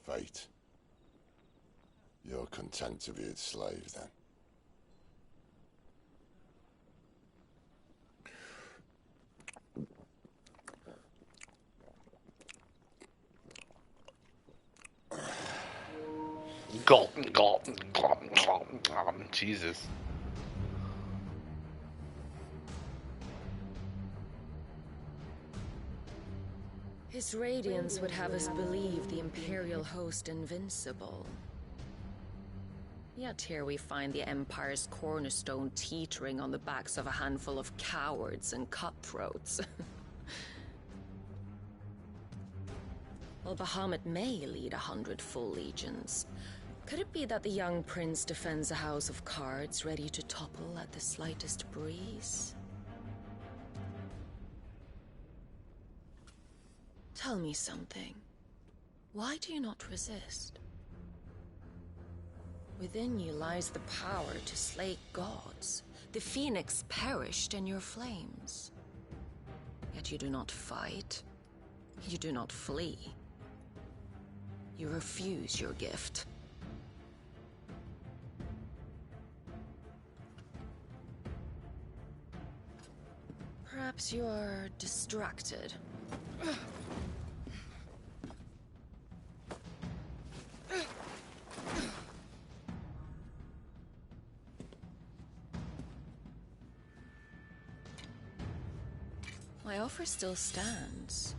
Fate. You're content to be its slave, then? Gulp, gulp, gulp, gulp, gulp. Jesus. His radiance would have us believe the Imperial host invincible. Yet here we find the Empire's cornerstone teetering on the backs of a handful of cowards and cutthroats. Well, Bahamut may lead 100 full legions. Could it be that the young prince defends a house of cards ready to topple at the slightest breeze? Tell me something. Why do you not resist? Within you lies the power to slay gods. The phoenix perished in your flames. Yet you do not fight. You do not flee. You refuse your gift. Perhaps you are distracted. My offer still stands.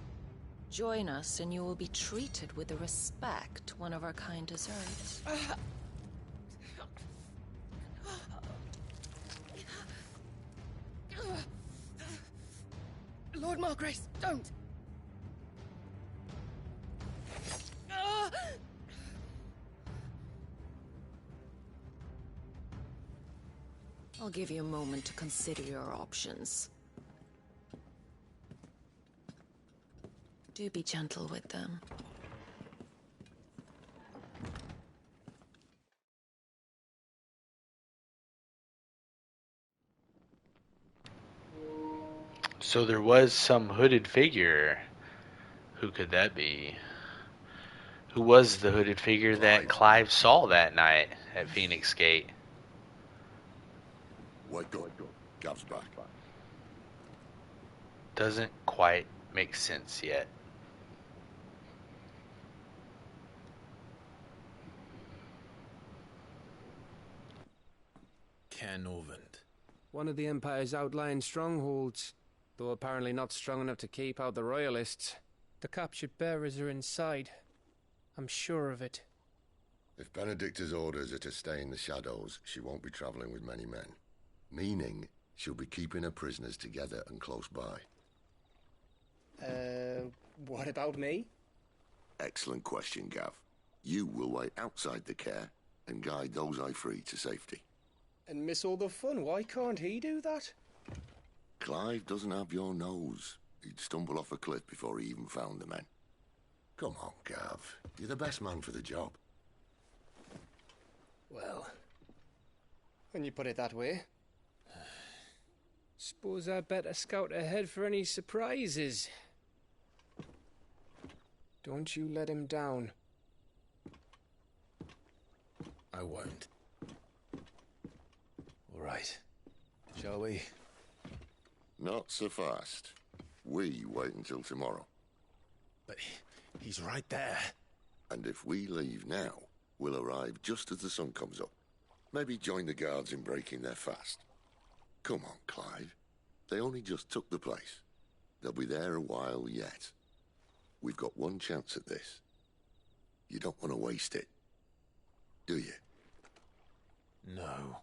Join us and you will be treated with the respect one of our kind deserves. Lord Margrace, don't! I'll give you a moment to consider your options. Do be gentle with them. So there was some hooded figure. Who could that be? Who was the hooded figure that Clive saw that night at Phoenix Gate? Wake up. Gav's back. Doesn't quite make sense yet. Canovant. One of the Empire's outlying strongholds, though apparently not strong enough to keep out the Royalists. The captured bearers are inside. I'm sure of it. If Benedicta's orders are to stay in the shadows, she won't be traveling with many men. Meaning, she'll be keeping her prisoners together and close by. What about me? Excellent question, Gav. You will wait outside the care and guide those I free to safety. And miss all the fun. Why can't he do that? Clive doesn't have your nose. He'd stumble off a cliff before he even found the men. Come on, Gav. You're the best man for the job. Well, when you put it that way. Suppose I'd better scout ahead for any surprises. Don't you let him down. I won't. All right. Shall we? Not so fast. We wait until tomorrow. But he's right there. And if we leave now, we'll arrive just as the sun comes up. Maybe join the guards in breaking their fast. Come on, Clive. They only just took the place. They'll be there a while yet. We've got one chance at this. You don't want to waste it, do you? No.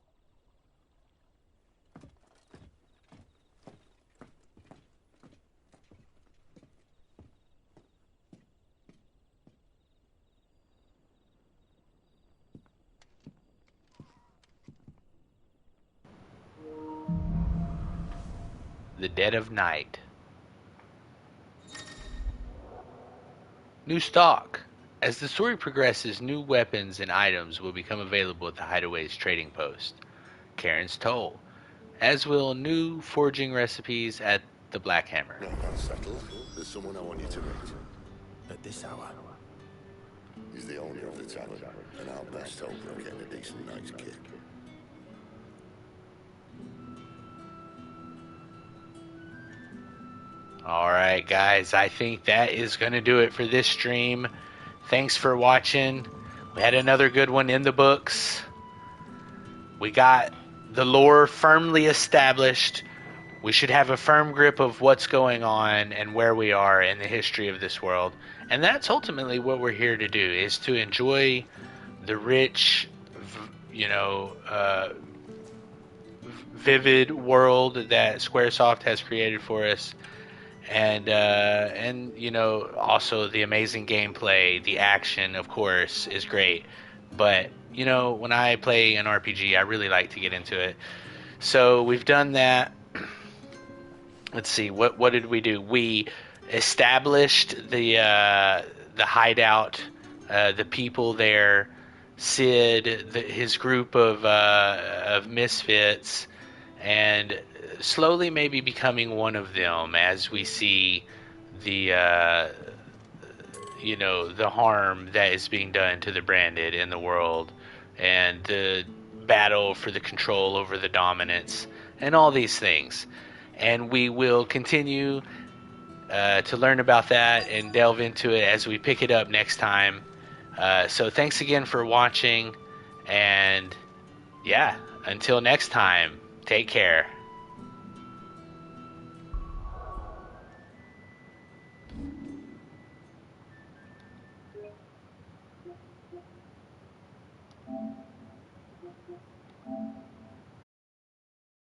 The dead of night. New stock. As the story progresses, new weapons and items will become available at the Hideaway's trading post, Karen's Toll, as will new forging recipes at the Black Hammer. No, that's settled. There's someone I want you to meet. At this hour? He's the owner of the tavern, and our best hope of getting a decent night's kick. Alright guys, I think that is going to do it for this stream. Thanks for watching. We had another good one in the books. We got the lore firmly established. We should have a firm grip of what's going on and where we are in the history of this world. And that's ultimately what we're here to do, is to enjoy the rich, vivid world that Squaresoft has created for us, and also the amazing gameplay. The action, of course, is great, but when I play an RPG, I really like to get into it. So we've done that. Let's see, what did we do? We established the hideout, the people there, Sid, his group of misfits, and slowly maybe becoming one of them as we see the the harm that is being done to the branded in the world, and the battle for the control over the dominance, and all these things. And we will continue to learn about that and delve into it as we pick it up next time. So thanks again for watching, and yeah, until next time, take care.